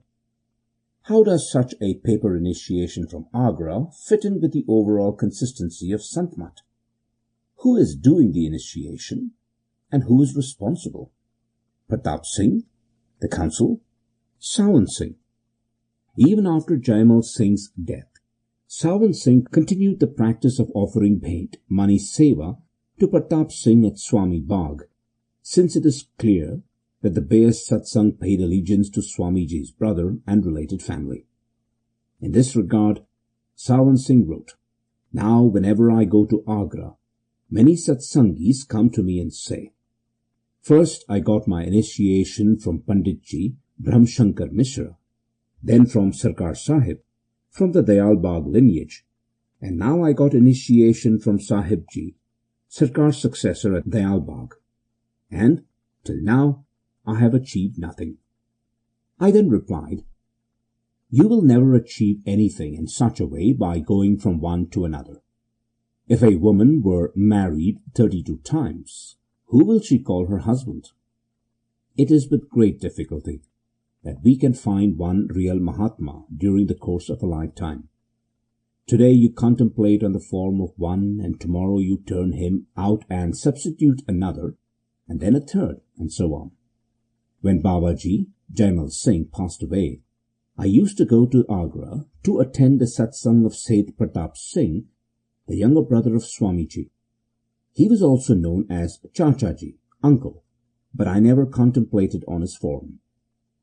How does such a paper initiation from Agra fit in with the overall consistency of Sant Mat? Who is doing the initiation and who is responsible? Pratap Singh, the council, Sawan Singh. Even after Jaimal Singh's death, Sawan Singh continued the practice of offering bait, money seva, to Pratap Singh at Swami Bagh, since it is clear that the Beas Satsang paid allegiance to Swamiji's brother and related family. In this regard, Sawan Singh wrote, "Now whenever I go to Agra, many Satsangis come to me and say, 'First I got my initiation from Panditji Brahmshankar Mishra, then from Sarkar Sahib, from the Dayal Bagh lineage, and now I got initiation from Sahibji, Sarkar's successor at Dayal Bagh, and till now I have achieved nothing.' I then replied, 'You will never achieve anything in such a way by going from one to another. If a woman were married 32 times, who will she call her husband? It is with great difficulty that we can find one real Mahatma during the course of a lifetime. Today you contemplate on the form of one, and tomorrow you turn him out and substitute another, and then a third, and so on. When Babaji Jaimal Singh passed away, I used to go to Agra to attend the satsang of Seth Pratap Singh, the younger brother of Swamiji. He was also known as Chachaji, uncle, but I never contemplated on his form.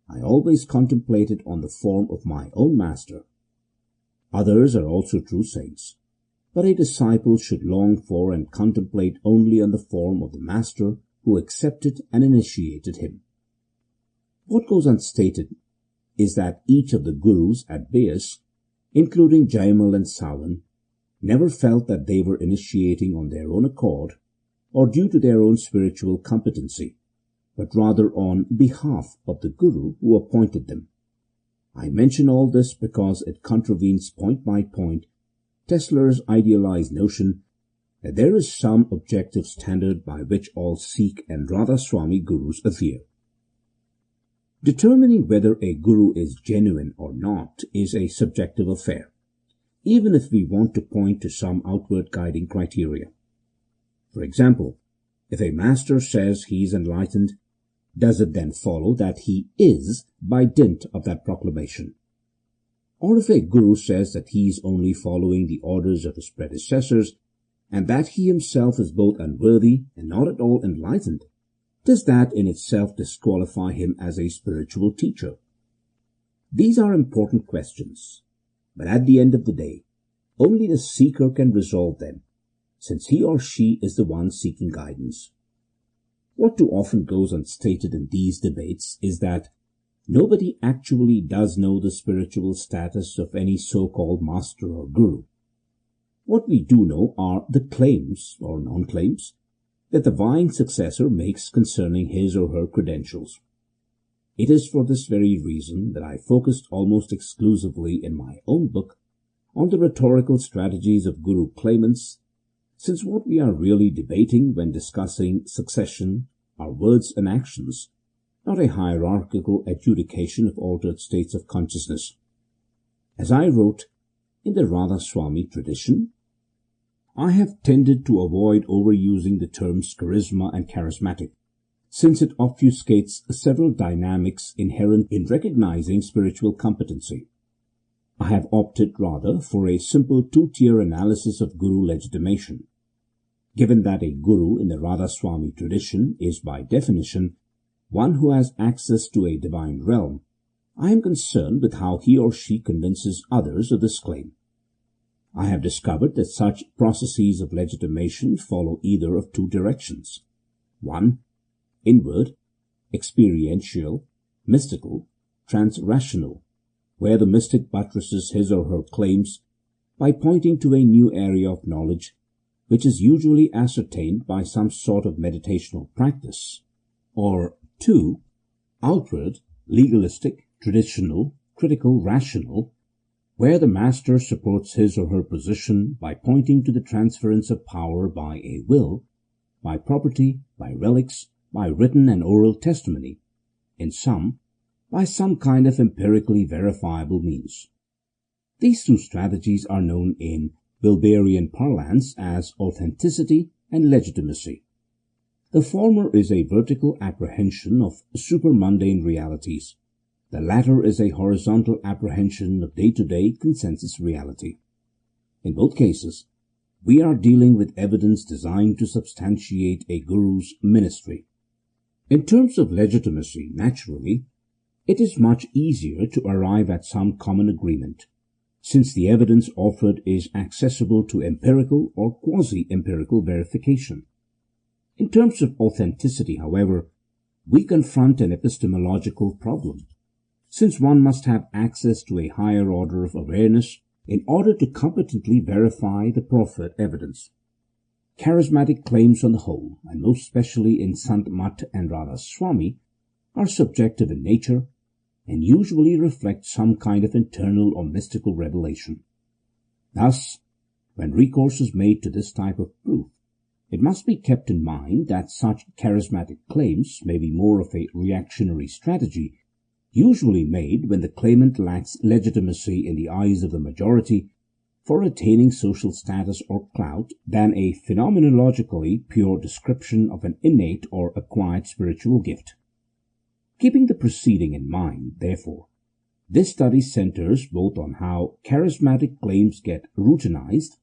I always contemplated on the form of my own master. Others are also true saints, but a disciple should long for and contemplate only on the form of the master who accepted and initiated him. What goes unstated is that each of the gurus at Beas, including Jaimal and Sawan, never felt that they were initiating on their own accord or due to their own spiritual competency, but rather on behalf of the guru who appointed them. I mention all this because it contravenes point by point Tesler's idealized notion that there is some objective standard by which all Sikh and Radha Swami gurus adhere. Determining whether a guru is genuine or not is a subjective affair, even if we want to point to some outward guiding criteria. For example, if a master says he is enlightened, does it then follow that he is by dint of that proclamation? Or if a guru says that he is only following the orders of his predecessors and that he himself is both unworthy and not at all enlightened, does that in itself disqualify him as a spiritual teacher? These are important questions, but at the end of the day, only the seeker can resolve them, since he or she is the one seeking guidance. What too often goes unstated in these debates is that nobody actually does know the spiritual status of any so-called master or guru. What we do know are the claims or non-claims that the vying successor makes concerning his or her credentials. It is for this very reason that I focused almost exclusively in my own book on the rhetorical strategies of guru claimants, since what we are really debating when discussing succession are words and actions, not a hierarchical adjudication of altered states of consciousness. As I wrote, in the Radha Swami tradition, I have tended to avoid overusing the terms charisma and charismatic, since it obfuscates several dynamics inherent in recognizing spiritual competency. I have opted rather for a simple two-tier analysis of guru legitimation. Given that a guru in the Radha Swami tradition is by definition one who has access to a divine realm, I am concerned with how he or she convinces others of this claim. I have discovered that such processes of legitimation follow either of two directions. One, inward, experiential, mystical, transrational, where the mystic buttresses his or her claims by pointing to a new area of knowledge which is usually ascertained by some sort of meditational practice. Or two, outward, legalistic, traditional, critical, rational, where the master supports his or her position by pointing to the transference of power by a will, by property, by relics, by written and oral testimony, in sum, by some kind of empirically verifiable means. These two strategies are known in Wilberian parlance as authenticity and legitimacy. The former is a vertical apprehension of supermundane realities. The latter is a horizontal apprehension of day-to-day consensus reality. In both cases, we are dealing with evidence designed to substantiate a guru's ministry. In terms of legitimacy, naturally, it is much easier to arrive at some common agreement, since the evidence offered is accessible to empirical or quasi-empirical verification. In terms of authenticity, however, we confront an epistemological problem, since one must have access to a higher order of awareness in order to competently verify the proffered evidence. Charismatic claims on the whole, and most especially in Sant Mat and Radha Soami, are subjective in nature and usually reflect some kind of internal or mystical revelation. Thus, when recourse is made to this type of proof, it must be kept in mind that such charismatic claims may be more of a reactionary strategy, usually made when the claimant lacks legitimacy in the eyes of the majority for attaining social status or clout, than a phenomenologically pure description of an innate or acquired spiritual gift. Keeping the preceding in mind, therefore, this study centers both on how charismatic claims get routinized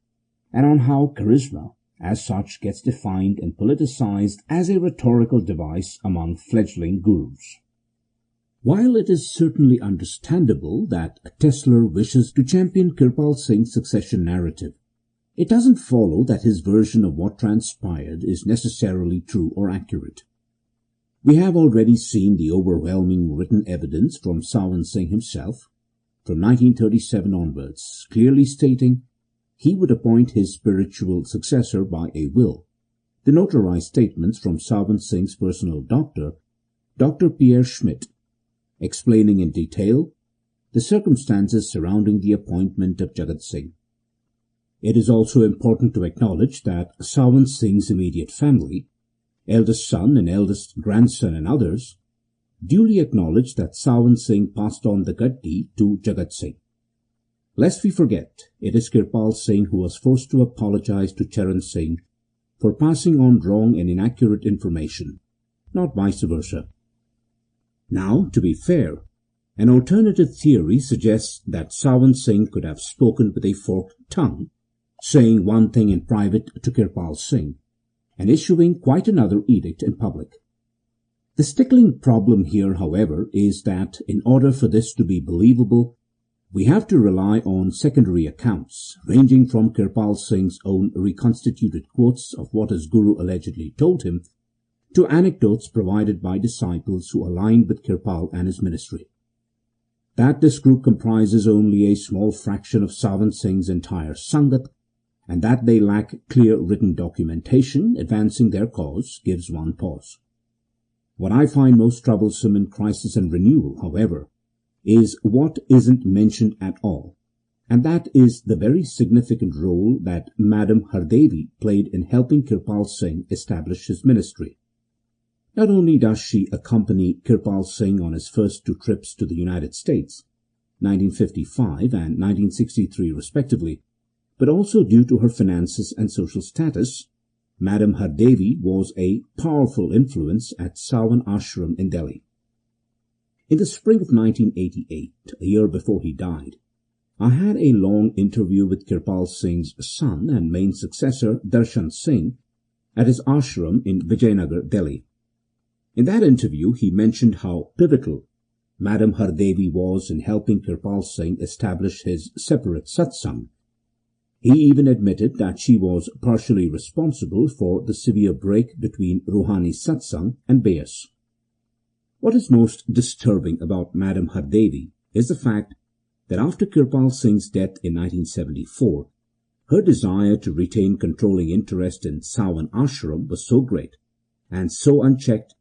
and on how charisma, as such, gets defined and politicized as a rhetorical device among fledgling gurus. While it is certainly understandable that Tesler wishes to champion Kirpal Singh's succession narrative, it doesn't follow that his version of what transpired is necessarily true or accurate. We have already seen the overwhelming written evidence from Sawan Singh himself, from 1937 onwards, clearly stating he would appoint his spiritual successor by a will. The notarized statements from Sawan Singh's personal doctor, Dr. Pierre Schmidt, explaining in detail the circumstances surrounding the appointment of Jagat Singh. It is also important to acknowledge that Sawan Singh's immediate family, eldest son and eldest grandson and others, duly acknowledged that Sawan Singh passed on the gaddi to Jagat Singh. Lest we forget, it is Kirpal Singh who was forced to apologize to Charan Singh for passing on wrong and inaccurate information, not vice versa. Now, to be fair, an alternative theory suggests that Sawan Singh could have spoken with a forked tongue, saying one thing in private to Kirpal Singh, and issuing quite another edict in public. The stickling problem here, however, is that in order for this to be believable, we have to rely on secondary accounts, ranging from Kirpal Singh's own reconstituted quotes of what his guru allegedly told him, to anecdotes provided by disciples who aligned with Kirpal and his ministry. That this group comprises only a small fraction of Sawan Singh's entire Sangat, and that they lack clear written documentation advancing their cause, gives one pause. What I find most troublesome in Crisis and Renewal, however, is what isn't mentioned at all, and that is the very significant role that Madam Hardevi played in helping Kirpal Singh establish his ministry. Not only does she accompany Kirpal Singh on his first two trips to the United States, 1955 and 1963 respectively, but also due to her finances and social status, Madam Hardevi was a powerful influence at Sawan Ashram in Delhi. In the spring of 1988, a year before he died, I had a long interview with Kirpal Singh's son and main successor, Darshan Singh, at his ashram in Vijayanagar, Delhi. In that interview, he mentioned how pivotal Madam Hardevi was in helping Kirpal Singh establish his separate Satsang. He even admitted that she was partially responsible for the severe break between Rouhani Satsang and Beas. What is most disturbing about Madam Hardevi is the fact that after Kirpal Singh's death in 1974, her desire to retain controlling interest in Sawan Ashram was so great and so unchecked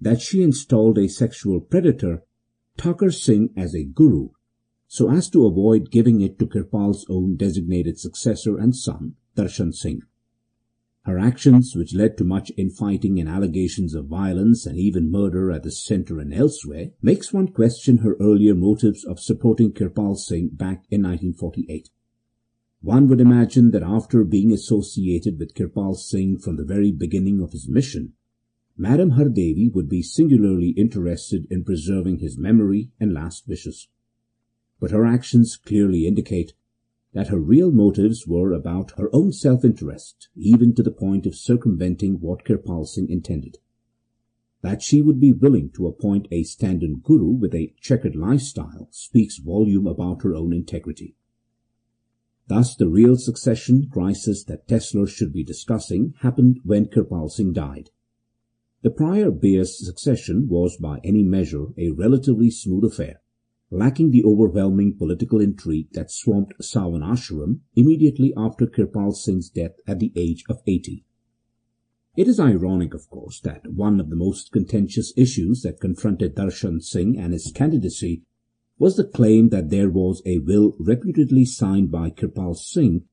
that she installed a sexual predator, Thakur Singh, as a guru, so as to avoid giving it to Kirpal's own designated successor and son, Darshan Singh. Her actions, which led to much infighting and allegations of violence and even murder at the centre and elsewhere, makes one question her earlier motives of supporting Kirpal Singh back in 1948. One would imagine that after being associated with Kirpal Singh from the very beginning of his mission, Madam Hardevi would be singularly interested in preserving his memory and last wishes. But her actions clearly indicate that her real motives were about her own self-interest, even to the point of circumventing what Kirpal Singh intended. That she would be willing to appoint a stand-in guru with a checkered lifestyle speaks volume about her own integrity. Thus, the real succession crisis that Tesler should be discussing happened when Kirpal Singh died. The prior Beas succession was by any measure a relatively smooth affair, lacking the overwhelming political intrigue that swamped Sawan ashram immediately after Kirpal Singh's death at the age of 80. It is ironic, of course, that one of the most contentious issues that confronted Darshan Singh and his candidacy was the claim that there was a will reputedly signed by Kirpal Singh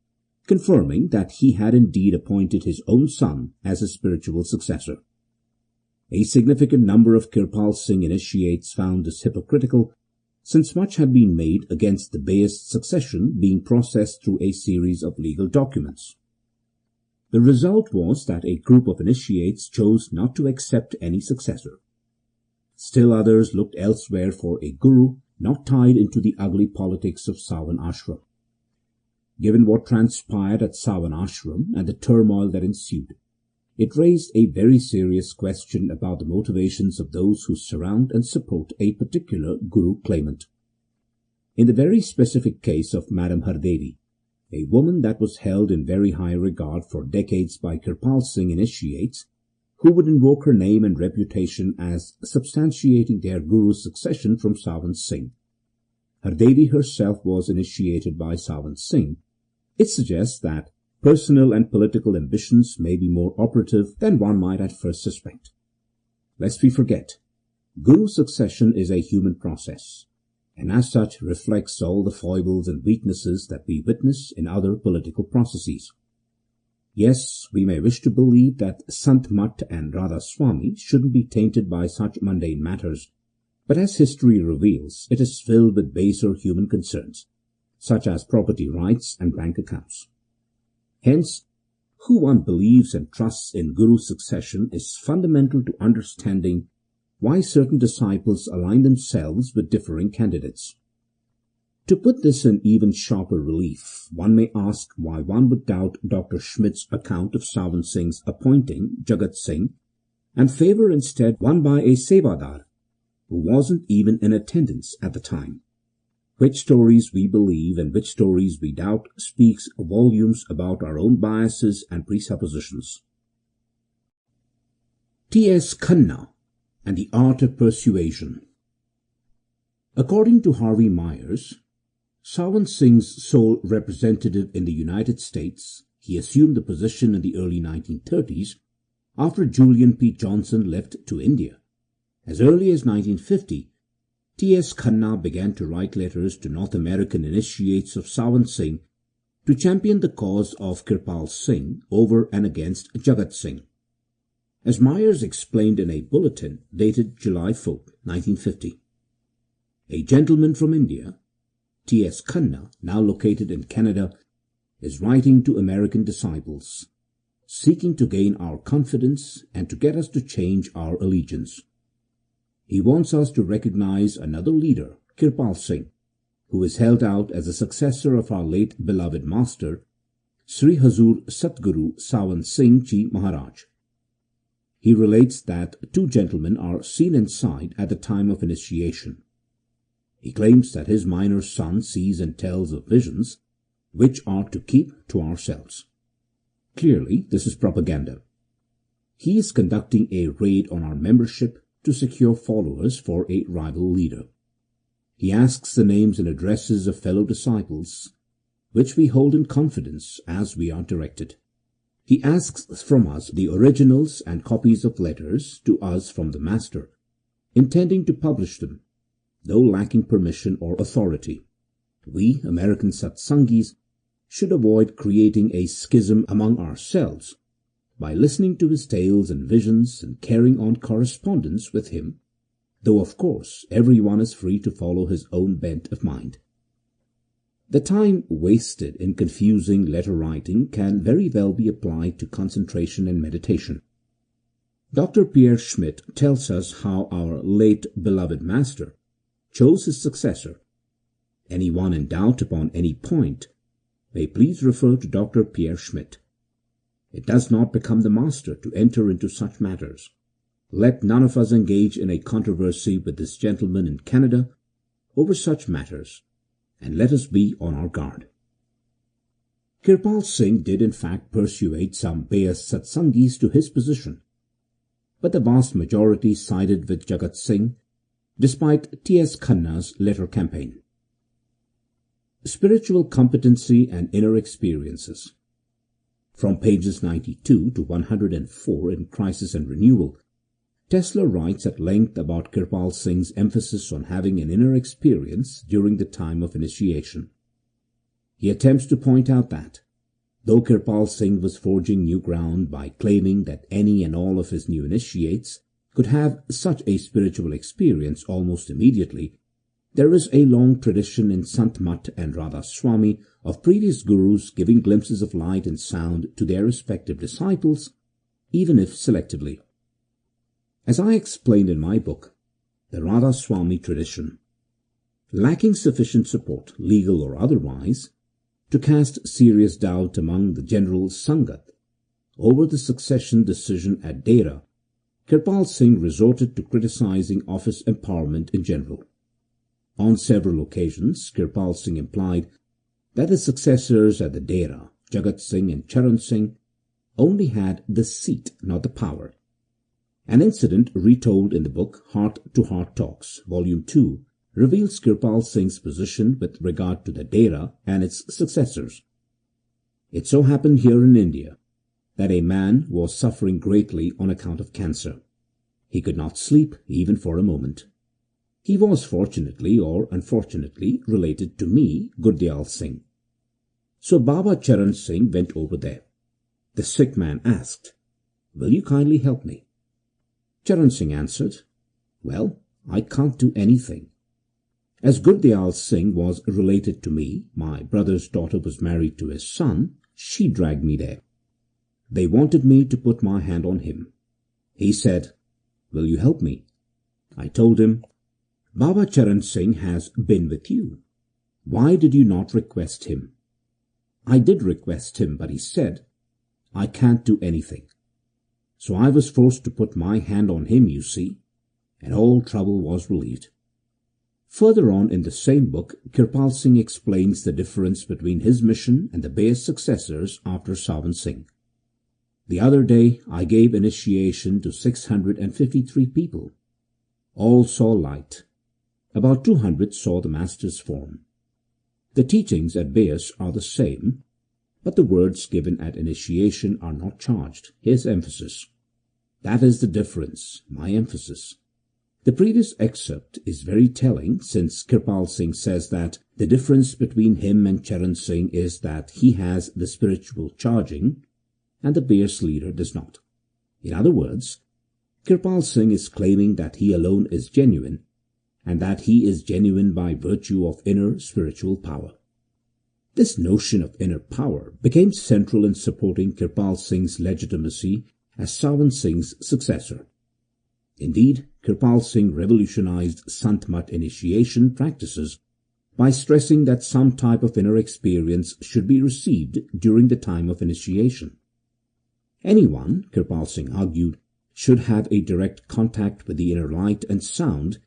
confirming that he had indeed appointed his own son as his spiritual successor. A significant number of Kirpal Singh initiates found this hypocritical, since much had been made against the Beas succession being processed through a series of legal documents. The result was that a group of initiates chose not to accept any successor. Still others looked elsewhere for a guru not tied into the ugly politics of Sawan ashram. Given what transpired at Sawan ashram and the turmoil that ensued, it raised a very serious question about the motivations of those who surround and support a particular guru claimant. In the very specific case of Madam Hardevi, a woman that was held in very high regard for decades by Kirpal Singh initiates, who would invoke her name and reputation as substantiating their guru's succession from Sawan Singh. Hardevi herself was initiated by Sawan Singh. It suggests that personal and political ambitions may be more operative than one might at first suspect. Lest we forget, guru succession is a human process, and as such reflects all the foibles and weaknesses that we witness in other political processes. Yes, we may wish to believe that Sant Mat and Radha Soami shouldn't be tainted by such mundane matters, but as history reveals, it is filled with baser human concerns, such as property rights and bank accounts. Hence, who one believes and trusts in guru succession is fundamental to understanding why certain disciples align themselves with differing candidates. To put this in even sharper relief, one may ask why one would doubt Dr. Schmidt's account of Sawan Singh's appointing Jagat Singh and favour instead one by a Sevadar, who wasn't even in attendance at the time. Which stories we believe and which stories we doubt speaks volumes about our own biases and presuppositions. T.S. Khanna and the Art of Persuasion. According to Harvey Myers, Sawan Singh's sole representative in the United States, he assumed the position in the early 1930s after Julian P. Johnson left to India. As early as 1950, T.S. Khanna began to write letters to North American initiates of Sawan Singh to champion the cause of Kirpal Singh over and against Jagat Singh. As Myers explained in a bulletin dated July 4, 1950, a gentleman from India, T.S. Khanna, now located in Canada, is writing to American disciples, seeking to gain our confidence and to get us to change our allegiance. He wants us to recognize another leader, Kirpal Singh, who is held out as a successor of our late beloved master, Sri Hazur Satguru Sawan Singh Ji Maharaj. He relates that two gentlemen are seen inside at the time of initiation. He claims that his minor son sees and tells of visions, which are to keep to ourselves. Clearly, this is propaganda. He is conducting a raid on our membership to secure followers for a rival leader. He asks the names and addresses of fellow disciples, which we hold in confidence as we are directed. He asks from us the originals and copies of letters to us from the Master, intending to publish them, though lacking permission or authority. We, American Satsangis, should avoid creating a schism among ourselves by listening to his tales and visions and carrying on correspondence with him, though of course everyone is free to follow his own bent of mind. The time wasted in confusing letter writing can very well be applied to concentration and meditation. Dr. Pierre Schmidt tells us how our late beloved master chose his successor. Anyone in doubt upon any point may please refer to Dr. Pierre Schmidt. It does not become the master to enter into such matters. Let none of us engage in a controversy with this gentleman in Canada over such matters, and let us be on our guard. Kirpal Singh did in fact persuade some Beas Satsangis to his position, but the vast majority sided with Jagat Singh, despite T.S. Khanna's letter campaign. Spiritual competency and inner experiences. From pages 92 to 104 in Crisis and Renewal, Tesla writes at length about Kirpal Singh's emphasis on having an inner experience during the time of initiation. He attempts to point out that, though Kirpal Singh was forging new ground by claiming that any and all of his new initiates could have such a spiritual experience almost immediately, there is a long tradition in Sant Mat and Radha Soami of previous gurus giving glimpses of light and sound to their respective disciples, even if selectively. As I explained in my book, the Radha Soami tradition, lacking sufficient support, legal or otherwise, to cast serious doubt among the general Sangat over the succession decision at Dera, Kirpal Singh resorted to criticizing office empowerment in general. On several occasions, Kirpal Singh implied that the successors at the Dera, Jagat Singh and Charan Singh, only had the seat, not the power. An incident retold in the book Heart to Heart Talks, Volume 2, reveals Kirpal Singh's position with regard to the Dera and its successors. It so happened here in India that a man was suffering greatly on account of cancer. He could not sleep even for a moment. He was fortunately or unfortunately related to me, Gurdial Singh. So Baba Charan Singh went over there. The sick man asked, "Will you kindly help me?" Charan Singh answered, "Well, I can't do anything. As Gurdial Singh was related to me, my brother's daughter was married to his son, she dragged me there. They wanted me to put my hand on him. He said, 'Will you help me?' I told him, 'Baba Charan Singh has been with you. Why did you not request him?' I did request him, but he said, 'I can't do anything.' So I was forced to put my hand on him, you see, and all trouble was relieved." Further on in the same book, Kirpal Singh explains the difference between his mission and the Beas successors after Sawan Singh. "The other day I gave initiation to 653 people. All saw light. About 200 saw the Master's form. The teachings at Beas are the same, but the words given at initiation are not charged. His emphasis. That is the difference, my emphasis." The previous excerpt is very telling, since Kirpal Singh says that the difference between him and Charan Singh is that he has the spiritual charging and the Beas leader does not. In other words, Kirpal Singh is claiming that he alone is genuine, and that he is genuine by virtue of inner spiritual power. This notion of inner power became central in supporting Kirpal Singh's legitimacy as Sawan Singh's successor. Indeed, Kirpal Singh revolutionized Sant Mat initiation practices by stressing that some type of inner experience should be received during the time of initiation. Anyone, Kirpal Singh argued, should have a direct contact with the inner light and sound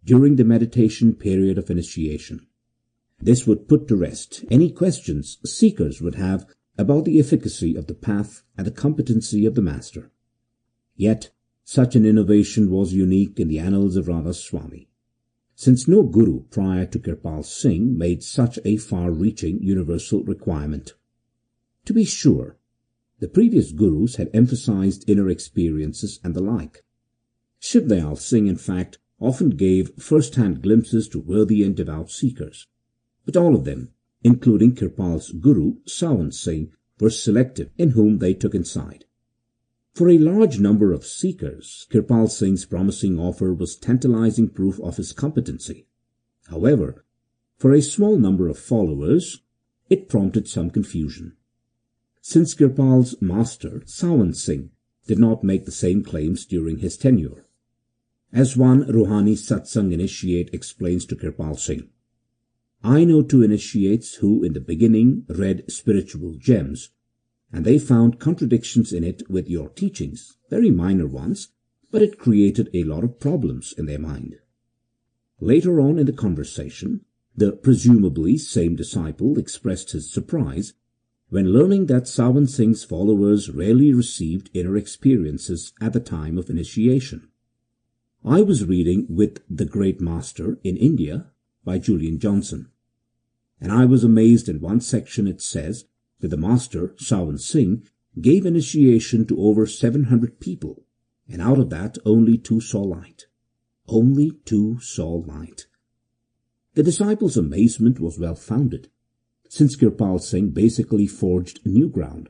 during the meditation period of initiation. This would put to rest any questions seekers would have about the efficacy of the path and the competency of the Master. Yet, such an innovation was unique in the annals of Radha Soami, since no guru prior to Kirpal Singh made such a far-reaching universal requirement. To be sure, the previous gurus had emphasized inner experiences and the like. Shiv Dayal Singh, in fact, often gave first-hand glimpses to worthy and devout seekers. But all of them, including Kirpal's guru, Sawan Singh, were selective in whom they took inside. For a large number of seekers, Kirpal Singh's promising offer was tantalizing proof of his competency. However, for a small number of followers, it prompted some confusion. Since Kirpal's master, Sawan Singh, did not make the same claims during his tenure. As one Rouhani Satsang initiate explains to Kirpal Singh, I know two initiates who in the beginning read spiritual gems, and they found contradictions in it with your teachings, very minor ones, but it created a lot of problems in their mind. Later on in the conversation, the presumably same disciple expressed his surprise when learning that Sawan Singh's followers rarely received inner experiences at the time of initiation. I was reading With the Great Master in India by Julian Johnson, and I was amazed in one section it says that the master, Sawan Singh, gave initiation to over 700 people, and out of that only 2 saw light. Only 2 saw light. The disciples' amazement was well founded, since Kirpal Singh basically forged new ground,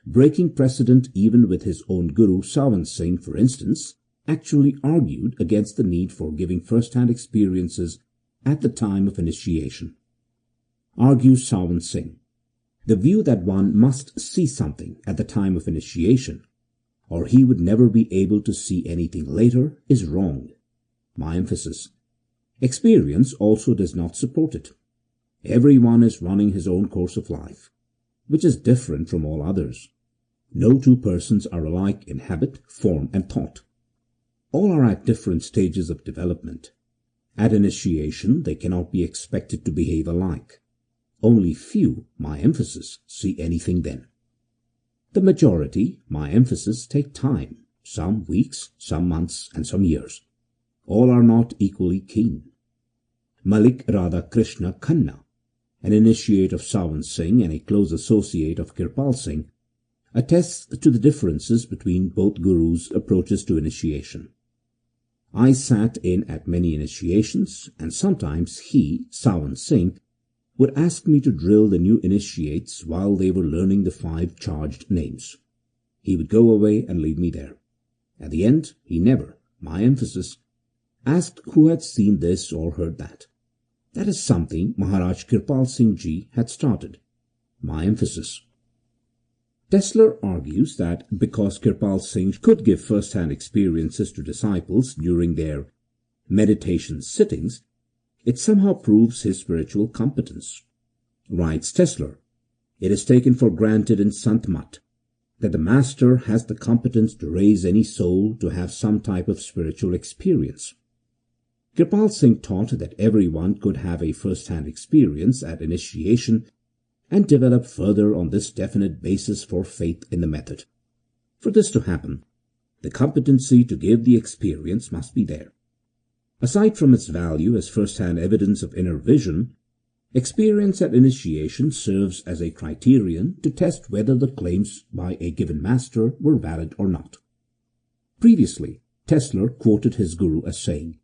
breaking precedent even with his own guru Sawan Singh, for instance, actually argued against the need for giving first-hand experiences at the time of initiation. Argues Sawan Singh, the view that one must see something at the time of initiation, or he would never be able to see anything later, is wrong. My emphasis. Experience also does not support it. Everyone is running his own course of life, which is different from all others. No two persons are alike in habit, form, and thought. All are at different stages of development. At initiation, they cannot be expected to behave alike. Only few, my emphasis, see anything then. The majority, my emphasis, take time, some weeks, some months, and some years. All are not equally keen. Malik Radha Krishna Khanna, an initiate of Sawan Singh and a close associate of Kirpal Singh, attests to the differences between both gurus' approaches to initiation. I sat in at many initiations, and sometimes he, Sawan Singh, would ask me to drill the new initiates while they were learning the 5 charged names. He would go away and leave me there. At the end, he never, my emphasis, asked who had seen this or heard that. That is something Maharaj Kirpal Singh Ji had started. My emphasis. Tesler argues that because Kirpal Singh could give first-hand experiences to disciples during their meditation sittings, it somehow proves his spiritual competence. Writes Tesler, it is taken for granted in Sant Mat that the master has the competence to raise any soul to have some type of spiritual experience. Kirpal Singh taught that everyone could have a first-hand experience at initiation and develop further on this definite basis for faith in the method. For this to happen, the competency to give the experience must be there. Aside from its value as first-hand evidence of inner vision, experience at initiation serves as a criterion to test whether the claims by a given master were valid or not. Previously, Tesler quoted his guru as saying,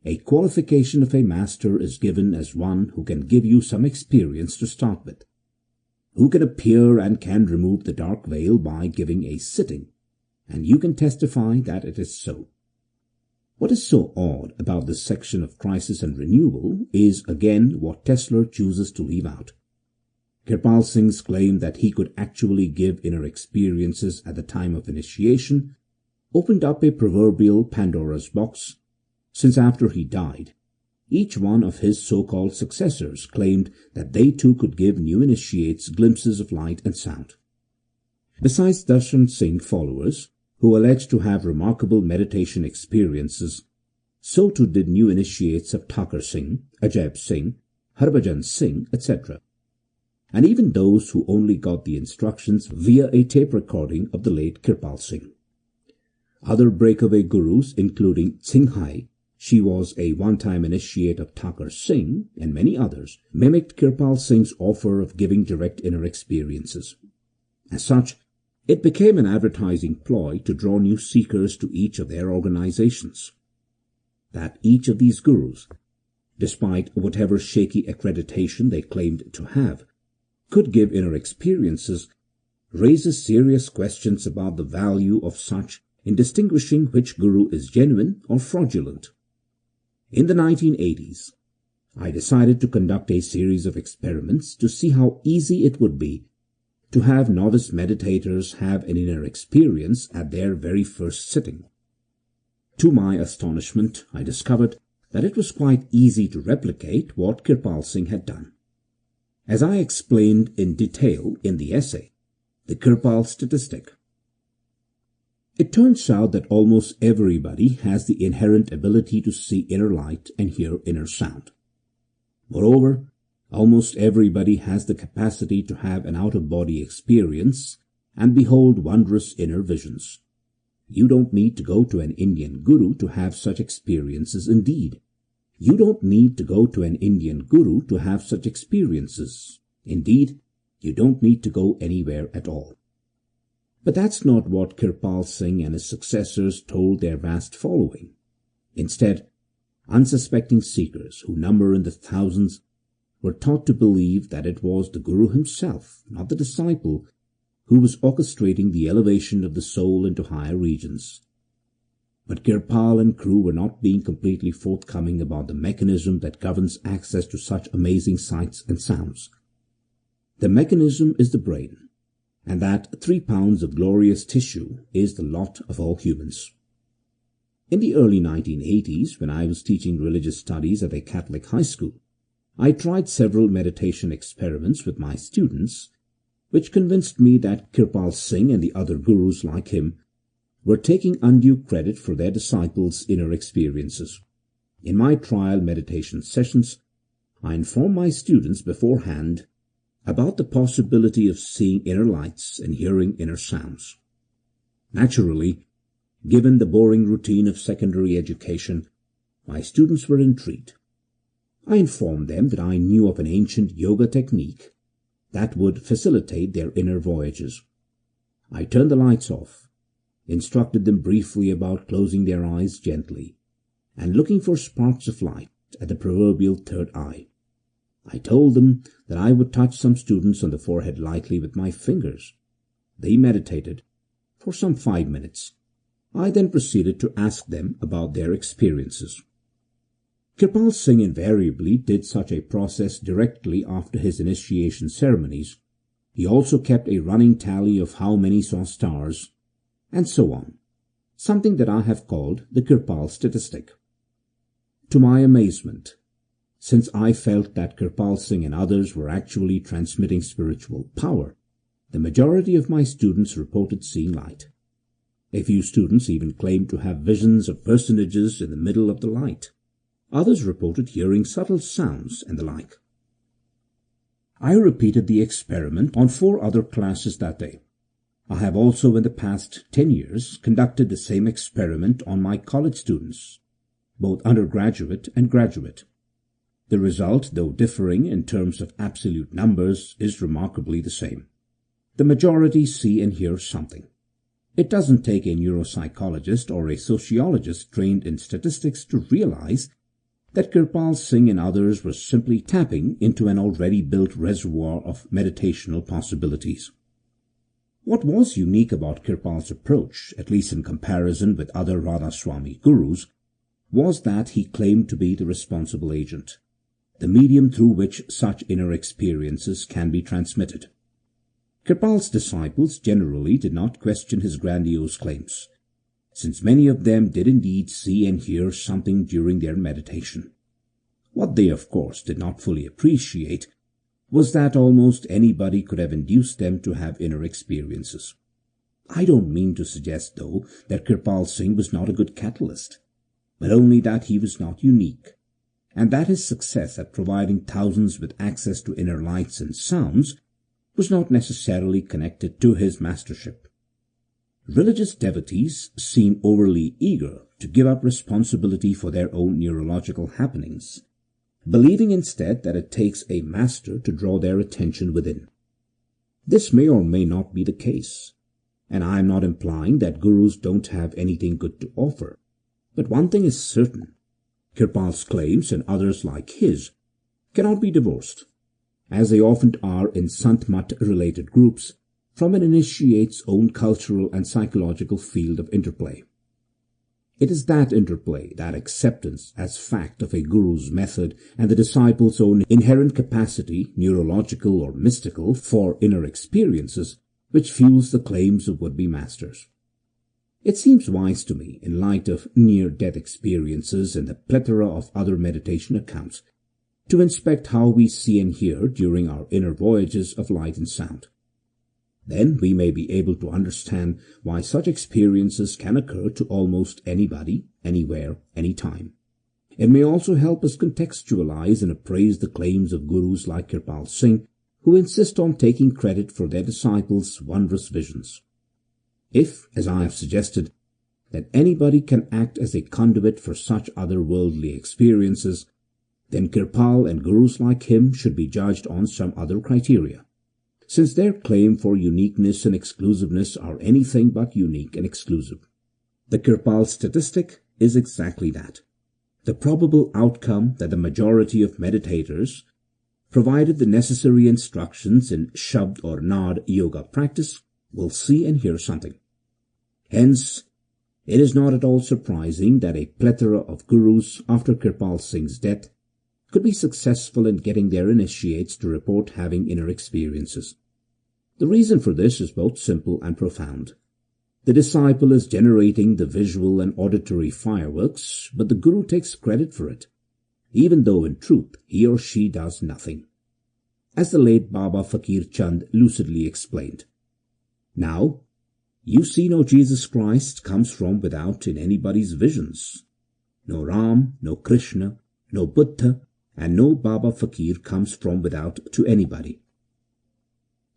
"A qualification of a master is given as one who can give you some experience to start with, who can appear and can remove the dark veil by giving a sitting, and you can testify that it is so." What is so odd about this section of crisis and renewal is again what Tesler chooses to leave out. Kirpal Singh's claim that he could actually give inner experiences at the time of initiation opened up a proverbial Pandora's box, since after he died, each one of his so-called successors claimed that they too could give new initiates glimpses of light and sound. Besides Darshan Singh followers, who alleged to have remarkable meditation experiences, so too did new initiates of Thakur Singh, Ajaib Singh, Harbhajan Singh, etc., and even those who only got the instructions via a tape recording of the late Kirpal Singh. Other breakaway gurus, including Singh, she was a one-time initiate of Thakur Singh, and many others, mimicked Kirpal Singh's offer of giving direct inner experiences. As such, it became an advertising ploy to draw new seekers to each of their organizations. That each of these gurus, despite whatever shaky accreditation they claimed to have, could give inner experiences raises serious questions about the value of such in distinguishing which guru is genuine or fraudulent. In the 1980s, I decided to conduct a series of experiments to see how easy it would be to have novice meditators have an inner experience at their very first sitting. To my astonishment, I discovered that it was quite easy to replicate what Kirpal Singh had done. As I explained in detail in the essay, The Kirpal Statistic, it turns out that almost everybody has the inherent ability to see inner light and hear inner sound. Moreover, almost everybody has the capacity to have an out-of-body experience and behold wondrous inner visions. You don't need to go to an Indian guru to have such experiences. Indeed, you don't need to go to an Indian guru to have such experiences. Indeed, you don't need to go anywhere at all. But that's not what Kirpal Singh and his successors told their vast following. Instead, unsuspecting seekers who number in the thousands were taught to believe that it was the Guru himself, not the disciple, who was orchestrating the elevation of the soul into higher regions. But Kirpal and crew were not being completely forthcoming about the mechanism that governs access to such amazing sights and sounds. The mechanism is the brain, and that 3 pounds of glorious tissue is the lot of all humans. In the early 1980s, when I was teaching religious studies at a Catholic high school, I tried several meditation experiments with my students, which convinced me that Kirpal Singh and the other gurus like him were taking undue credit for their disciples' inner experiences. In my trial meditation sessions, I informed my students beforehand about the possibility of seeing inner lights and hearing inner sounds. Naturally, given the boring routine of secondary education, my students were intrigued. I informed them that I knew of an ancient yoga technique that would facilitate their inner voyages. I turned the lights off, instructed them briefly about closing their eyes gently and looking for sparks of light at the proverbial third eye. I told them that I would touch some students on the forehead lightly with my fingers. They meditated for some 5 minutes. I then proceeded to ask them about their experiences. Kirpal Singh invariably did such a process directly after his initiation ceremonies. He also kept a running tally of how many saw stars, and so on, something that I have called the Kirpal Statistic. To my amazement, since I felt that Kirpal Singh and others were actually transmitting spiritual power, the majority of my students reported seeing light. A few students even claimed to have visions of personages in the middle of the light. Others reported hearing subtle sounds and the like. I repeated the experiment on 4 other classes that day. I have also in the past 10 years conducted the same experiment on my college students, both undergraduate and graduate. The result, though differing in terms of absolute numbers, is remarkably the same. The majority see and hear something. It doesn't take a neuropsychologist or a sociologist trained in statistics to realize that Kirpal Singh and others were simply tapping into an already built reservoir of meditational possibilities. What was unique about Kirpal's approach, at least in comparison with other Radha Swami gurus, was that he claimed to be the responsible agent, the medium through which such inner experiences can be transmitted. Kirpal's disciples generally did not question his grandiose claims, since many of them did indeed see and hear something during their meditation. What they, of course, did not fully appreciate was that almost anybody could have induced them to have inner experiences. I don't mean to suggest, though, that Kirpal Singh was not a good catalyst, but only that he was not unique, and that his success at providing thousands with access to inner lights and sounds was not necessarily connected to his mastership. Religious devotees seem overly eager to give up responsibility for their own neurological happenings, believing instead that it takes a master to draw their attention within. This may or may not be the case, and I am not implying that gurus don't have anything good to offer, but one thing is certain: Kirpal's claims and others like his cannot be divorced, as they often are in Sant Mat-related groups, from an initiate's own cultural and psychological field of interplay. It is that interplay, that acceptance as fact of a guru's method and the disciple's own inherent capacity, neurological or mystical, for inner experiences, which fuels the claims of would-be masters. It seems wise to me, in light of near-death experiences and the plethora of other meditation accounts, to inspect how we see and hear during our inner voyages of light and sound. Then we may be able to understand why such experiences can occur to almost anybody, anywhere, anytime. It may also help us contextualize and appraise the claims of gurus like Kirpal Singh, who insist on taking credit for their disciples' wondrous visions. If, as I have suggested, that anybody can act as a conduit for such otherworldly experiences, then Kirpal and gurus like him should be judged on some other criteria, since their claim for uniqueness and exclusiveness are anything but unique and exclusive. The Kirpal statistic is exactly that. The probable outcome that the majority of meditators, provided the necessary instructions in Shabd or Nad yoga practice, will see and hear something. Hence, it is not at all surprising that a plethora of gurus after Kirpal Singh's death could be successful in getting their initiates to report having inner experiences. The reason for this is both simple and profound. The disciple is generating the visual and auditory fireworks, but the guru takes credit for it, even though in truth he or she does nothing. As the late Baba Fakir Chand lucidly explained, "Now, you see no Jesus Christ comes from without in anybody's visions. No Ram, no Krishna, no Buddha, and no Baba Fakir comes from without to anybody.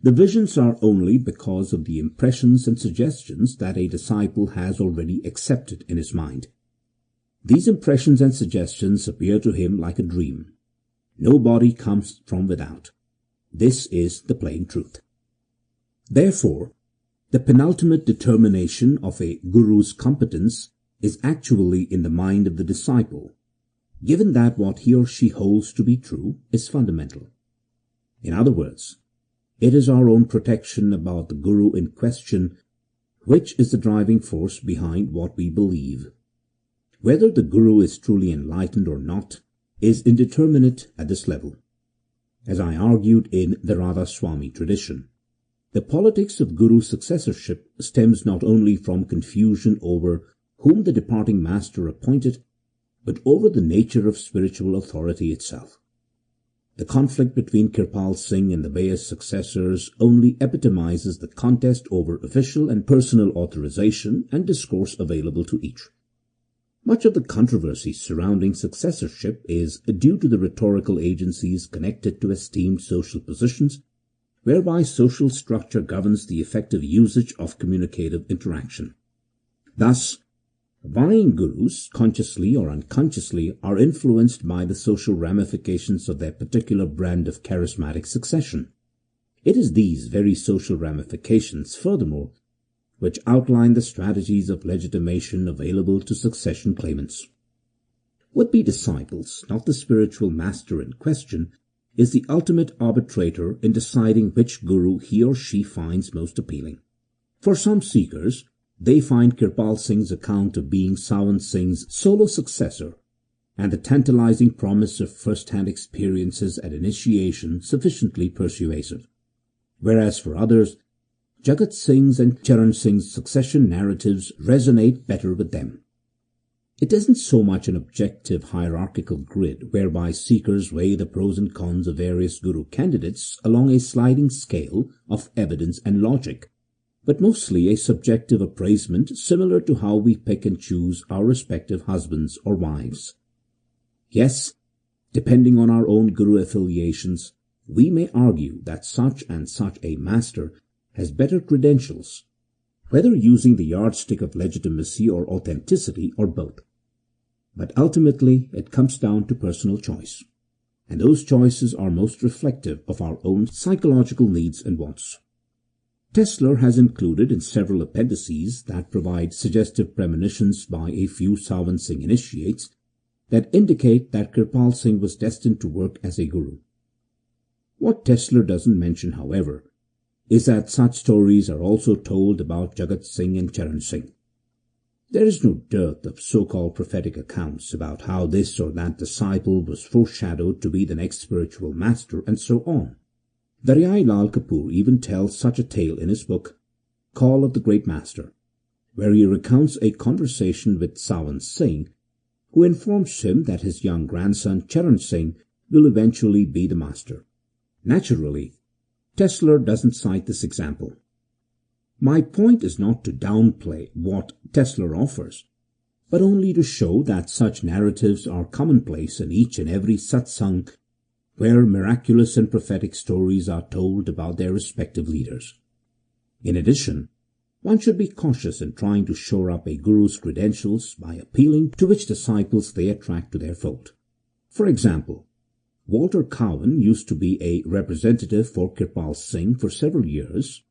The visions are only because of the impressions and suggestions that a disciple has already accepted in his mind. These impressions and suggestions appear to him like a dream. Nobody comes from without. This is the plain truth." Therefore, the penultimate determination of a guru's competence is actually in the mind of the disciple, given that what he or she holds to be true is fundamental. In other words, it is our own protection about the guru in question which is the driving force behind what we believe. Whether the guru is truly enlightened or not is indeterminate at this level. As I argued in the Radha Soami tradition, the politics of guru successorship stems not only from confusion over whom the departing master appointed, but over the nature of spiritual authority itself. The conflict between Kirpal Singh and the Beas successors only epitomizes the contest over official and personal authorization and discourse available to each. Much of the controversy surrounding successorship is due to the rhetorical agencies connected to esteemed social positions, whereby social structure governs the effective usage of communicative interaction. Thus, vying gurus, consciously or unconsciously, are influenced by the social ramifications of their particular brand of charismatic succession. It is these very social ramifications, furthermore, which outline the strategies of legitimation available to succession claimants. Would-be disciples, not the spiritual master in question, is the ultimate arbitrator in deciding which guru he or she finds most appealing. For some seekers, they find Kirpal Singh's account of being Sawan Singh's solo successor and the tantalizing promise of first-hand experiences at initiation sufficiently persuasive, whereas for others, Jagat Singh's and Charan Singh's succession narratives resonate better with them. It isn't so much an objective hierarchical grid whereby seekers weigh the pros and cons of various guru candidates along a sliding scale of evidence and logic, but mostly a subjective appraisement similar to how we pick and choose our respective husbands or wives. Yes, depending on our own guru affiliations, we may argue that such and such a master has better credentials, whether using the yardstick of legitimacy or authenticity or both. But ultimately it comes down to personal choice, and those choices are most reflective of our own psychological needs and wants. Tesler has included in several appendices that provide suggestive premonitions by a few Sawan Singh initiates that indicate that Kirpal Singh was destined to work as a guru. What Tesler doesn't mention, however, is that such stories are also told about Jagat Singh and Charan Singh. There is no dearth of so-called prophetic accounts about how this or that disciple was foreshadowed to be the next spiritual master, and so on. Daryai Lal Kapoor even tells such a tale in his book, Call of the Great Master, where he recounts a conversation with Sawan Singh, who informs him that his young grandson Charan Singh will eventually be the master. Naturally, Tesler doesn't cite this example. My point is not to downplay what Tesler offers, but only to show that such narratives are commonplace in each and every satsang where miraculous and prophetic stories are told about their respective leaders. In addition, one should be cautious in trying to shore up a guru's credentials by appealing to which disciples they attract to their fold. For example, Walter Cowan used to be a representative for Kirpal Singh for several years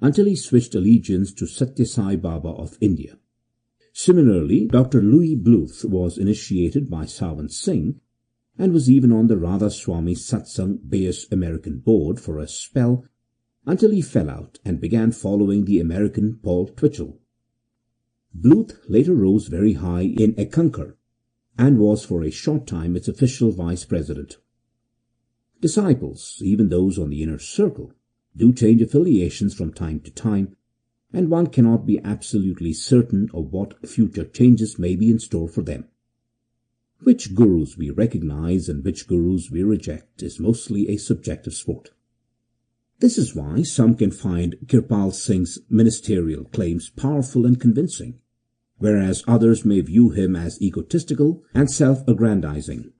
until he switched allegiance to Satya Sai Baba of India. Similarly, Dr. Louis Bluth was initiated by Sawan Singh and was even on the Radha Swami Satsang Beas American board for a spell until he fell out and began following the American Paul Twitchell. Bluth later rose very high in Ekankar and was for a short time its official vice president. Disciples, even those on the inner circle, do change affiliations from time to time, and one cannot be absolutely certain of what future changes may be in store for them. Which gurus we recognize and which gurus we reject is mostly a subjective sport. This is why some can find Kirpal Singh's ministerial claims powerful and convincing, whereas others may view him as egotistical and self-aggrandizing.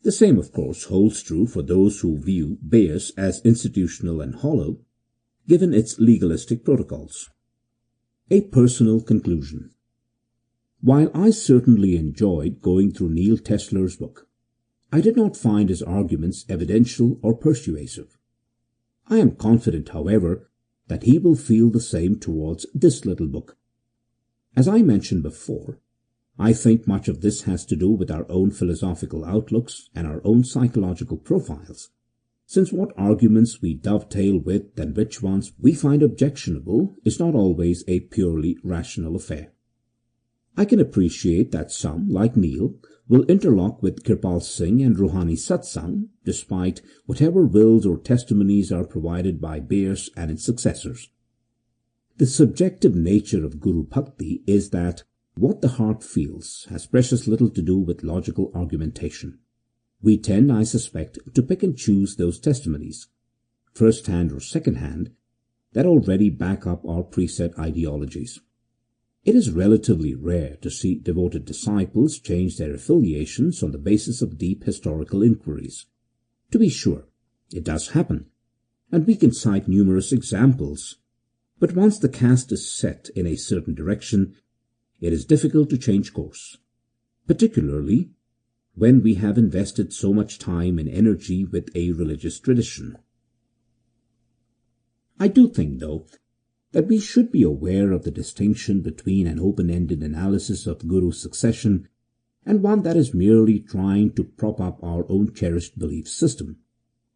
The same, of course, holds true for those who view Beas as institutional and hollow, given its legalistic protocols. A personal conclusion. While I certainly enjoyed going through Neil Tesler's book, I did not find his arguments evidential or persuasive. I am confident, however, that he will feel the same towards this little book. As I mentioned before, I think much of this has to do with our own philosophical outlooks and our own psychological profiles, since what arguments we dovetail with and which ones we find objectionable is not always a purely rational affair. I can appreciate that some, like Neil, will interlock with Kirpal Singh and Rouhani Satsang, despite whatever wills or testimonies are provided by Beas and its successors. The subjective nature of Guru Bhakti is that what the heart feels has precious little to do with logical argumentation. We tend, I suspect, to pick and choose those testimonies, first-hand or second-hand, that already back up our preset ideologies. It is relatively rare to see devoted disciples change their affiliations on the basis of deep historical inquiries. To be sure, it does happen, and we can cite numerous examples, but once the cast is set in a certain direction, it is difficult to change course, particularly when we have invested so much time and energy with a religious tradition. I do think, though, that we should be aware of the distinction between an open-ended analysis of Guru succession and one that is merely trying to prop up our own cherished belief system.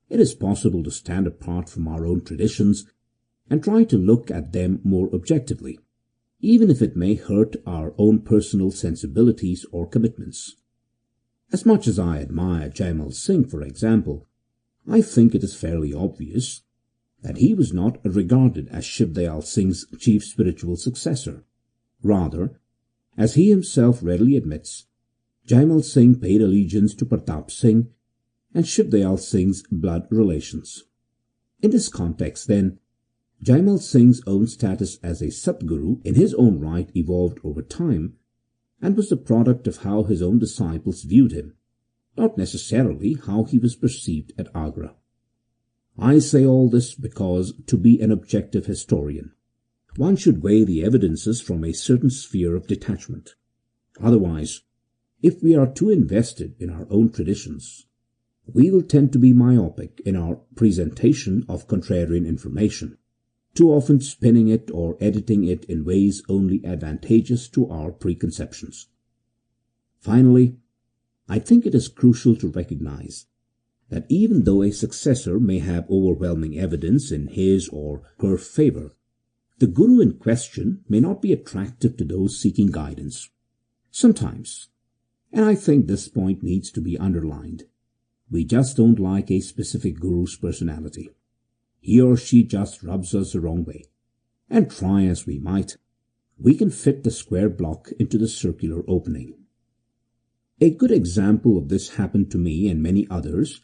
It is possible to stand apart from our own traditions and try to look at them more objectively, even if it may hurt our own personal sensibilities or commitments. As much as I admire Jaimal Singh, for example, I think it is fairly obvious that he was not regarded as Shiv Dayal Singh's chief spiritual successor. Rather, as he himself readily admits, Jaimal Singh paid allegiance to Pratap Singh and Shiv Dayal Singh's blood relations. In this context, then, Jaimal Singh's own status as a Satguru in his own right evolved over time and was the product of how his own disciples viewed him, not necessarily how he was perceived at Agra. I say all this because, to be an objective historian, one should weigh the evidences from a certain sphere of detachment. Otherwise, if we are too invested in our own traditions, we will tend to be myopic in our presentation of contrarian information, too often spinning it or editing it in ways only advantageous to our preconceptions. Finally, I think it is crucial to recognize that even though a successor may have overwhelming evidence in his or her favor, the Guru in question may not be attractive to those seeking guidance. Sometimes, and I think this point needs to be underlined, we just don't like a specific Guru's personality. He or she just rubs us the wrong way, and try as we might, we can fit the square block into the circular opening. A good example of this happened to me and many others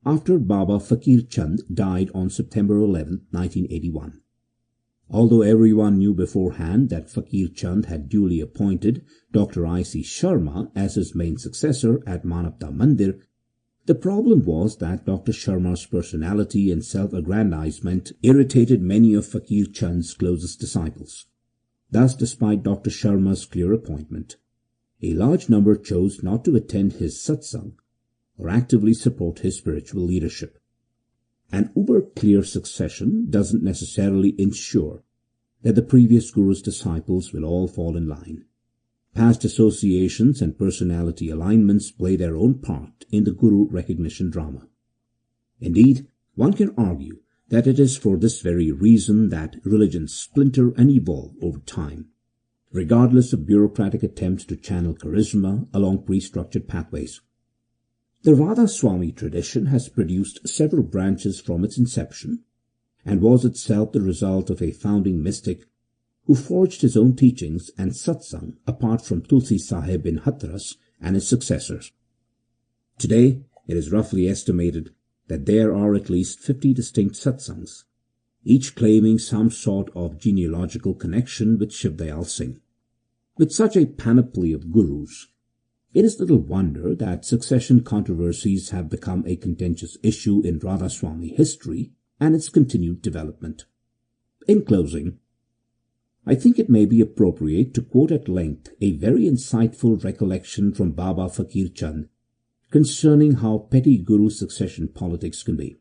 after Baba Fakir Chand died on September 11, 1981. Although everyone knew beforehand that Fakir Chand had duly appointed Dr. I.C. Sharma as his main successor at Manavta Mandir, the problem was that Dr. Sharma's personality and self-aggrandizement irritated many of Fakir Chand's closest disciples. Thus, despite Dr. Sharma's clear appointment, a large number chose not to attend his satsang or actively support his spiritual leadership. An uber-clear succession doesn't necessarily ensure that the previous guru's disciples will all fall in line. Past associations and personality alignments play their own part in the guru recognition drama. Indeed, one can argue that it is for this very reason that religions splinter and evolve over time, regardless of bureaucratic attempts to channel charisma along pre-structured pathways. The Radha Soami tradition has produced several branches from its inception and was itself the result of a founding mystic who forged his own teachings and satsang apart from Tulsi Sahib in Hathras and his successors. Today, it is roughly estimated that there are at least 50 distinct satsangs, each claiming some sort of genealogical connection with Shiv Dayal Singh. With such a panoply of gurus, it is little wonder that succession controversies have become a contentious issue in Radha Swami history and its continued development. In closing, I think it may be appropriate to quote at length a very insightful recollection from Baba Fakir Chand concerning how petty guru succession politics can be.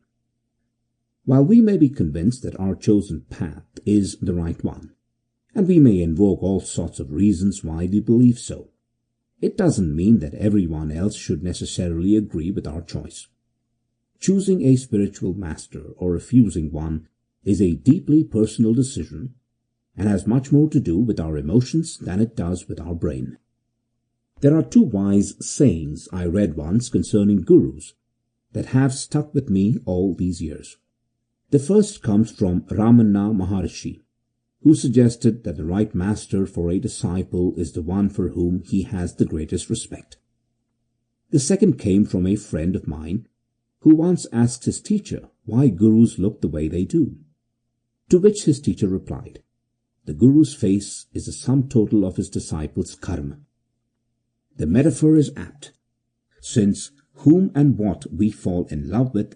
While we may be convinced that our chosen path is the right one, and we may invoke all sorts of reasons why we believe so, it doesn't mean that everyone else should necessarily agree with our choice. Choosing a spiritual master or refusing one is a deeply personal decision and has much more to do with our emotions than it does with our brain. There are two wise sayings I read once concerning gurus that have stuck with me all these years. The first comes from Ramana Maharishi, who suggested that the right master for a disciple is the one for whom he has the greatest respect. The second came from a friend of mine who once asked his teacher why gurus look the way they do, to which his teacher replied, "The guru's face is the sum total of his disciple's karma." The metaphor is apt, since whom and what we fall in love with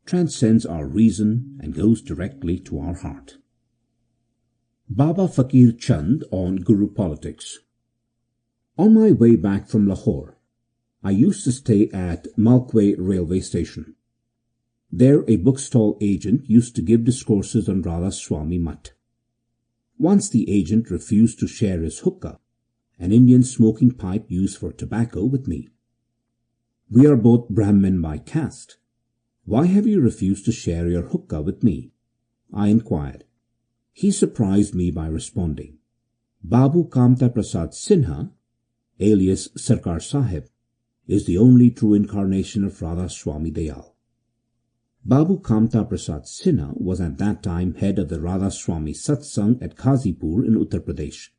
transcends our reason and goes directly to our heart. Baba Fakir Chand on Guru Politics. On my way back from Lahore, I used to stay at Malkway railway station. There a bookstall agent used to give discourses on Radha Swami Mutt. Once the agent refused to share his hookah, an Indian smoking pipe used for tobacco, with me. "We are both Brahmin by caste. Why have you refused to share your hookah with me?" I inquired. He surprised me by responding, "Babu Kamta Prasad Sinha, alias Sarkar Sahib, is the only true incarnation of Radha Swami Dayal." Babu Kamta Prasad Sinha was at that time head of the Radha Swami Satsang at Ghazipur in Uttar Pradesh.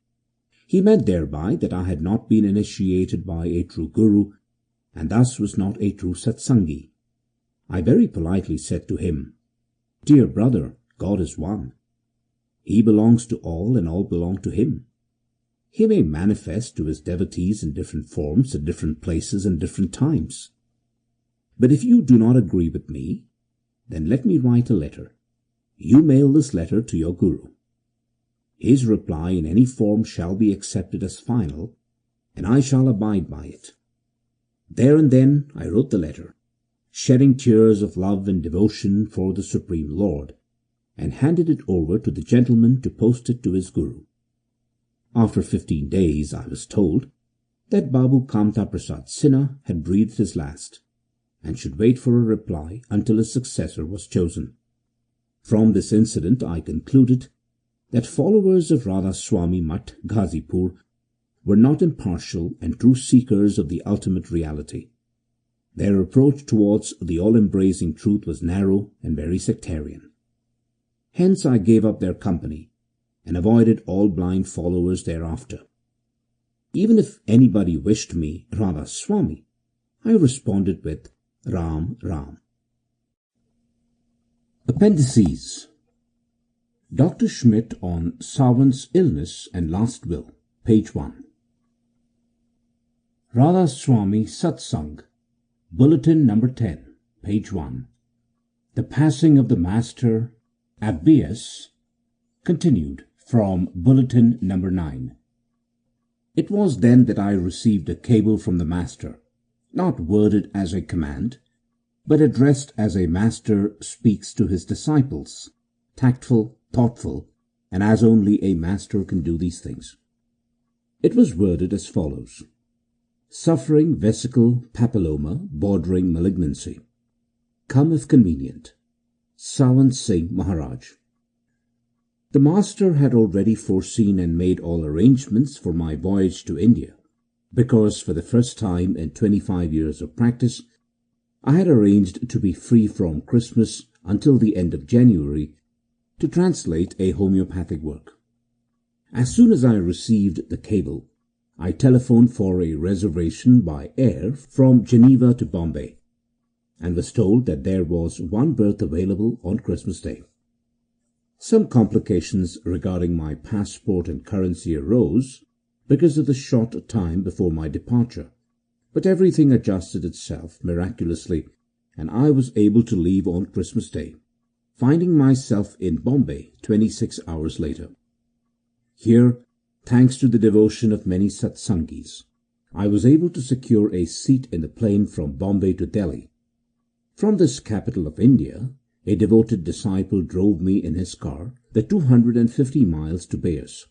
He meant thereby that I had not been initiated by a true guru, and thus was not a true satsangi. I very politely said to him, "Dear brother, God is one. He belongs to all and all belong to him. He may manifest to his devotees in different forms at different places and different times. But if you do not agree with me, then let me write a letter. You mail this letter to your guru. His reply in any form shall be accepted as final, and I shall abide by it." There and then I wrote the letter, shedding tears of love and devotion for the Supreme Lord, and handed it over to the gentleman to post it to his guru. After 15 days, I was told that Babu Kamta Prasad Sinha had breathed his last, and should wait for a reply until his successor was chosen. From this incident I concluded that followers of Radha Swami Mutt, Ghazipur, were not impartial and true seekers of the ultimate reality. Their approach towards the all-embracing truth was narrow and very sectarian. Hence I gave up their company and avoided all blind followers thereafter. Even if anybody wished me Radha Swami, I responded with Ram Ram. Appendices. Dr. Schmidt on Sawan's illness and last will, page 1. Radha Swami Satsang, Bulletin number 10, page 1. The passing of the Master at Beas, continued from Bulletin number 9. It was then that I received a cable from the Master, not worded as a command, but addressed as a master speaks to his disciples, tactful, thoughtful, and as only a master can do these things. It was worded as follows: suffering vesicle papilloma bordering malignancy. Come if convenient. Sawan Singh Maharaj. The Master had already foreseen and made all arrangements for my voyage to India, because for the first time in 25 years of practice, I had arranged to be free from Christmas until the end of January to translate a homeopathic work. As soon as I received the cable, I telephoned for a reservation by air from Geneva to Bombay, and was told that there was one berth available on Christmas Day. Some complications regarding my passport and currency arose because of the short time before my departure, but everything adjusted itself miraculously, and I was able to leave on Christmas Day, finding myself in Bombay 26 hours later. Here, thanks to the devotion of many Satsangis, I was able to secure a seat in the plane from Bombay to Delhi. From this capital of India, a devoted disciple drove me in his car the 250 miles to Beas,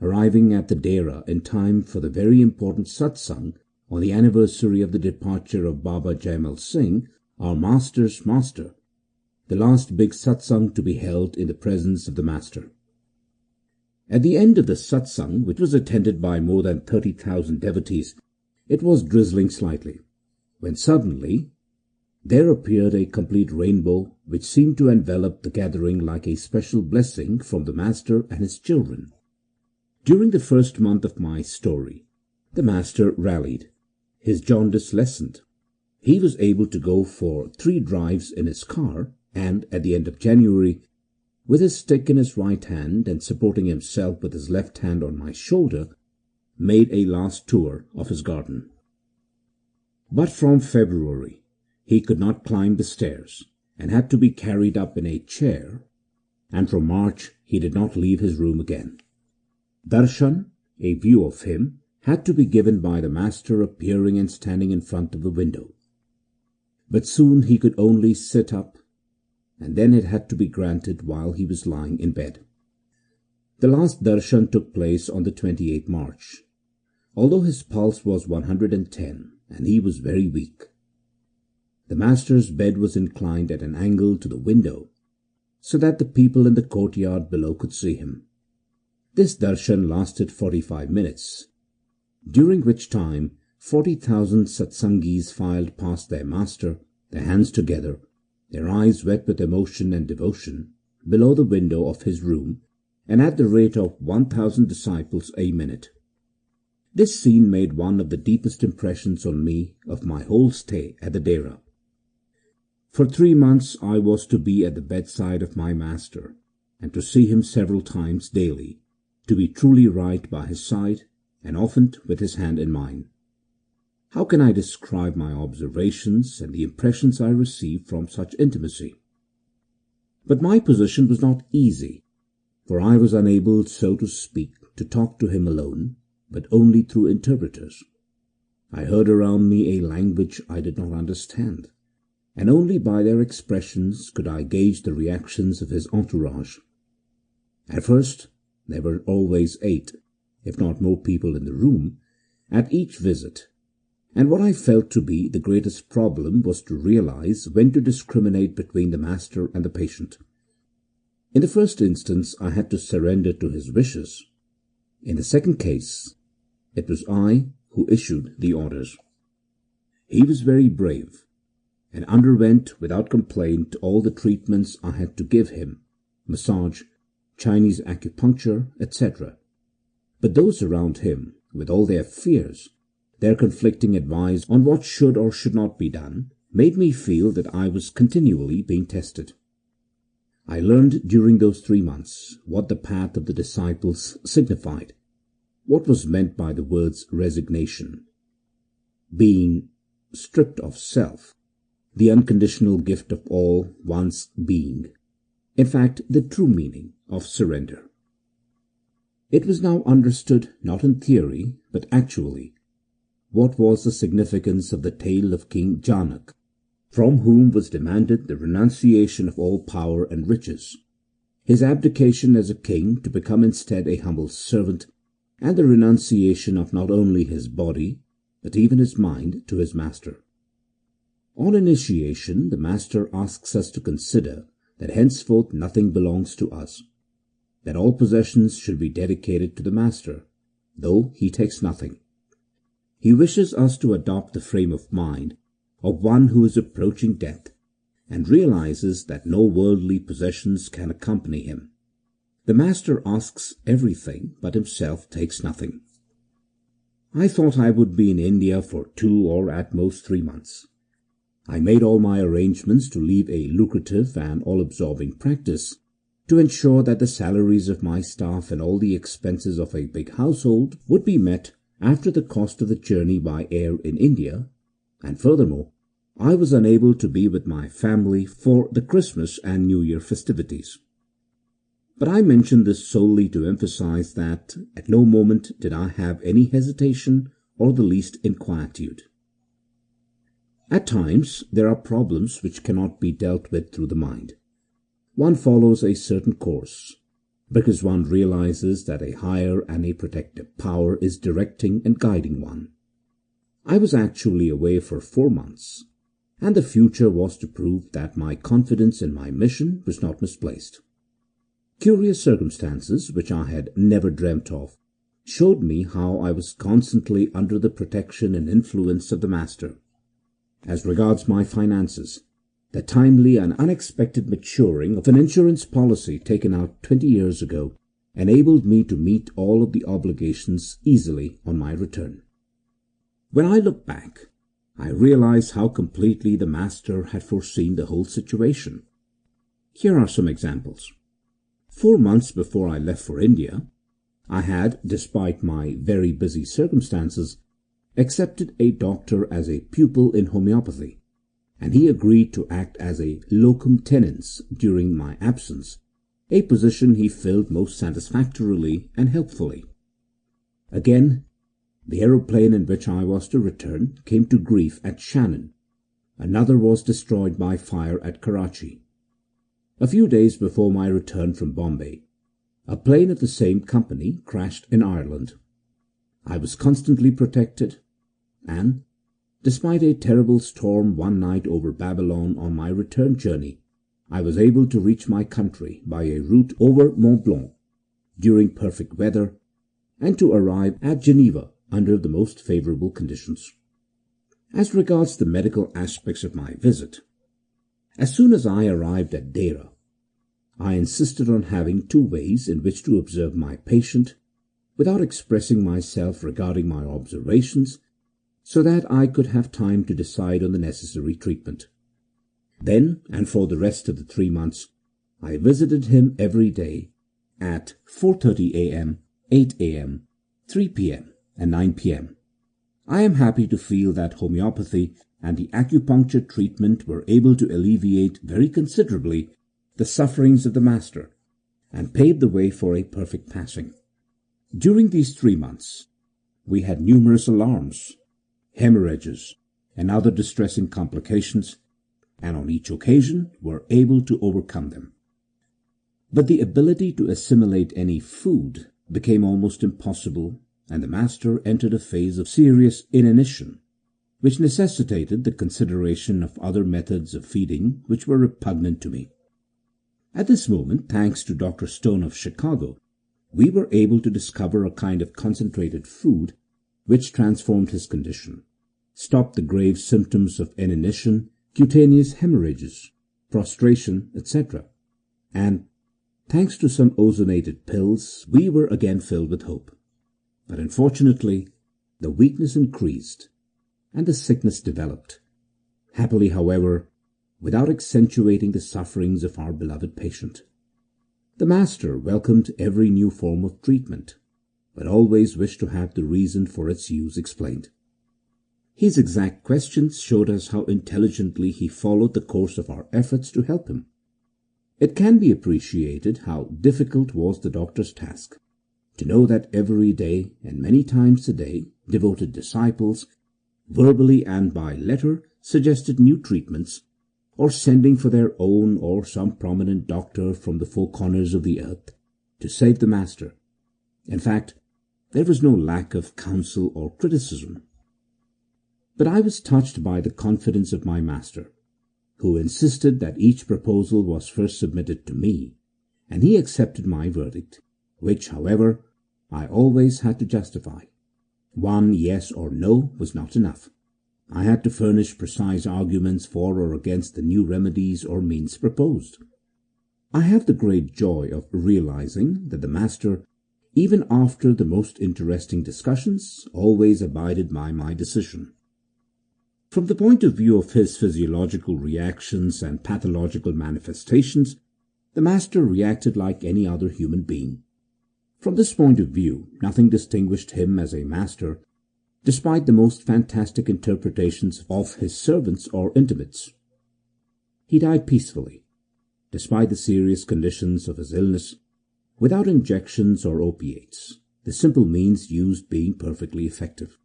arriving at the Dera in time for the very important Satsang on the anniversary of the departure of Baba Jaimal Singh, our Master's Master, the last big Satsang to be held in the presence of the Master. At the end of the Satsang, which was attended by more than 30,000 devotees, it was drizzling slightly, when suddenly there appeared a complete rainbow which seemed to envelop the gathering like a special blessing from the Master and his children. During the first month of my story, the Master rallied. His jaundice lessened. He was able to go for 3 drives in his car, and at the end of January, with his stick in his right hand and supporting himself with his left hand on my shoulder, made a last tour of his garden. But from February, he could not climb the stairs and had to be carried up in a chair, and from March he did not leave his room again. Darshan, a view of him, had to be given by the Master appearing and standing in front of the window. But soon he could only sit up, and then it had to be granted while he was lying in bed. The last darshan took place on the 28th March, although his pulse was 110 and he was very weak. The Master's bed was inclined at an angle to the window, so that the people in the courtyard below could see him. This darshan lasted 45 minutes, during which time 40,000 satsangis filed past their Master, their hands together, their eyes wet with emotion and devotion, below the window of his room, and at the rate of 1,000 disciples a minute. This scene made one of the deepest impressions on me of my whole stay at the Dera. For 3 months I was to be at the bedside of my Master, and to see him several times daily, to be truly right by his side, and often with his hand in mine. How can I describe my observations and the impressions I received from such intimacy? But my position was not easy, for I was unable, so to speak, to talk to him alone, but only through interpreters. I heard around me a language I did not understand, and only by their expressions could I gauge the reactions of his entourage. At first, there were always 8, if not more people in the room, at each visit, and what I felt to be the greatest problem was to realize when to discriminate between the Master and the patient. In the first instance, I had to surrender to his wishes. In the second case, it was I who issued the orders. He was very brave, and underwent without complaint all the treatments I had to give him: massage, Chinese acupuncture, etc. But those around him, with all their fears, their conflicting advice on what should or should not be done, made me feel that I was continually being tested. I learned during those 3 months what the path of the disciples signified, what was meant by the words resignation, being stripped of self, the unconditional gift of all one's being, in fact, the true meaning of surrender. It was now understood, not in theory, but actually, what was the significance of the tale of King Janak, from whom was demanded the renunciation of all power and riches, his abdication as a king to become instead a humble servant, and the renunciation of not only his body, but even his mind to his master. On initiation, the master asks us to consider that henceforth nothing belongs to us, that all possessions should be dedicated to the master, though he takes nothing. He wishes us to adopt the frame of mind of one who is approaching death, and realizes that no worldly possessions can accompany him. The master asks everything, but himself takes nothing. I thought I would be in India for 2 or at most 3 months. I made all my arrangements to leave a lucrative and all-absorbing practice, to ensure that the salaries of my staff and all the expenses of a big household would be met after the cost of the journey by air in India, and furthermore, I was unable to be with my family for the Christmas and New Year festivities. But I mention this solely to emphasize that at no moment did I have any hesitation or the least inquietude. At times there are problems which cannot be dealt with through the mind. One follows a certain course, because one realizes that a higher and a protective power is directing and guiding one. I was actually away for 4 months, and the future was to prove that my confidence in my mission was not misplaced. Curious circumstances, which I had never dreamt of, showed me how I was constantly under the protection and influence of the Master. As regards my finances, the timely and unexpected maturing of an insurance policy taken out 20 years ago enabled me to meet all of the obligations easily on my return. When I look back, I realize how completely the Master had foreseen the whole situation. Here are some examples. 4 months before I left for India, I had, despite my very busy circumstances, accepted a doctor as a pupil in homeopathy, and he agreed to act as a locum tenens during my absence, a position he filled most satisfactorily and helpfully. Again, the aeroplane in which I was to return came to grief at Shannon. Another was destroyed by fire at Karachi. A few days before my return from Bombay, a plane of the same company crashed in Ireland. I was constantly protected, and, despite a terrible storm one night over Babylon on my return journey, I was able to reach my country by a route over Mont Blanc during perfect weather, and to arrive at Geneva under the most favourable conditions. As regards the medical aspects of my visit, as soon as I arrived at Dera, I insisted on having 2 ways in which to observe my patient without expressing myself regarding my observations, so that I could have time to decide on the necessary treatment. Then, and for the rest of the 3 months, I visited him every day at 4:30 a.m., 8 a.m., 3 p.m. and 9 p.m. I am happy to feel that homeopathy and the acupuncture treatment were able to alleviate very considerably the sufferings of the Master and pave the way for a perfect passing. During these 3 months, we had numerous alarms, hemorrhages, and other distressing complications, and on each occasion were able to overcome them. But the ability to assimilate any food became almost impossible, and the Master entered a phase of serious inanition, which necessitated the consideration of other methods of feeding which were repugnant to me. At this moment, thanks to Dr. Stone of Chicago, we were able to discover a kind of concentrated food which transformed his condition, stopped the grave symptoms of inanition, cutaneous hemorrhages, prostration, etc., and Thanks to some ozonated pills, we were again filled with hope. But unfortunately, the weakness increased and the sickness developed. Happily, however, without accentuating the sufferings of our beloved patient. The master welcomed every new form of treatment, but always wished to have the reason for its use explained. His exact questions showed us how intelligently he followed the course of our efforts to help him. It can be appreciated how difficult was the doctor's task, to know that every day and many times a day devoted disciples, verbally and by letter, suggested new treatments, or sending for their own or some prominent doctor from the four corners of the earth to save the master. In fact, there was no lack of counsel or criticism. But I was touched by the confidence of my master, who insisted that each proposal was first submitted to me, and he accepted my verdict, which, however, I always had to justify. One yes or no was not enough. I had to furnish precise arguments for or against the new remedies or means proposed. I have the great joy of realizing that the master, even after the most interesting discussions, always abided by my decision. From the point of view of his physiological reactions and pathological manifestations, the master reacted like any other human being. From this point of view, nothing distinguished him as a master, despite the most fantastic interpretations of his servants or intimates. He died peacefully, despite the serious conditions of his illness, without injections or opiates, the simple means used being perfectly effective.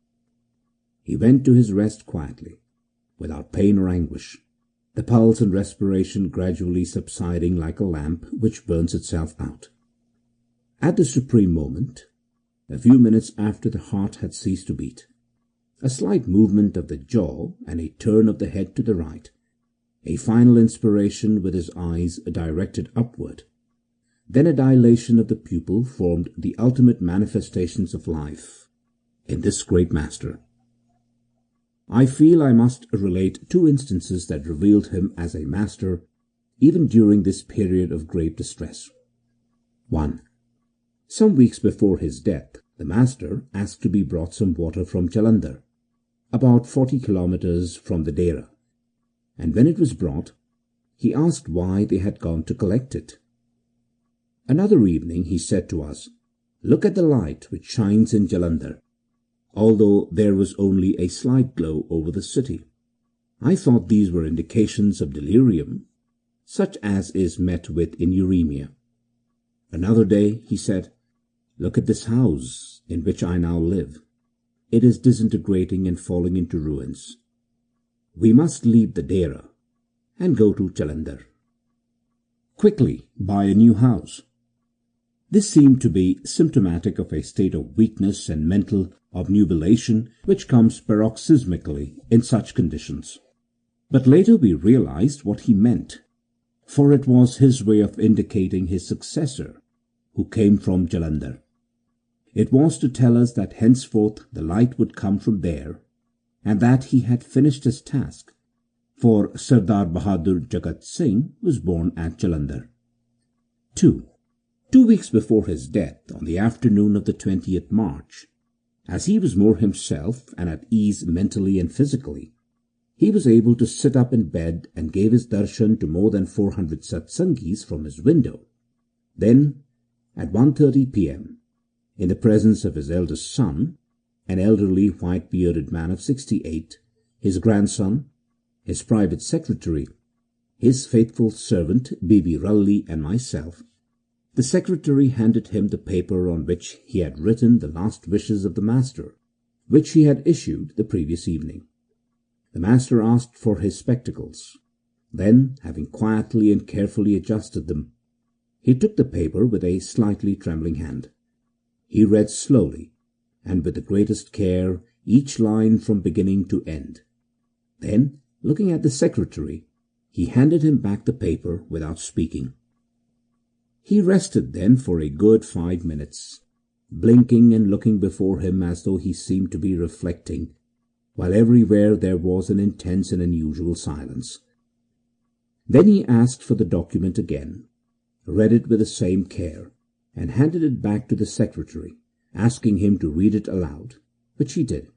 He went to his rest quietly, without pain or anguish, the pulse and respiration gradually subsiding like a lamp which burns itself out. At the supreme moment, a few minutes after the heart had ceased to beat, a slight movement of the jaw and a turn of the head to the right, a final inspiration with his eyes directed upward, then a dilation of the pupil formed the ultimate manifestations of life in this great master. I feel I must relate two instances that revealed him as a master even during this period of grave distress. 1. Some weeks before his death, the master asked to be brought some water from Jalandhar, about 40 kilometers from the Dera, and when it was brought, he asked why they had gone to collect it. Another evening he said to us, "Look at the light which shines in Jalandhar," although there was only a slight glow over the city. I thought these were indications of delirium, such as is met with in uremia. Another day he said, "Look at this house in which I now live. It is disintegrating and falling into ruins. We must leave the Dera and go to Jalandhar. Quickly buy a new house." This seemed to be symptomatic of a state of weakness and mental obnubilation which comes paroxysmically in such conditions. But later we realized what he meant, for it was his way of indicating his successor, who came from Jalandhar. It was to tell us that henceforth the light would come from there, and that he had finished his task, for Sardar Bahadur Jagat Singh was born at Jalandhar. 2. 2 weeks before his death, on the afternoon of the 20th March, as he was more himself and at ease mentally and physically, he was able to sit up in bed and gave his darshan to more than 400 satsangis from his window. Then, at 1:30 p.m., in the presence of his eldest son, an elderly white-bearded man of 68, his grandson, his private secretary, his faithful servant Bibi Ralli and myself, the secretary handed him the paper on which he had written the last wishes of the master, which he had issued the previous evening. The master asked for his spectacles. Then, having quietly and carefully adjusted them, he took the paper with a slightly trembling hand. He read slowly and with the greatest care each line from beginning to end. Then, looking at the secretary, he handed him back the paper without speaking. He rested then for a good 5 minutes, blinking and looking before him as though he seemed to be reflecting, while everywhere there was an intense and unusual silence. Then he asked for the document again, read it with the same care, and handed it back to the secretary, asking him to read it aloud, which he did.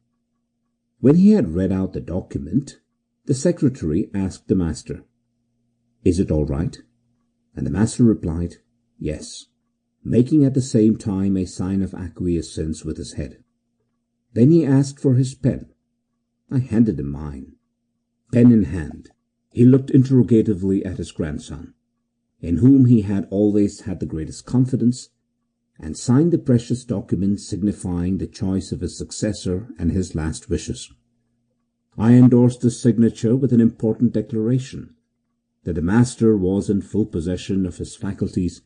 When he had read out the document, the secretary asked the master, "Is it all right?" And the master replied, "Yes," making at the same time a sign of acquiescence with his head. Then he asked for his pen. I handed him mine. Pen in hand, he looked interrogatively at his grandson, in whom he had always had the greatest confidence, and signed the precious document signifying the choice of his successor and his last wishes. I endorsed this signature with an important declaration that the master was in full possession of his faculties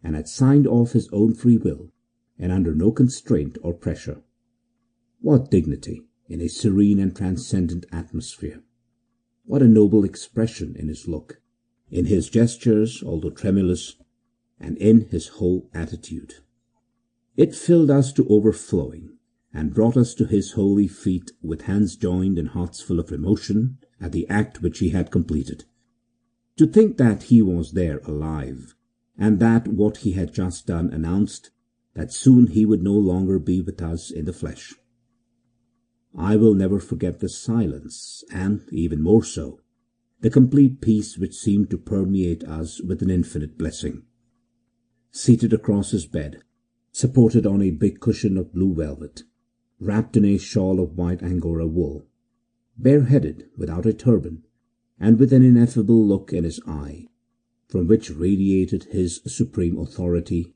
and had signed of his own free will and under no constraint or pressure. What dignity in a serene and transcendent atmosphere! What a noble expression in his look, in his gestures, although tremulous, and in his whole attitude! It filled us to overflowing, and brought us to his holy feet with hands joined and hearts full of emotion at the act which he had completed. To think that he was there alive, and that what he had just done announced that soon he would no longer be with us in the flesh. I will never forget the silence, and, even more so, the complete peace which seemed to permeate us with an infinite blessing. Seated across his bed, supported on a big cushion of blue velvet, wrapped in a shawl of white Angora wool, bareheaded, without a turban, and with an ineffable look in his eye, from which radiated his supreme authority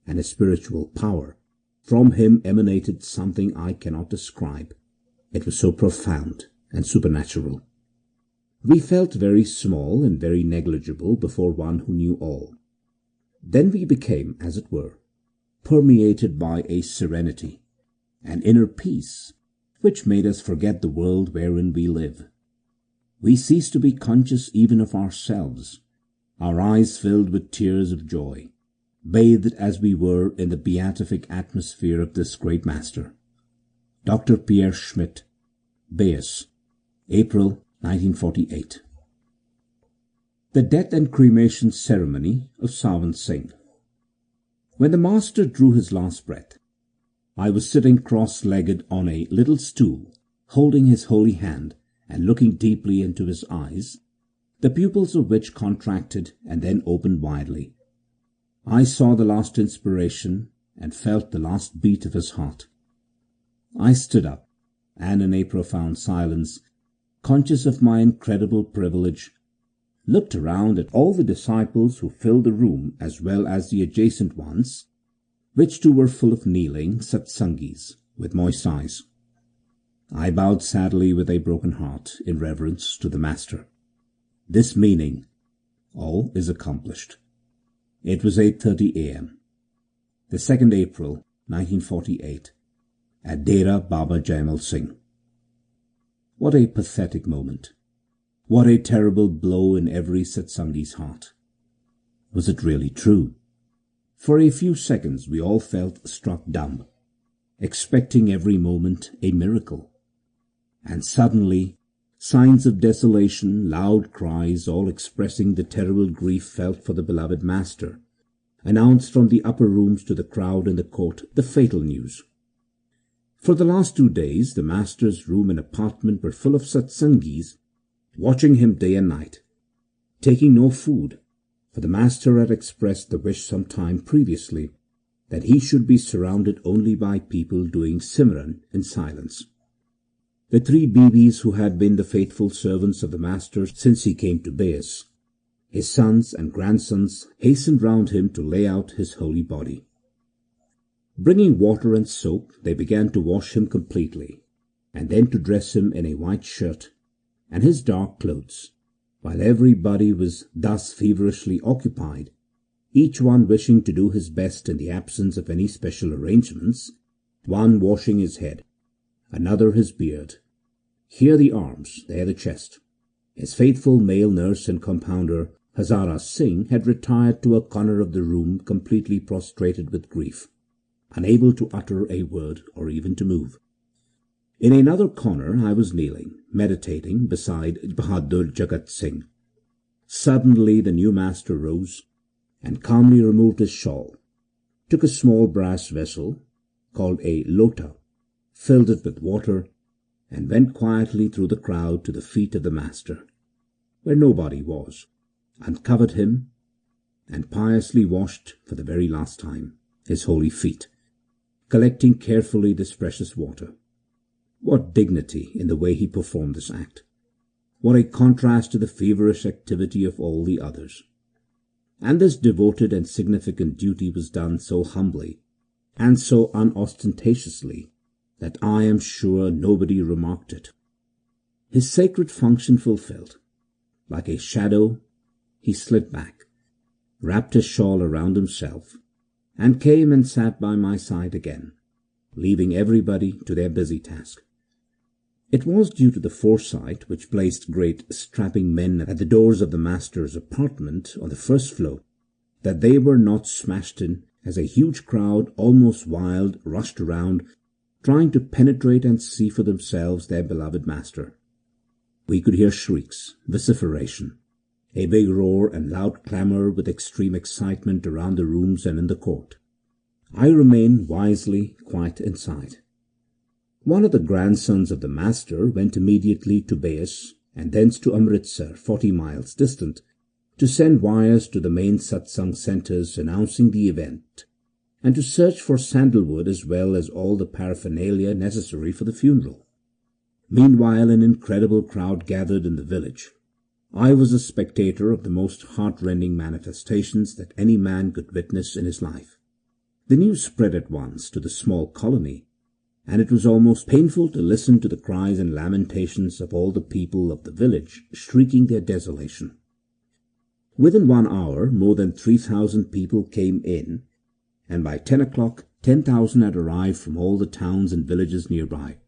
and his spiritual power, from him emanated something I cannot describe. It was so profound and supernatural. We felt very small and very negligible before one who knew all. Then we became, as it were, permeated by a serenity, an inner peace, which made us forget the world wherein we live. We ceased to be conscious even of ourselves, our eyes filled with tears of joy, bathed as we were in the beatific atmosphere of this great master. Dr. Pierre Schmidt, Beas, April 1948. The death and cremation ceremony of Sawan Singh. When the master drew his last breath, I was sitting cross-legged on a little stool, holding his holy hand and looking deeply into his eyes, the pupils of which contracted and then opened widely. I saw the last inspiration and felt the last beat of his heart. I stood up, and in a profound silence, conscious of my incredible privilege, looked around at all the disciples who filled the room as well as the adjacent ones, which too were full of kneeling Satsangis with moist eyes. I bowed sadly with a broken heart in reverence to the Master. This meaning, all is accomplished. It was 8:30 a.m., the 2nd April, 1948, at Dera Baba Jaimal Singh. What a pathetic moment! What a terrible blow in every Satsangi's heart! Was it really true? For a few seconds we all felt struck dumb, expecting every moment a miracle. And suddenly, signs of desolation, loud cries, all expressing the terrible grief felt for the beloved Master, announced from the upper rooms to the crowd in the court the fatal news. For the last 2 days the Master's room and apartment were full of Satsangis, watching him day and night, taking no food, for the Master had expressed the wish some time previously that he should be surrounded only by people doing Simran in silence. The 3 Beas who had been the faithful servants of the Master since he came to Beas, his sons and grandsons, hastened round him to lay out his holy body. Bringing water and soap, they began to wash him completely, and then to dress him in a white shirt and his dark clothes. While everybody was thus feverishly occupied, each one wishing to do his best in the absence of any special arrangements, one washing his head, another his beard, here the arms, there the chest. His faithful male nurse and compounder, Hazara Singh, had retired to a corner of the room completely prostrated with grief, unable to utter a word or even to move. In another corner I was kneeling, meditating beside Bahadur Jagat Singh. Suddenly the new Master rose, and calmly removed his shawl, took a small brass vessel called a lota, filled it with water, and went quietly through the crowd to the feet of the master, where nobody was, uncovered him, and piously washed for the very last time his holy feet, collecting carefully this precious water. What dignity in the way he performed this act! What a contrast to the feverish activity of all the others! And this devoted and significant duty was done so humbly and so unostentatiously that I am sure nobody remarked it. His sacred function fulfilled, like a shadow, he slid back, wrapped his shawl around himself, and came and sat by my side again, leaving everybody to their busy task. It was due to the foresight which placed great strapping men at the doors of the master's apartment on the first floor that they were not smashed in as a huge crowd, almost wild, rushed around, trying to penetrate and see for themselves their beloved master. We could hear shrieks, vociferation, a big roar and loud clamour with extreme excitement around the rooms and in the court. I remained wisely quite inside. One of the grandsons of the master went immediately to Beas and thence to Amritsar, 40 miles distant, to send wires to the main Satsang centres announcing the event, and to search for sandalwood as well as all the paraphernalia necessary for the funeral. Meanwhile an incredible crowd gathered in the village. I was a spectator of the most heart-rending manifestations that any man could witness in his life. The news spread at once to the small colony, and it was almost painful to listen to the cries and lamentations of all the people of the village shrieking their desolation. Within 1 hour more than 3,000 people came in, and by 10 o'clock 10,000 had arrived from all the towns and villages nearby.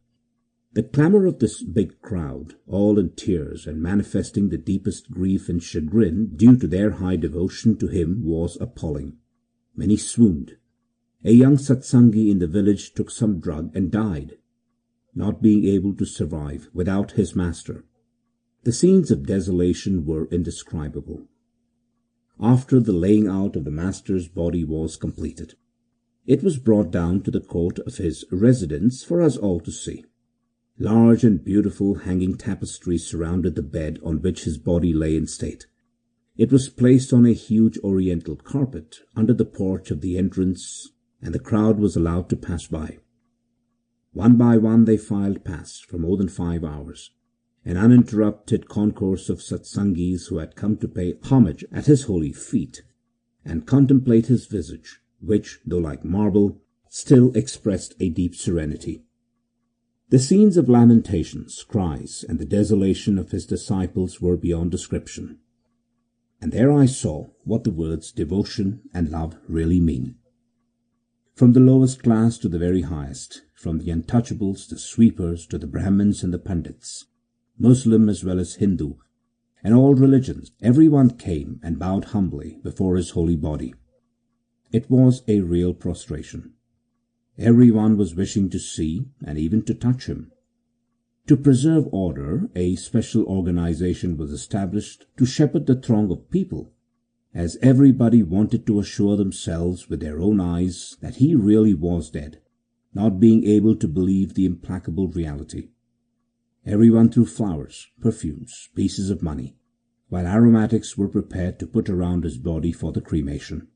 The clamour of this big crowd, all in tears and manifesting the deepest grief and chagrin due to their high devotion to him, was appalling. Many swooned. A young Satsangi in the village took some drug and died, not being able to survive without his master. The scenes of desolation were indescribable. After the laying out of the master's body was completed, it was brought down to the court of his residence for us all to see. Large and beautiful hanging tapestries surrounded the bed on which his body lay in state. It was placed on a huge oriental carpet under the porch of the entrance, and the crowd was allowed to pass by. One by one they filed past for more than 5 hours, an uninterrupted concourse of satsangis who had come to pay homage at his holy feet and contemplate his visage, which, though like marble, still expressed a deep serenity. The scenes of lamentations, cries, and the desolation of his disciples were beyond description. And there I saw what the words devotion and love really mean. From the lowest class to the very highest, from the untouchables, the sweepers, to the Brahmins and the Pandits, Muslim as well as Hindu, and all religions, everyone came and bowed humbly before his holy body. It was a real prostration. Everyone was wishing to see and even to touch him. To preserve order, a special organization was established to shepherd the throng of people, as everybody wanted to assure themselves with their own eyes that he really was dead, not being able to believe the implacable reality. Everyone threw flowers, perfumes, pieces of money, while aromatics were prepared to put around his body for the cremation.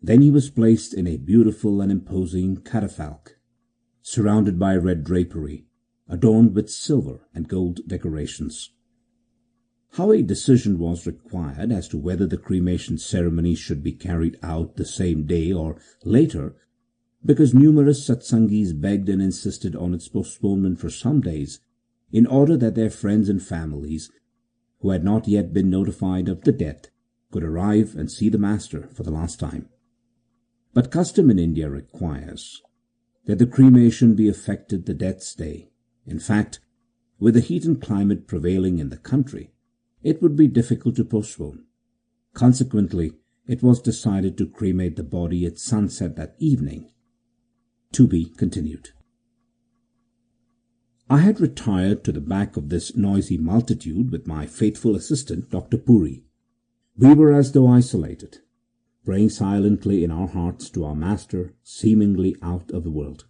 Then he was placed in a beautiful and imposing catafalque, surrounded by red drapery, adorned with silver and gold decorations. How a decision was required as to whether the cremation ceremony should be carried out the same day or later, because numerous satsangis begged and insisted on its postponement for some days, in order that their friends and families, who had not yet been notified of the death, could arrive and see the master for the last time. But custom in India requires that the cremation be effected the death's day. In fact, with the heat and climate prevailing in the country, it would be difficult to postpone. Consequently, it was decided to cremate the body at sunset that evening. To be continued. I had retired to the back of this noisy multitude with my faithful assistant, Dr. Puri. We were as though isolated, praying silently in our hearts to our Master, seemingly out of the world.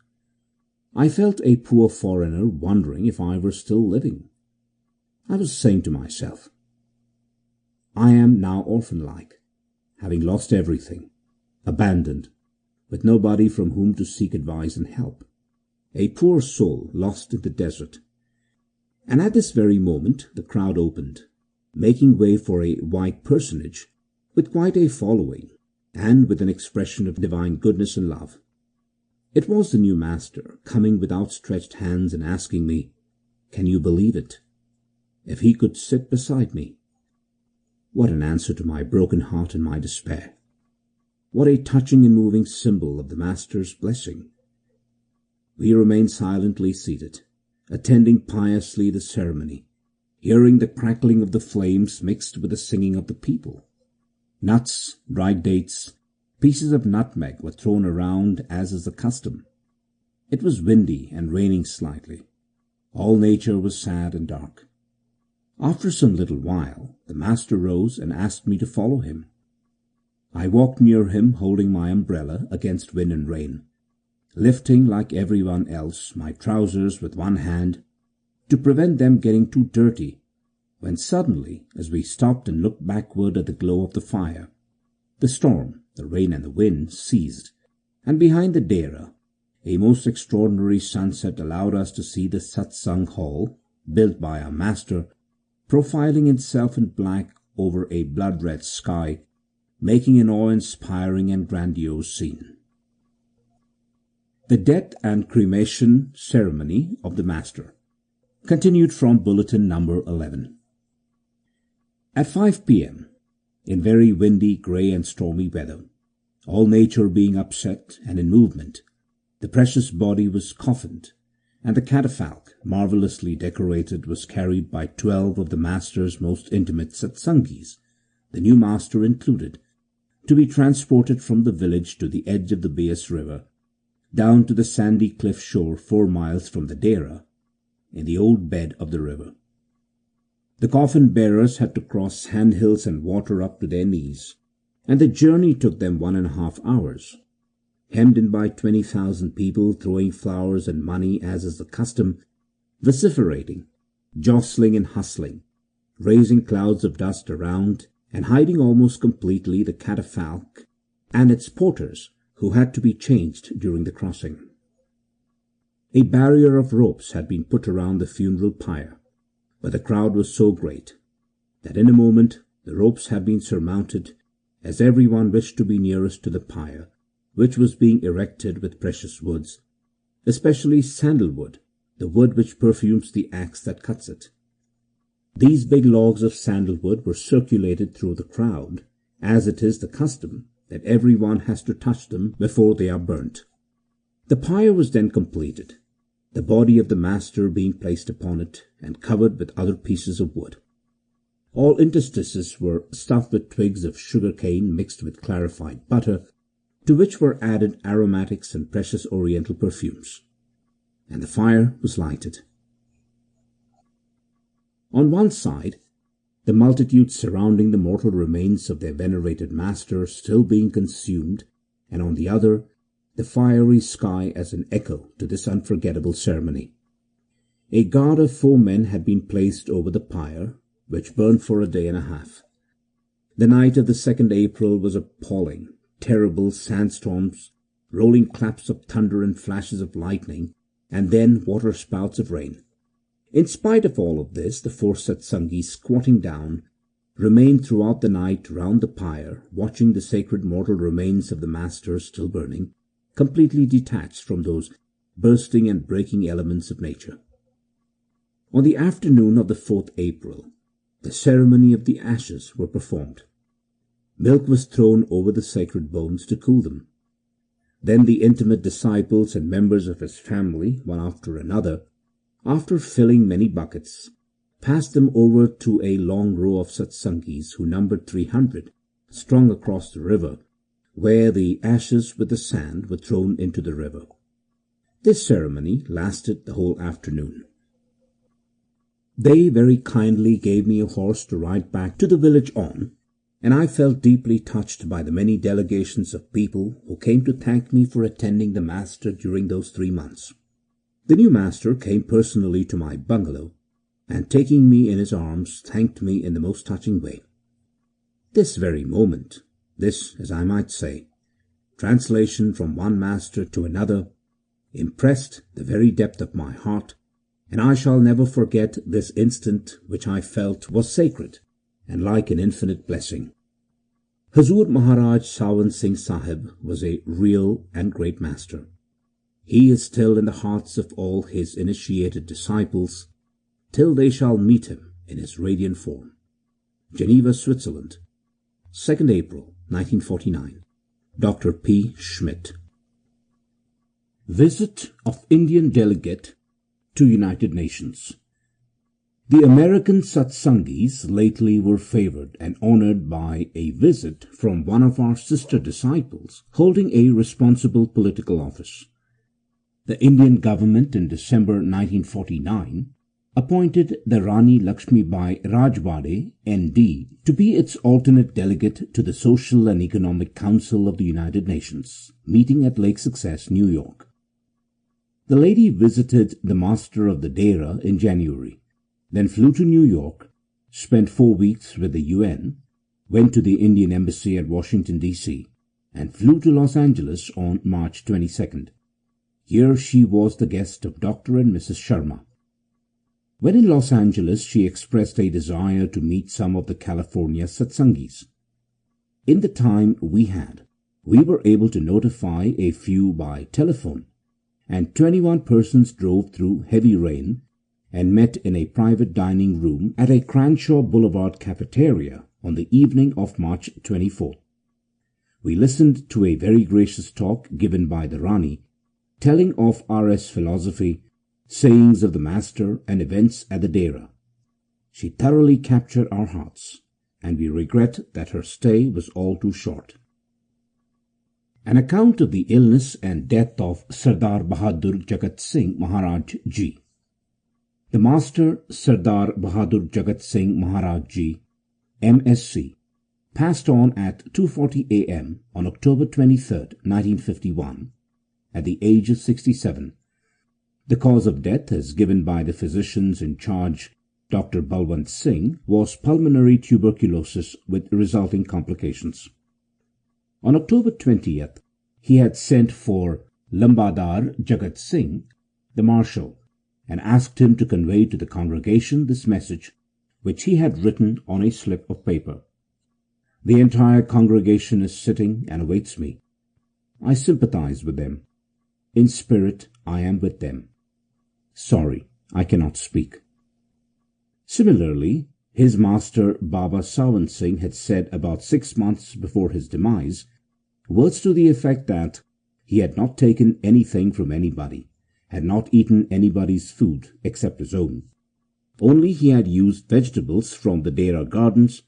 I felt a poor foreigner wondering if I were still living. I was saying to myself, I am now orphan-like, having lost everything, abandoned, with nobody from whom to seek advice and help, a poor soul lost in the desert. And at this very moment the crowd opened, making way for a white personage with quite a following, and with an expression of divine goodness and love. It was the new Master, coming with outstretched hands and asking me, "Can you believe it?" if he could sit beside me. What an answer to my broken heart and my despair! What a touching and moving symbol of the Master's blessing! We remained silently seated, attending piously the ceremony, hearing the crackling of the flames mixed with the singing of the people. Nuts, dried dates, pieces of nutmeg were thrown around as is the custom. It was windy and raining slightly. All nature was sad and dark. After some little while, the Master rose and asked me to follow him. I walked near him, holding my umbrella against wind and rain, lifting, like everyone else, my trousers with one hand to prevent them getting too dirty, when suddenly, as we stopped and looked backward at the glow of the fire, the storm, the rain and the wind ceased, and behind the dera a most extraordinary sunset allowed us to see the Satsang hall, built by our Master, profiling itself in black over a blood-red sky, making an awe-inspiring and grandiose scene. The death and cremation ceremony of the Master continued from Bulletin number 11. At 5 p.m., in very windy, grey and stormy weather, all nature being upset and in movement, the precious body was coffined, and the catafalque, marvellously decorated, was carried by 12 of the Master's most intimate Satsangis, the new Master included, to be transported from the village to the edge of the Beas river, down to the sandy cliff shore 4 miles from the dera, in the old bed of the river. The coffin-bearers had to cross sandhills and water up to their knees, and the journey took them 1.5 hours. Hemmed in by 20,000 people throwing flowers and money as is the custom, vociferating, jostling and hustling, raising clouds of dust around and hiding almost completely the catafalque and its porters, who had to be changed during the crossing. A barrier of ropes had been put around the funeral pyre, but the crowd was so great that in a moment the ropes had been surmounted, as everyone wished to be nearest to the pyre, which was being erected with precious woods, especially sandalwood, the wood which perfumes the axe that cuts it. These big logs of sandalwood were circulated through the crowd, as it is the custom that everyone has to touch them before they are burnt. The pyre was then completed, the body of the Master being placed upon it and covered with other pieces of wood. All interstices were stuffed with twigs of sugar cane mixed with clarified butter, to which were added aromatics and precious oriental perfumes, and the fire was lighted. On one side, the multitude surrounding the mortal remains of their venerated Master still being consumed, and on the other, the fiery sky as an echo to this unforgettable ceremony. A guard of 4 men had been placed over the pyre, which burned for a day and a half. The night of the 2nd April was appalling. Terrible sandstorms, rolling claps of thunder and flashes of lightning, and then waterspouts of rain. In spite of all of this, the 4 Satsangis, squatting down, remained throughout the night round the pyre, watching the sacred mortal remains of the Master still burning, completely detached from those bursting and breaking elements of nature. On the afternoon of the 4th April, the ceremony of the ashes were performed. Milk was thrown over the sacred bones to cool them. Then the intimate disciples and members of his family, one after another, after filling many buckets, passed them over to a long row of Satsangis who numbered 300, strung across the river, where the ashes with the sand were thrown into the river. This ceremony lasted the whole afternoon. They very kindly gave me a horse to ride back to the village on, and I felt deeply touched by the many delegations of people who came to thank me for attending the master during those 3 months. The new master came personally to my bungalow, and taking me in his arms, thanked me in the most touching way. This very moment, this, as I might say, translation from one master to another, impressed the very depth of my heart, and I shall never forget this instant which I felt was sacred and like an infinite blessing. Hazur Maharaj Sawan Singh Sahib was a real and great master. He is still in the hearts of all his initiated disciples, till they shall meet him in his radiant form. Geneva, Switzerland, 2nd April 1949. Dr. P. Schmidt. Visit of Indian Delegate to United Nations. The American Satsangis lately were favored and honored by a visit from one of our sister disciples holding a responsible political office. The Indian government in December 1949 appointed the Rani Lakshmibai Rajwade, N.D., to be its alternate delegate to the Social and Economic Council of the United Nations, meeting at Lake Success, New York. The lady visited the master of the Dera in January, then flew to New York, spent 4 weeks with the UN, went to the Indian Embassy at Washington, D.C., and flew to Los Angeles on March 22nd. Here she was the guest of Dr. and Mrs. Sharma. When in Los Angeles, she expressed a desire to meet some of the California Satsangis. In the time we had, we were able to notify a few by telephone, and 21 persons drove through heavy rain and met in a private dining room at a Crenshaw Boulevard cafeteria on the evening of March 24th. We listened to a very gracious talk given by the Rani, telling of RS philosophy, sayings of the master, and events at the Dera. She thoroughly captured our hearts, and we regret that her stay was all too short. An account of the illness and death of Sardar Bahadur Jagat Singh Maharaj Ji. The master Sardar Bahadur Jagat Singh Maharaj Ji, MSc, passed on at 2:40 a.m. on October 23, 1951, at the age of 67. The cause of death, as given by the physicians in charge, Dr. Balwant Singh, was pulmonary tuberculosis with resulting complications. On October 20th, he had sent for Lambadar Jagat Singh, the marshal, and asked him to convey to the congregation this message, which he had written on a slip of paper. The entire congregation is sitting and awaits me. I sympathize with them. In spirit, I am with them. Sorry, I cannot speak. Similarly, his master Baba Sawan Singh had said about 6 months before his demise words to the effect that he had not taken anything from anybody, had not eaten anybody's food except his own. Only he had used vegetables from the Dera gardens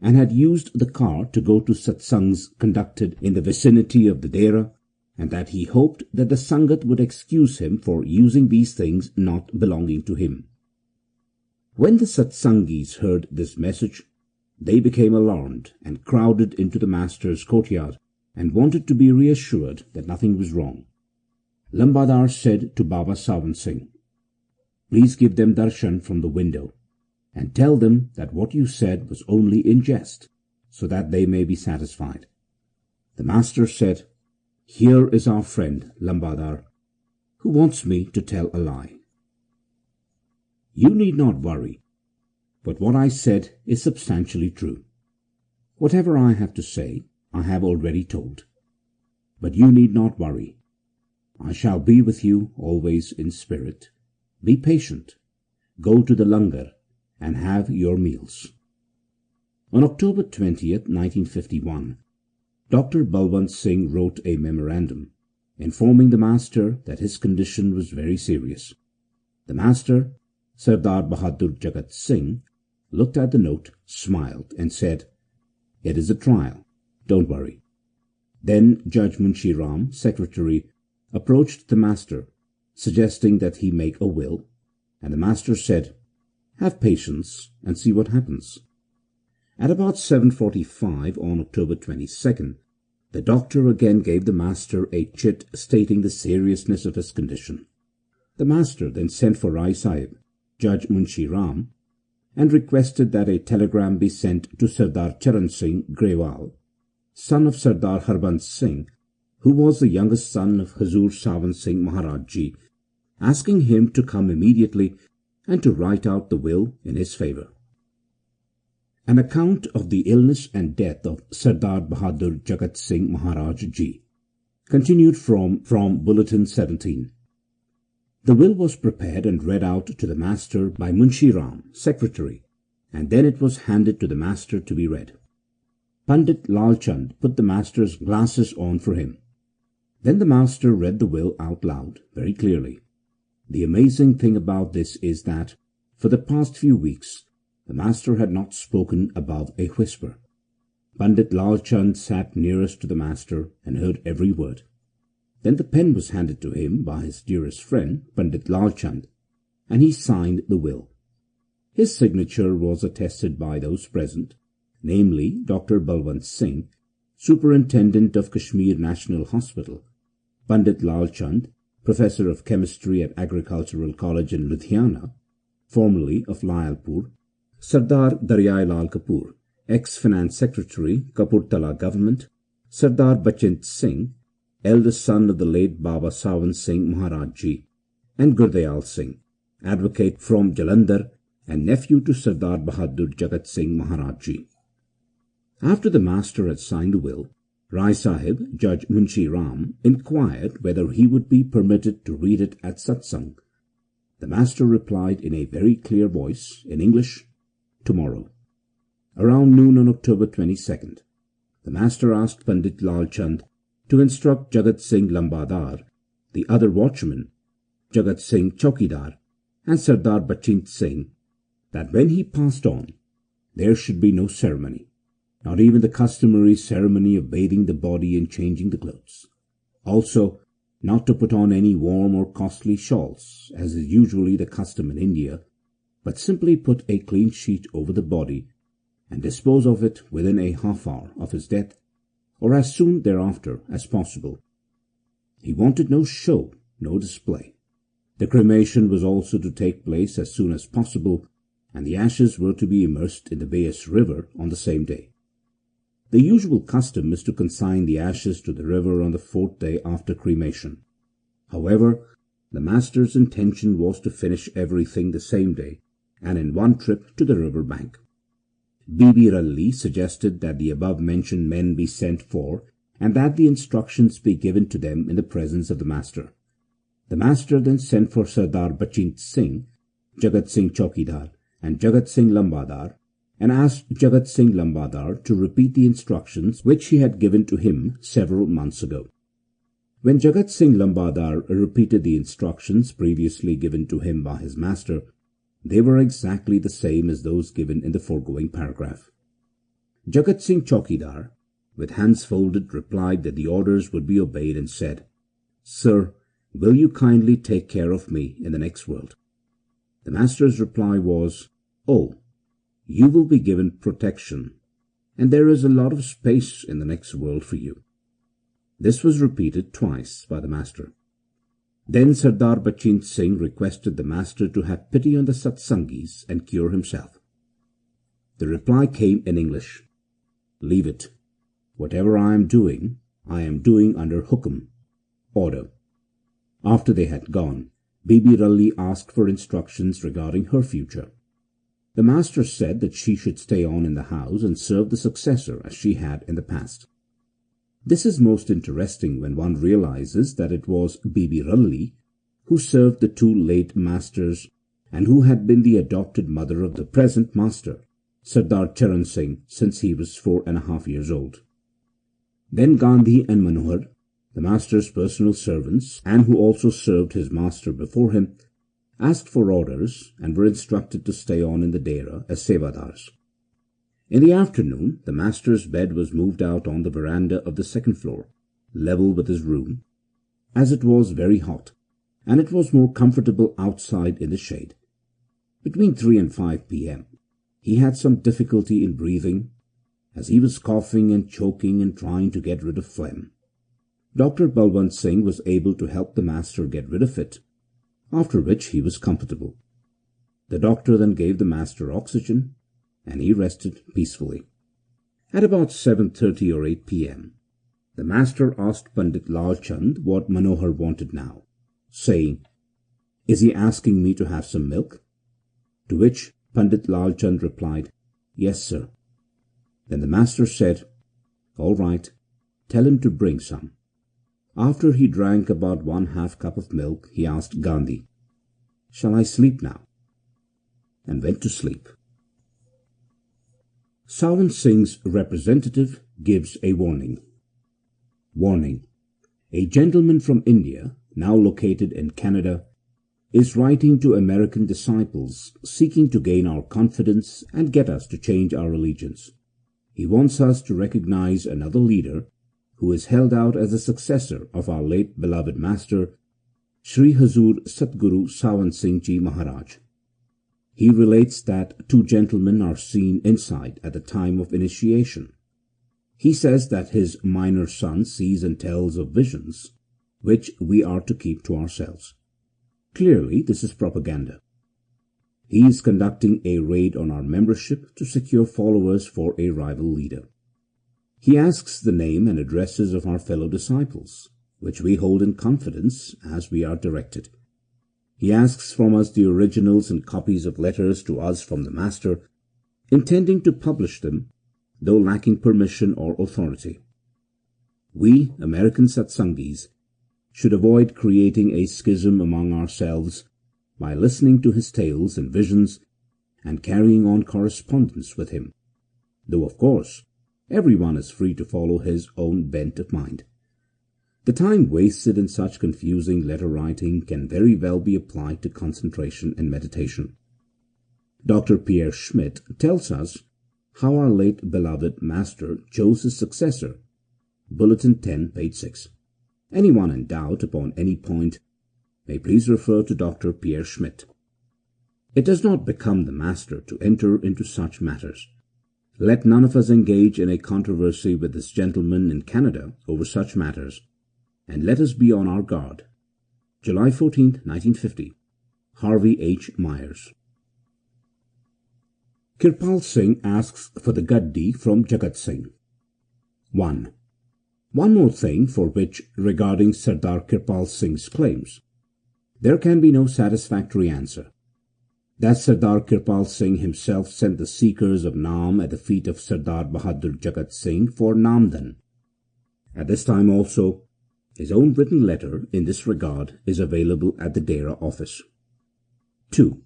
and had used the car to go to satsangs conducted in the vicinity of the Dera, and that he hoped that the Sangat would excuse him for using these things not belonging to him. When the Satsangis heard this message, they became alarmed and crowded into the master's courtyard and wanted to be reassured that nothing was wrong. Lambadar said to Baba Sawan Singh, "Please give them darshan from the window, and tell them that what you said was only in jest, so that they may be satisfied." The master said, "Here is our friend Lambadar, who wants me to tell a lie. You need not worry, but what I said is substantially true. Whatever I have to say, I have already told. But you need not worry. I shall be with you always in spirit. Be patient. Go to the langar and have your meals." On October 20th, 1951, Dr. Balwant Singh wrote a memorandum informing the master that his condition was very serious. The master, Sardar Bahadur Jagat Singh, looked at the note, smiled, and said, "It is a trial. Don't worry." Then Judge Munshi Ram, secretary, approached the master, suggesting that he make a will, and the master said, "Have patience and see what happens." At about 7:45 on October 22nd, the doctor again gave the master a chit stating the seriousness of his condition. The master then sent for Rai Sahib, Judge Munshi Ram, and requested that a telegram be sent to Sardar Charan Singh Grewal, son of Sardar Harbans Singh, who was the youngest son of Hazur Sawan Singh Maharaj Ji, asking him to come immediately and to write out the will in his favour. An account of the illness and death of Sardar Bahadur Jagat Singh Maharaj Ji, continued from Bulletin 17. The will was prepared and read out to the master by Munshi Ram, secretary, and then it was handed to the master to be read. Pandit Lal Chand put the master's glasses on for him. Then the master read the will out loud, very clearly. The amazing thing about this is that, for the past few weeks, the master had not spoken above a whisper. Pandit Lal Chand sat nearest to the master and heard every word. Then the pen was handed to him by his dearest friend, Pandit Lal Chand, and he signed the will. His signature was attested by those present, namely Dr. Balwant Singh, Superintendent of Kashmir National Hospital, Pandit Lal Chand, Professor of Chemistry at Agricultural College in Ludhiana, formerly of Layalpur, Sardar Daryai Lal Kapoor, ex-Finance Secretary, Kapurthala Government, Sardar Bachint Singh, eldest son of the late Baba Sawan Singh Maharaj Ji, and Gurdayal Singh, advocate from Jalandhar and nephew to Sardar Bahadur Jagat Singh Maharaj Ji. After the master had signed the will, Rai Sahib, Judge Munshi Ram, inquired whether he would be permitted to read it at Satsang. The master replied in a very clear voice, in English, "Tomorrow." Around noon on October 22nd, the master asked Pandit Lal Chand to instruct Jagat Singh Lambadar, the other watchman, Jagat Singh Chaukidar, and Sardar Bachint Singh, that when he passed on, there should be no ceremony, not even the customary ceremony of bathing the body and changing the clothes. Also, not to put on any warm or costly shawls, as is usually the custom in India, but simply put a clean sheet over the body and dispose of it within a half-hour of his death, or as soon thereafter as possible. He wanted no show, no display. The cremation was also to take place as soon as possible, and the ashes were to be immersed in the Beas river on the same day. The usual custom is to consign the ashes to the river on the fourth day after cremation. However, the master's intention was to finish everything the same day and in one trip to the river bank. Bibi Ralli suggested that the above-mentioned men be sent for and that the instructions be given to them in the presence of the master. The master then sent for Sardar Bachint Singh, Jagat Singh Chaukidar, and Jagat Singh Lambadar, and asked Jagat Singh Lambadar to repeat the instructions which he had given to him several months ago. When Jagat Singh Lambadar repeated the instructions previously given to him by his master, they were exactly the same as those given in the foregoing paragraph. Jagat Singh Chaukidar, with hands folded, replied that the orders would be obeyed and said, "Sir, will you kindly take care of me in the next world?" The master's reply was, "Oh, you will be given protection, and there is a lot of space in the next world for you." This was repeated twice by the master. Then Sardar Bachint Singh requested the master to have pity on the Satsangis and cure himself. The reply came in English, "Leave it. Whatever I am doing under hukum, order." After they had gone, Bibi Ralli asked for instructions regarding her future. The master said that she should stay on in the house and serve the successor as she had in the past. This is most interesting when one realizes that it was Bibi Ralli who served the two late masters and who had been the adopted mother of the present master, Sardar Charan Singh, since he was 4.5 years old. Then Gandhi and Manohar, the master's personal servants, and who also served his master before him, asked for orders and were instructed to stay on in the dera as sevadars. In the afternoon, the master's bed was moved out on the veranda of the second floor, level with his room, as it was very hot, and it was more comfortable outside in the shade. Between 3 and 5 p.m., He had some difficulty in breathing, as he was coughing and choking and trying to get rid of phlegm. Dr. Balwant Singh was able to help the master get rid of it, after which he was comfortable. The doctor then gave the master oxygen, and he rested peacefully. At about 7:30 or 8 p.m., the master asked Pandit Lal Chand what Manohar wanted now, saying, "Is he asking me to have some milk?" To which Pandit Lal Chand replied, "Yes, sir." Then the master said, "All right, tell him to bring some." After he drank about 1/2 cup of milk, he asked Gandhi, "Shall I sleep now?" and went to sleep. Sawan Singh's representative gives a warning. Warning. A gentleman from India, now located in Canada, is writing to American disciples seeking to gain our confidence and get us to change our allegiance. He wants us to recognize another leader who is held out as a successor of our late beloved master, Sri Hazur Satguru Sawan Singh Ji Maharaj. He relates that 2 gentlemen are seen inside at the time of initiation. He says that his minor son sees and tells of visions, which we are to keep to ourselves. Clearly, this is propaganda. He is conducting a raid on our membership to secure followers for a rival leader. He asks the name and addresses of our fellow disciples, which we hold in confidence as we are directed. He asks from us the originals and copies of letters to us from the master, intending to publish them, though lacking permission or authority. We, American Satsangis, should avoid creating a schism among ourselves by listening to his tales and visions and carrying on correspondence with him, though of course everyone is free to follow his own bent of mind. The time wasted in such confusing letter writing can very well be applied to concentration and meditation. Dr. Pierre Schmidt tells us how our late beloved master chose his successor. Bulletin 10, page 6. Anyone in doubt upon any point may please refer to Dr. Pierre Schmidt. It does not become the master to enter into such matters. Let none of us engage in a controversy with this gentleman in Canada over such matters, and let us be on our guard. July 14, 1950. Harvey H. Myers. Kirpal Singh asks for the Gaddi from Jagat Singh. 1. One more thing for which, regarding Sardar Kirpal Singh's claims, there can be no satisfactory answer. That Sardar Kirpal Singh himself sent the seekers of Naam at the feet of Sardar Bahadur Jagat Singh for Namdan. At this time also, his own written letter in this regard is available at the Dera office. 2.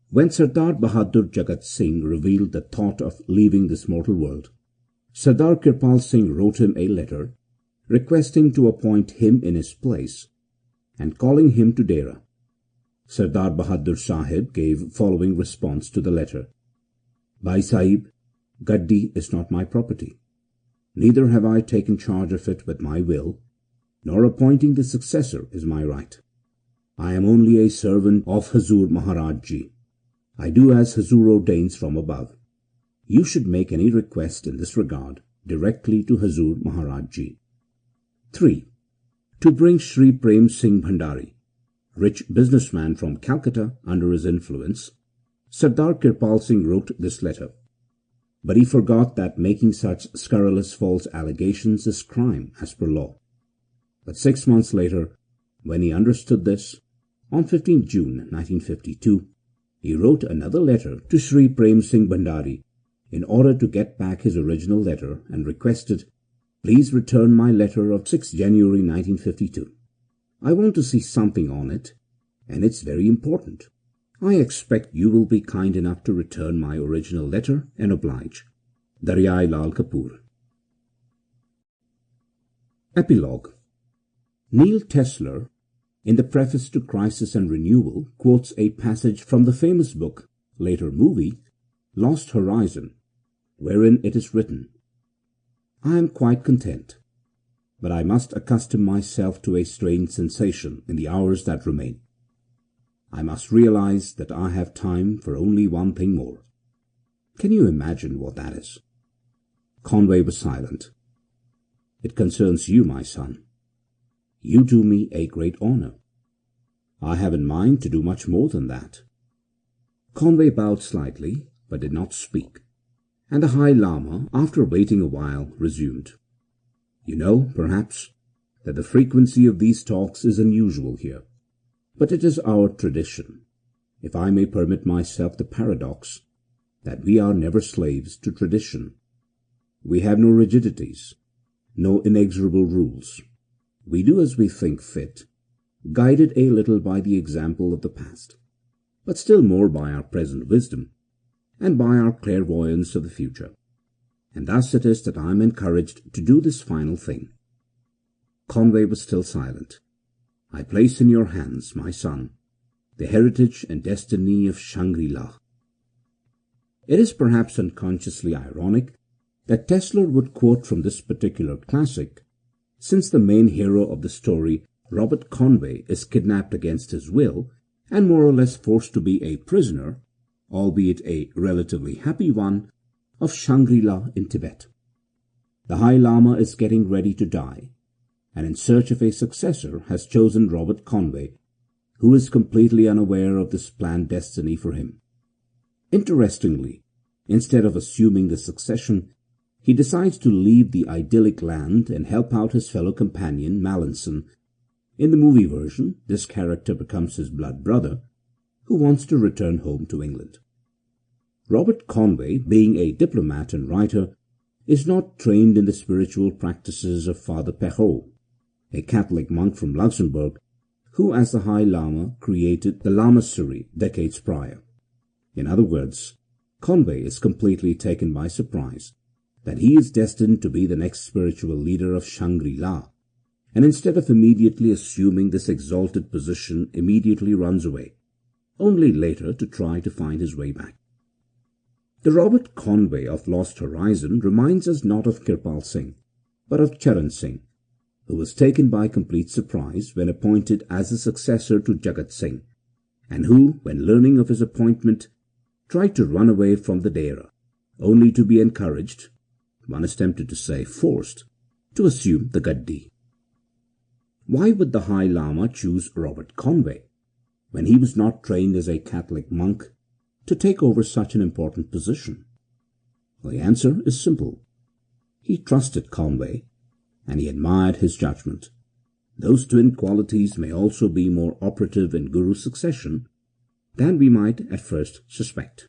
When Sardar Bahadur Jagat Singh revealed the thought of leaving this mortal world, Sardar Kirpal Singh wrote him a letter requesting to appoint him in his place and calling him to Dera. Sardar Bahadur Sahib gave following response to the letter: Bhai Sahib, Gaddi is not my property. Neither have I taken charge of it with my will, nor appointing the successor is my right. I am only a servant of Hazur Maharaj Ji. I do as Hazur ordains from above. You should make any request in this regard directly to Hazur Maharaj Ji. 3. To bring Sri Prem Singh Bhandari, rich businessman from Calcutta, under his influence, Sardar Kirpal Singh wrote this letter. But he forgot that making such scurrilous false allegations is crime as per law. But 6 months later, when he understood this, on 15 June 1952, he wrote another letter to Sri Prem Singh Bhandari in order to get back his original letter and requested, "Please return my letter of 6 January 1952. I want to see something on it, and it's very important. I expect you will be kind enough to return my original letter and oblige. Daryai Lal Kapoor." Epilogue. Neil Tesler, in the preface to Crisis and Renewal, quotes a passage from the famous book, later movie, Lost Horizon, wherein it is written, "I am quite content, but I must accustom myself to a strange sensation in the hours that remain. I must realize that I have time for only one thing more. Can you imagine what that is?" Conway was silent. "It concerns you, my son. You do me a great honor. I have in mind to do much more than that." Conway bowed slightly, but did not speak, and the High Lama, after waiting a while, resumed. "You know, perhaps, that the frequency of these talks is unusual here, but it is our tradition, if I may permit myself the paradox, that we are never slaves to tradition. We have no rigidities, no inexorable rules. We do as we think fit, guided a little by the example of the past, but still more by our present wisdom, and by our clairvoyance of the future. And thus it is that I am encouraged to do this final thing." Conway was still silent. "I place in your hands, my son, the heritage and destiny of Shangri-La." It is perhaps unconsciously ironic that Tesler would quote from this particular classic, since the main hero of the story, Robert Conway, is kidnapped against his will and more or less forced to be a prisoner, albeit a relatively happy one, of Shangri-La in Tibet. The High Lama is getting ready to die, and in search of a successor has chosen Robert Conway, who is completely unaware of this planned destiny for him. Interestingly, instead of assuming the succession, he decides to leave the idyllic land and help out his fellow companion Mallinson. In the movie version, this character becomes his blood brother, who wants to return home to England. Robert Conway, being a diplomat and writer, is not trained in the spiritual practices of Father Perrault, a Catholic monk from Luxembourg, who as the High Lama created the Lamasery decades prior. In other words, Conway is completely taken by surprise that he is destined to be the next spiritual leader of Shangri-La, and instead of immediately assuming this exalted position, immediately runs away, only later to try to find his way back. The Robert Conway of Lost Horizon reminds us not of Kirpal Singh, but of Charan Singh, who was taken by complete surprise when appointed as the successor to Jagat Singh, and who, when learning of his appointment, tried to run away from the Dera, only to be encouraged, one is tempted to say forced, to assume the Gaddi. Why would the High Lama choose Robert Conway, when he was not trained as a Catholic monk, to take over such an important position? Well, the answer is simple. He trusted Conway, and he admired his judgment. Those twin qualities may also be more operative in Guru succession than we might at first suspect.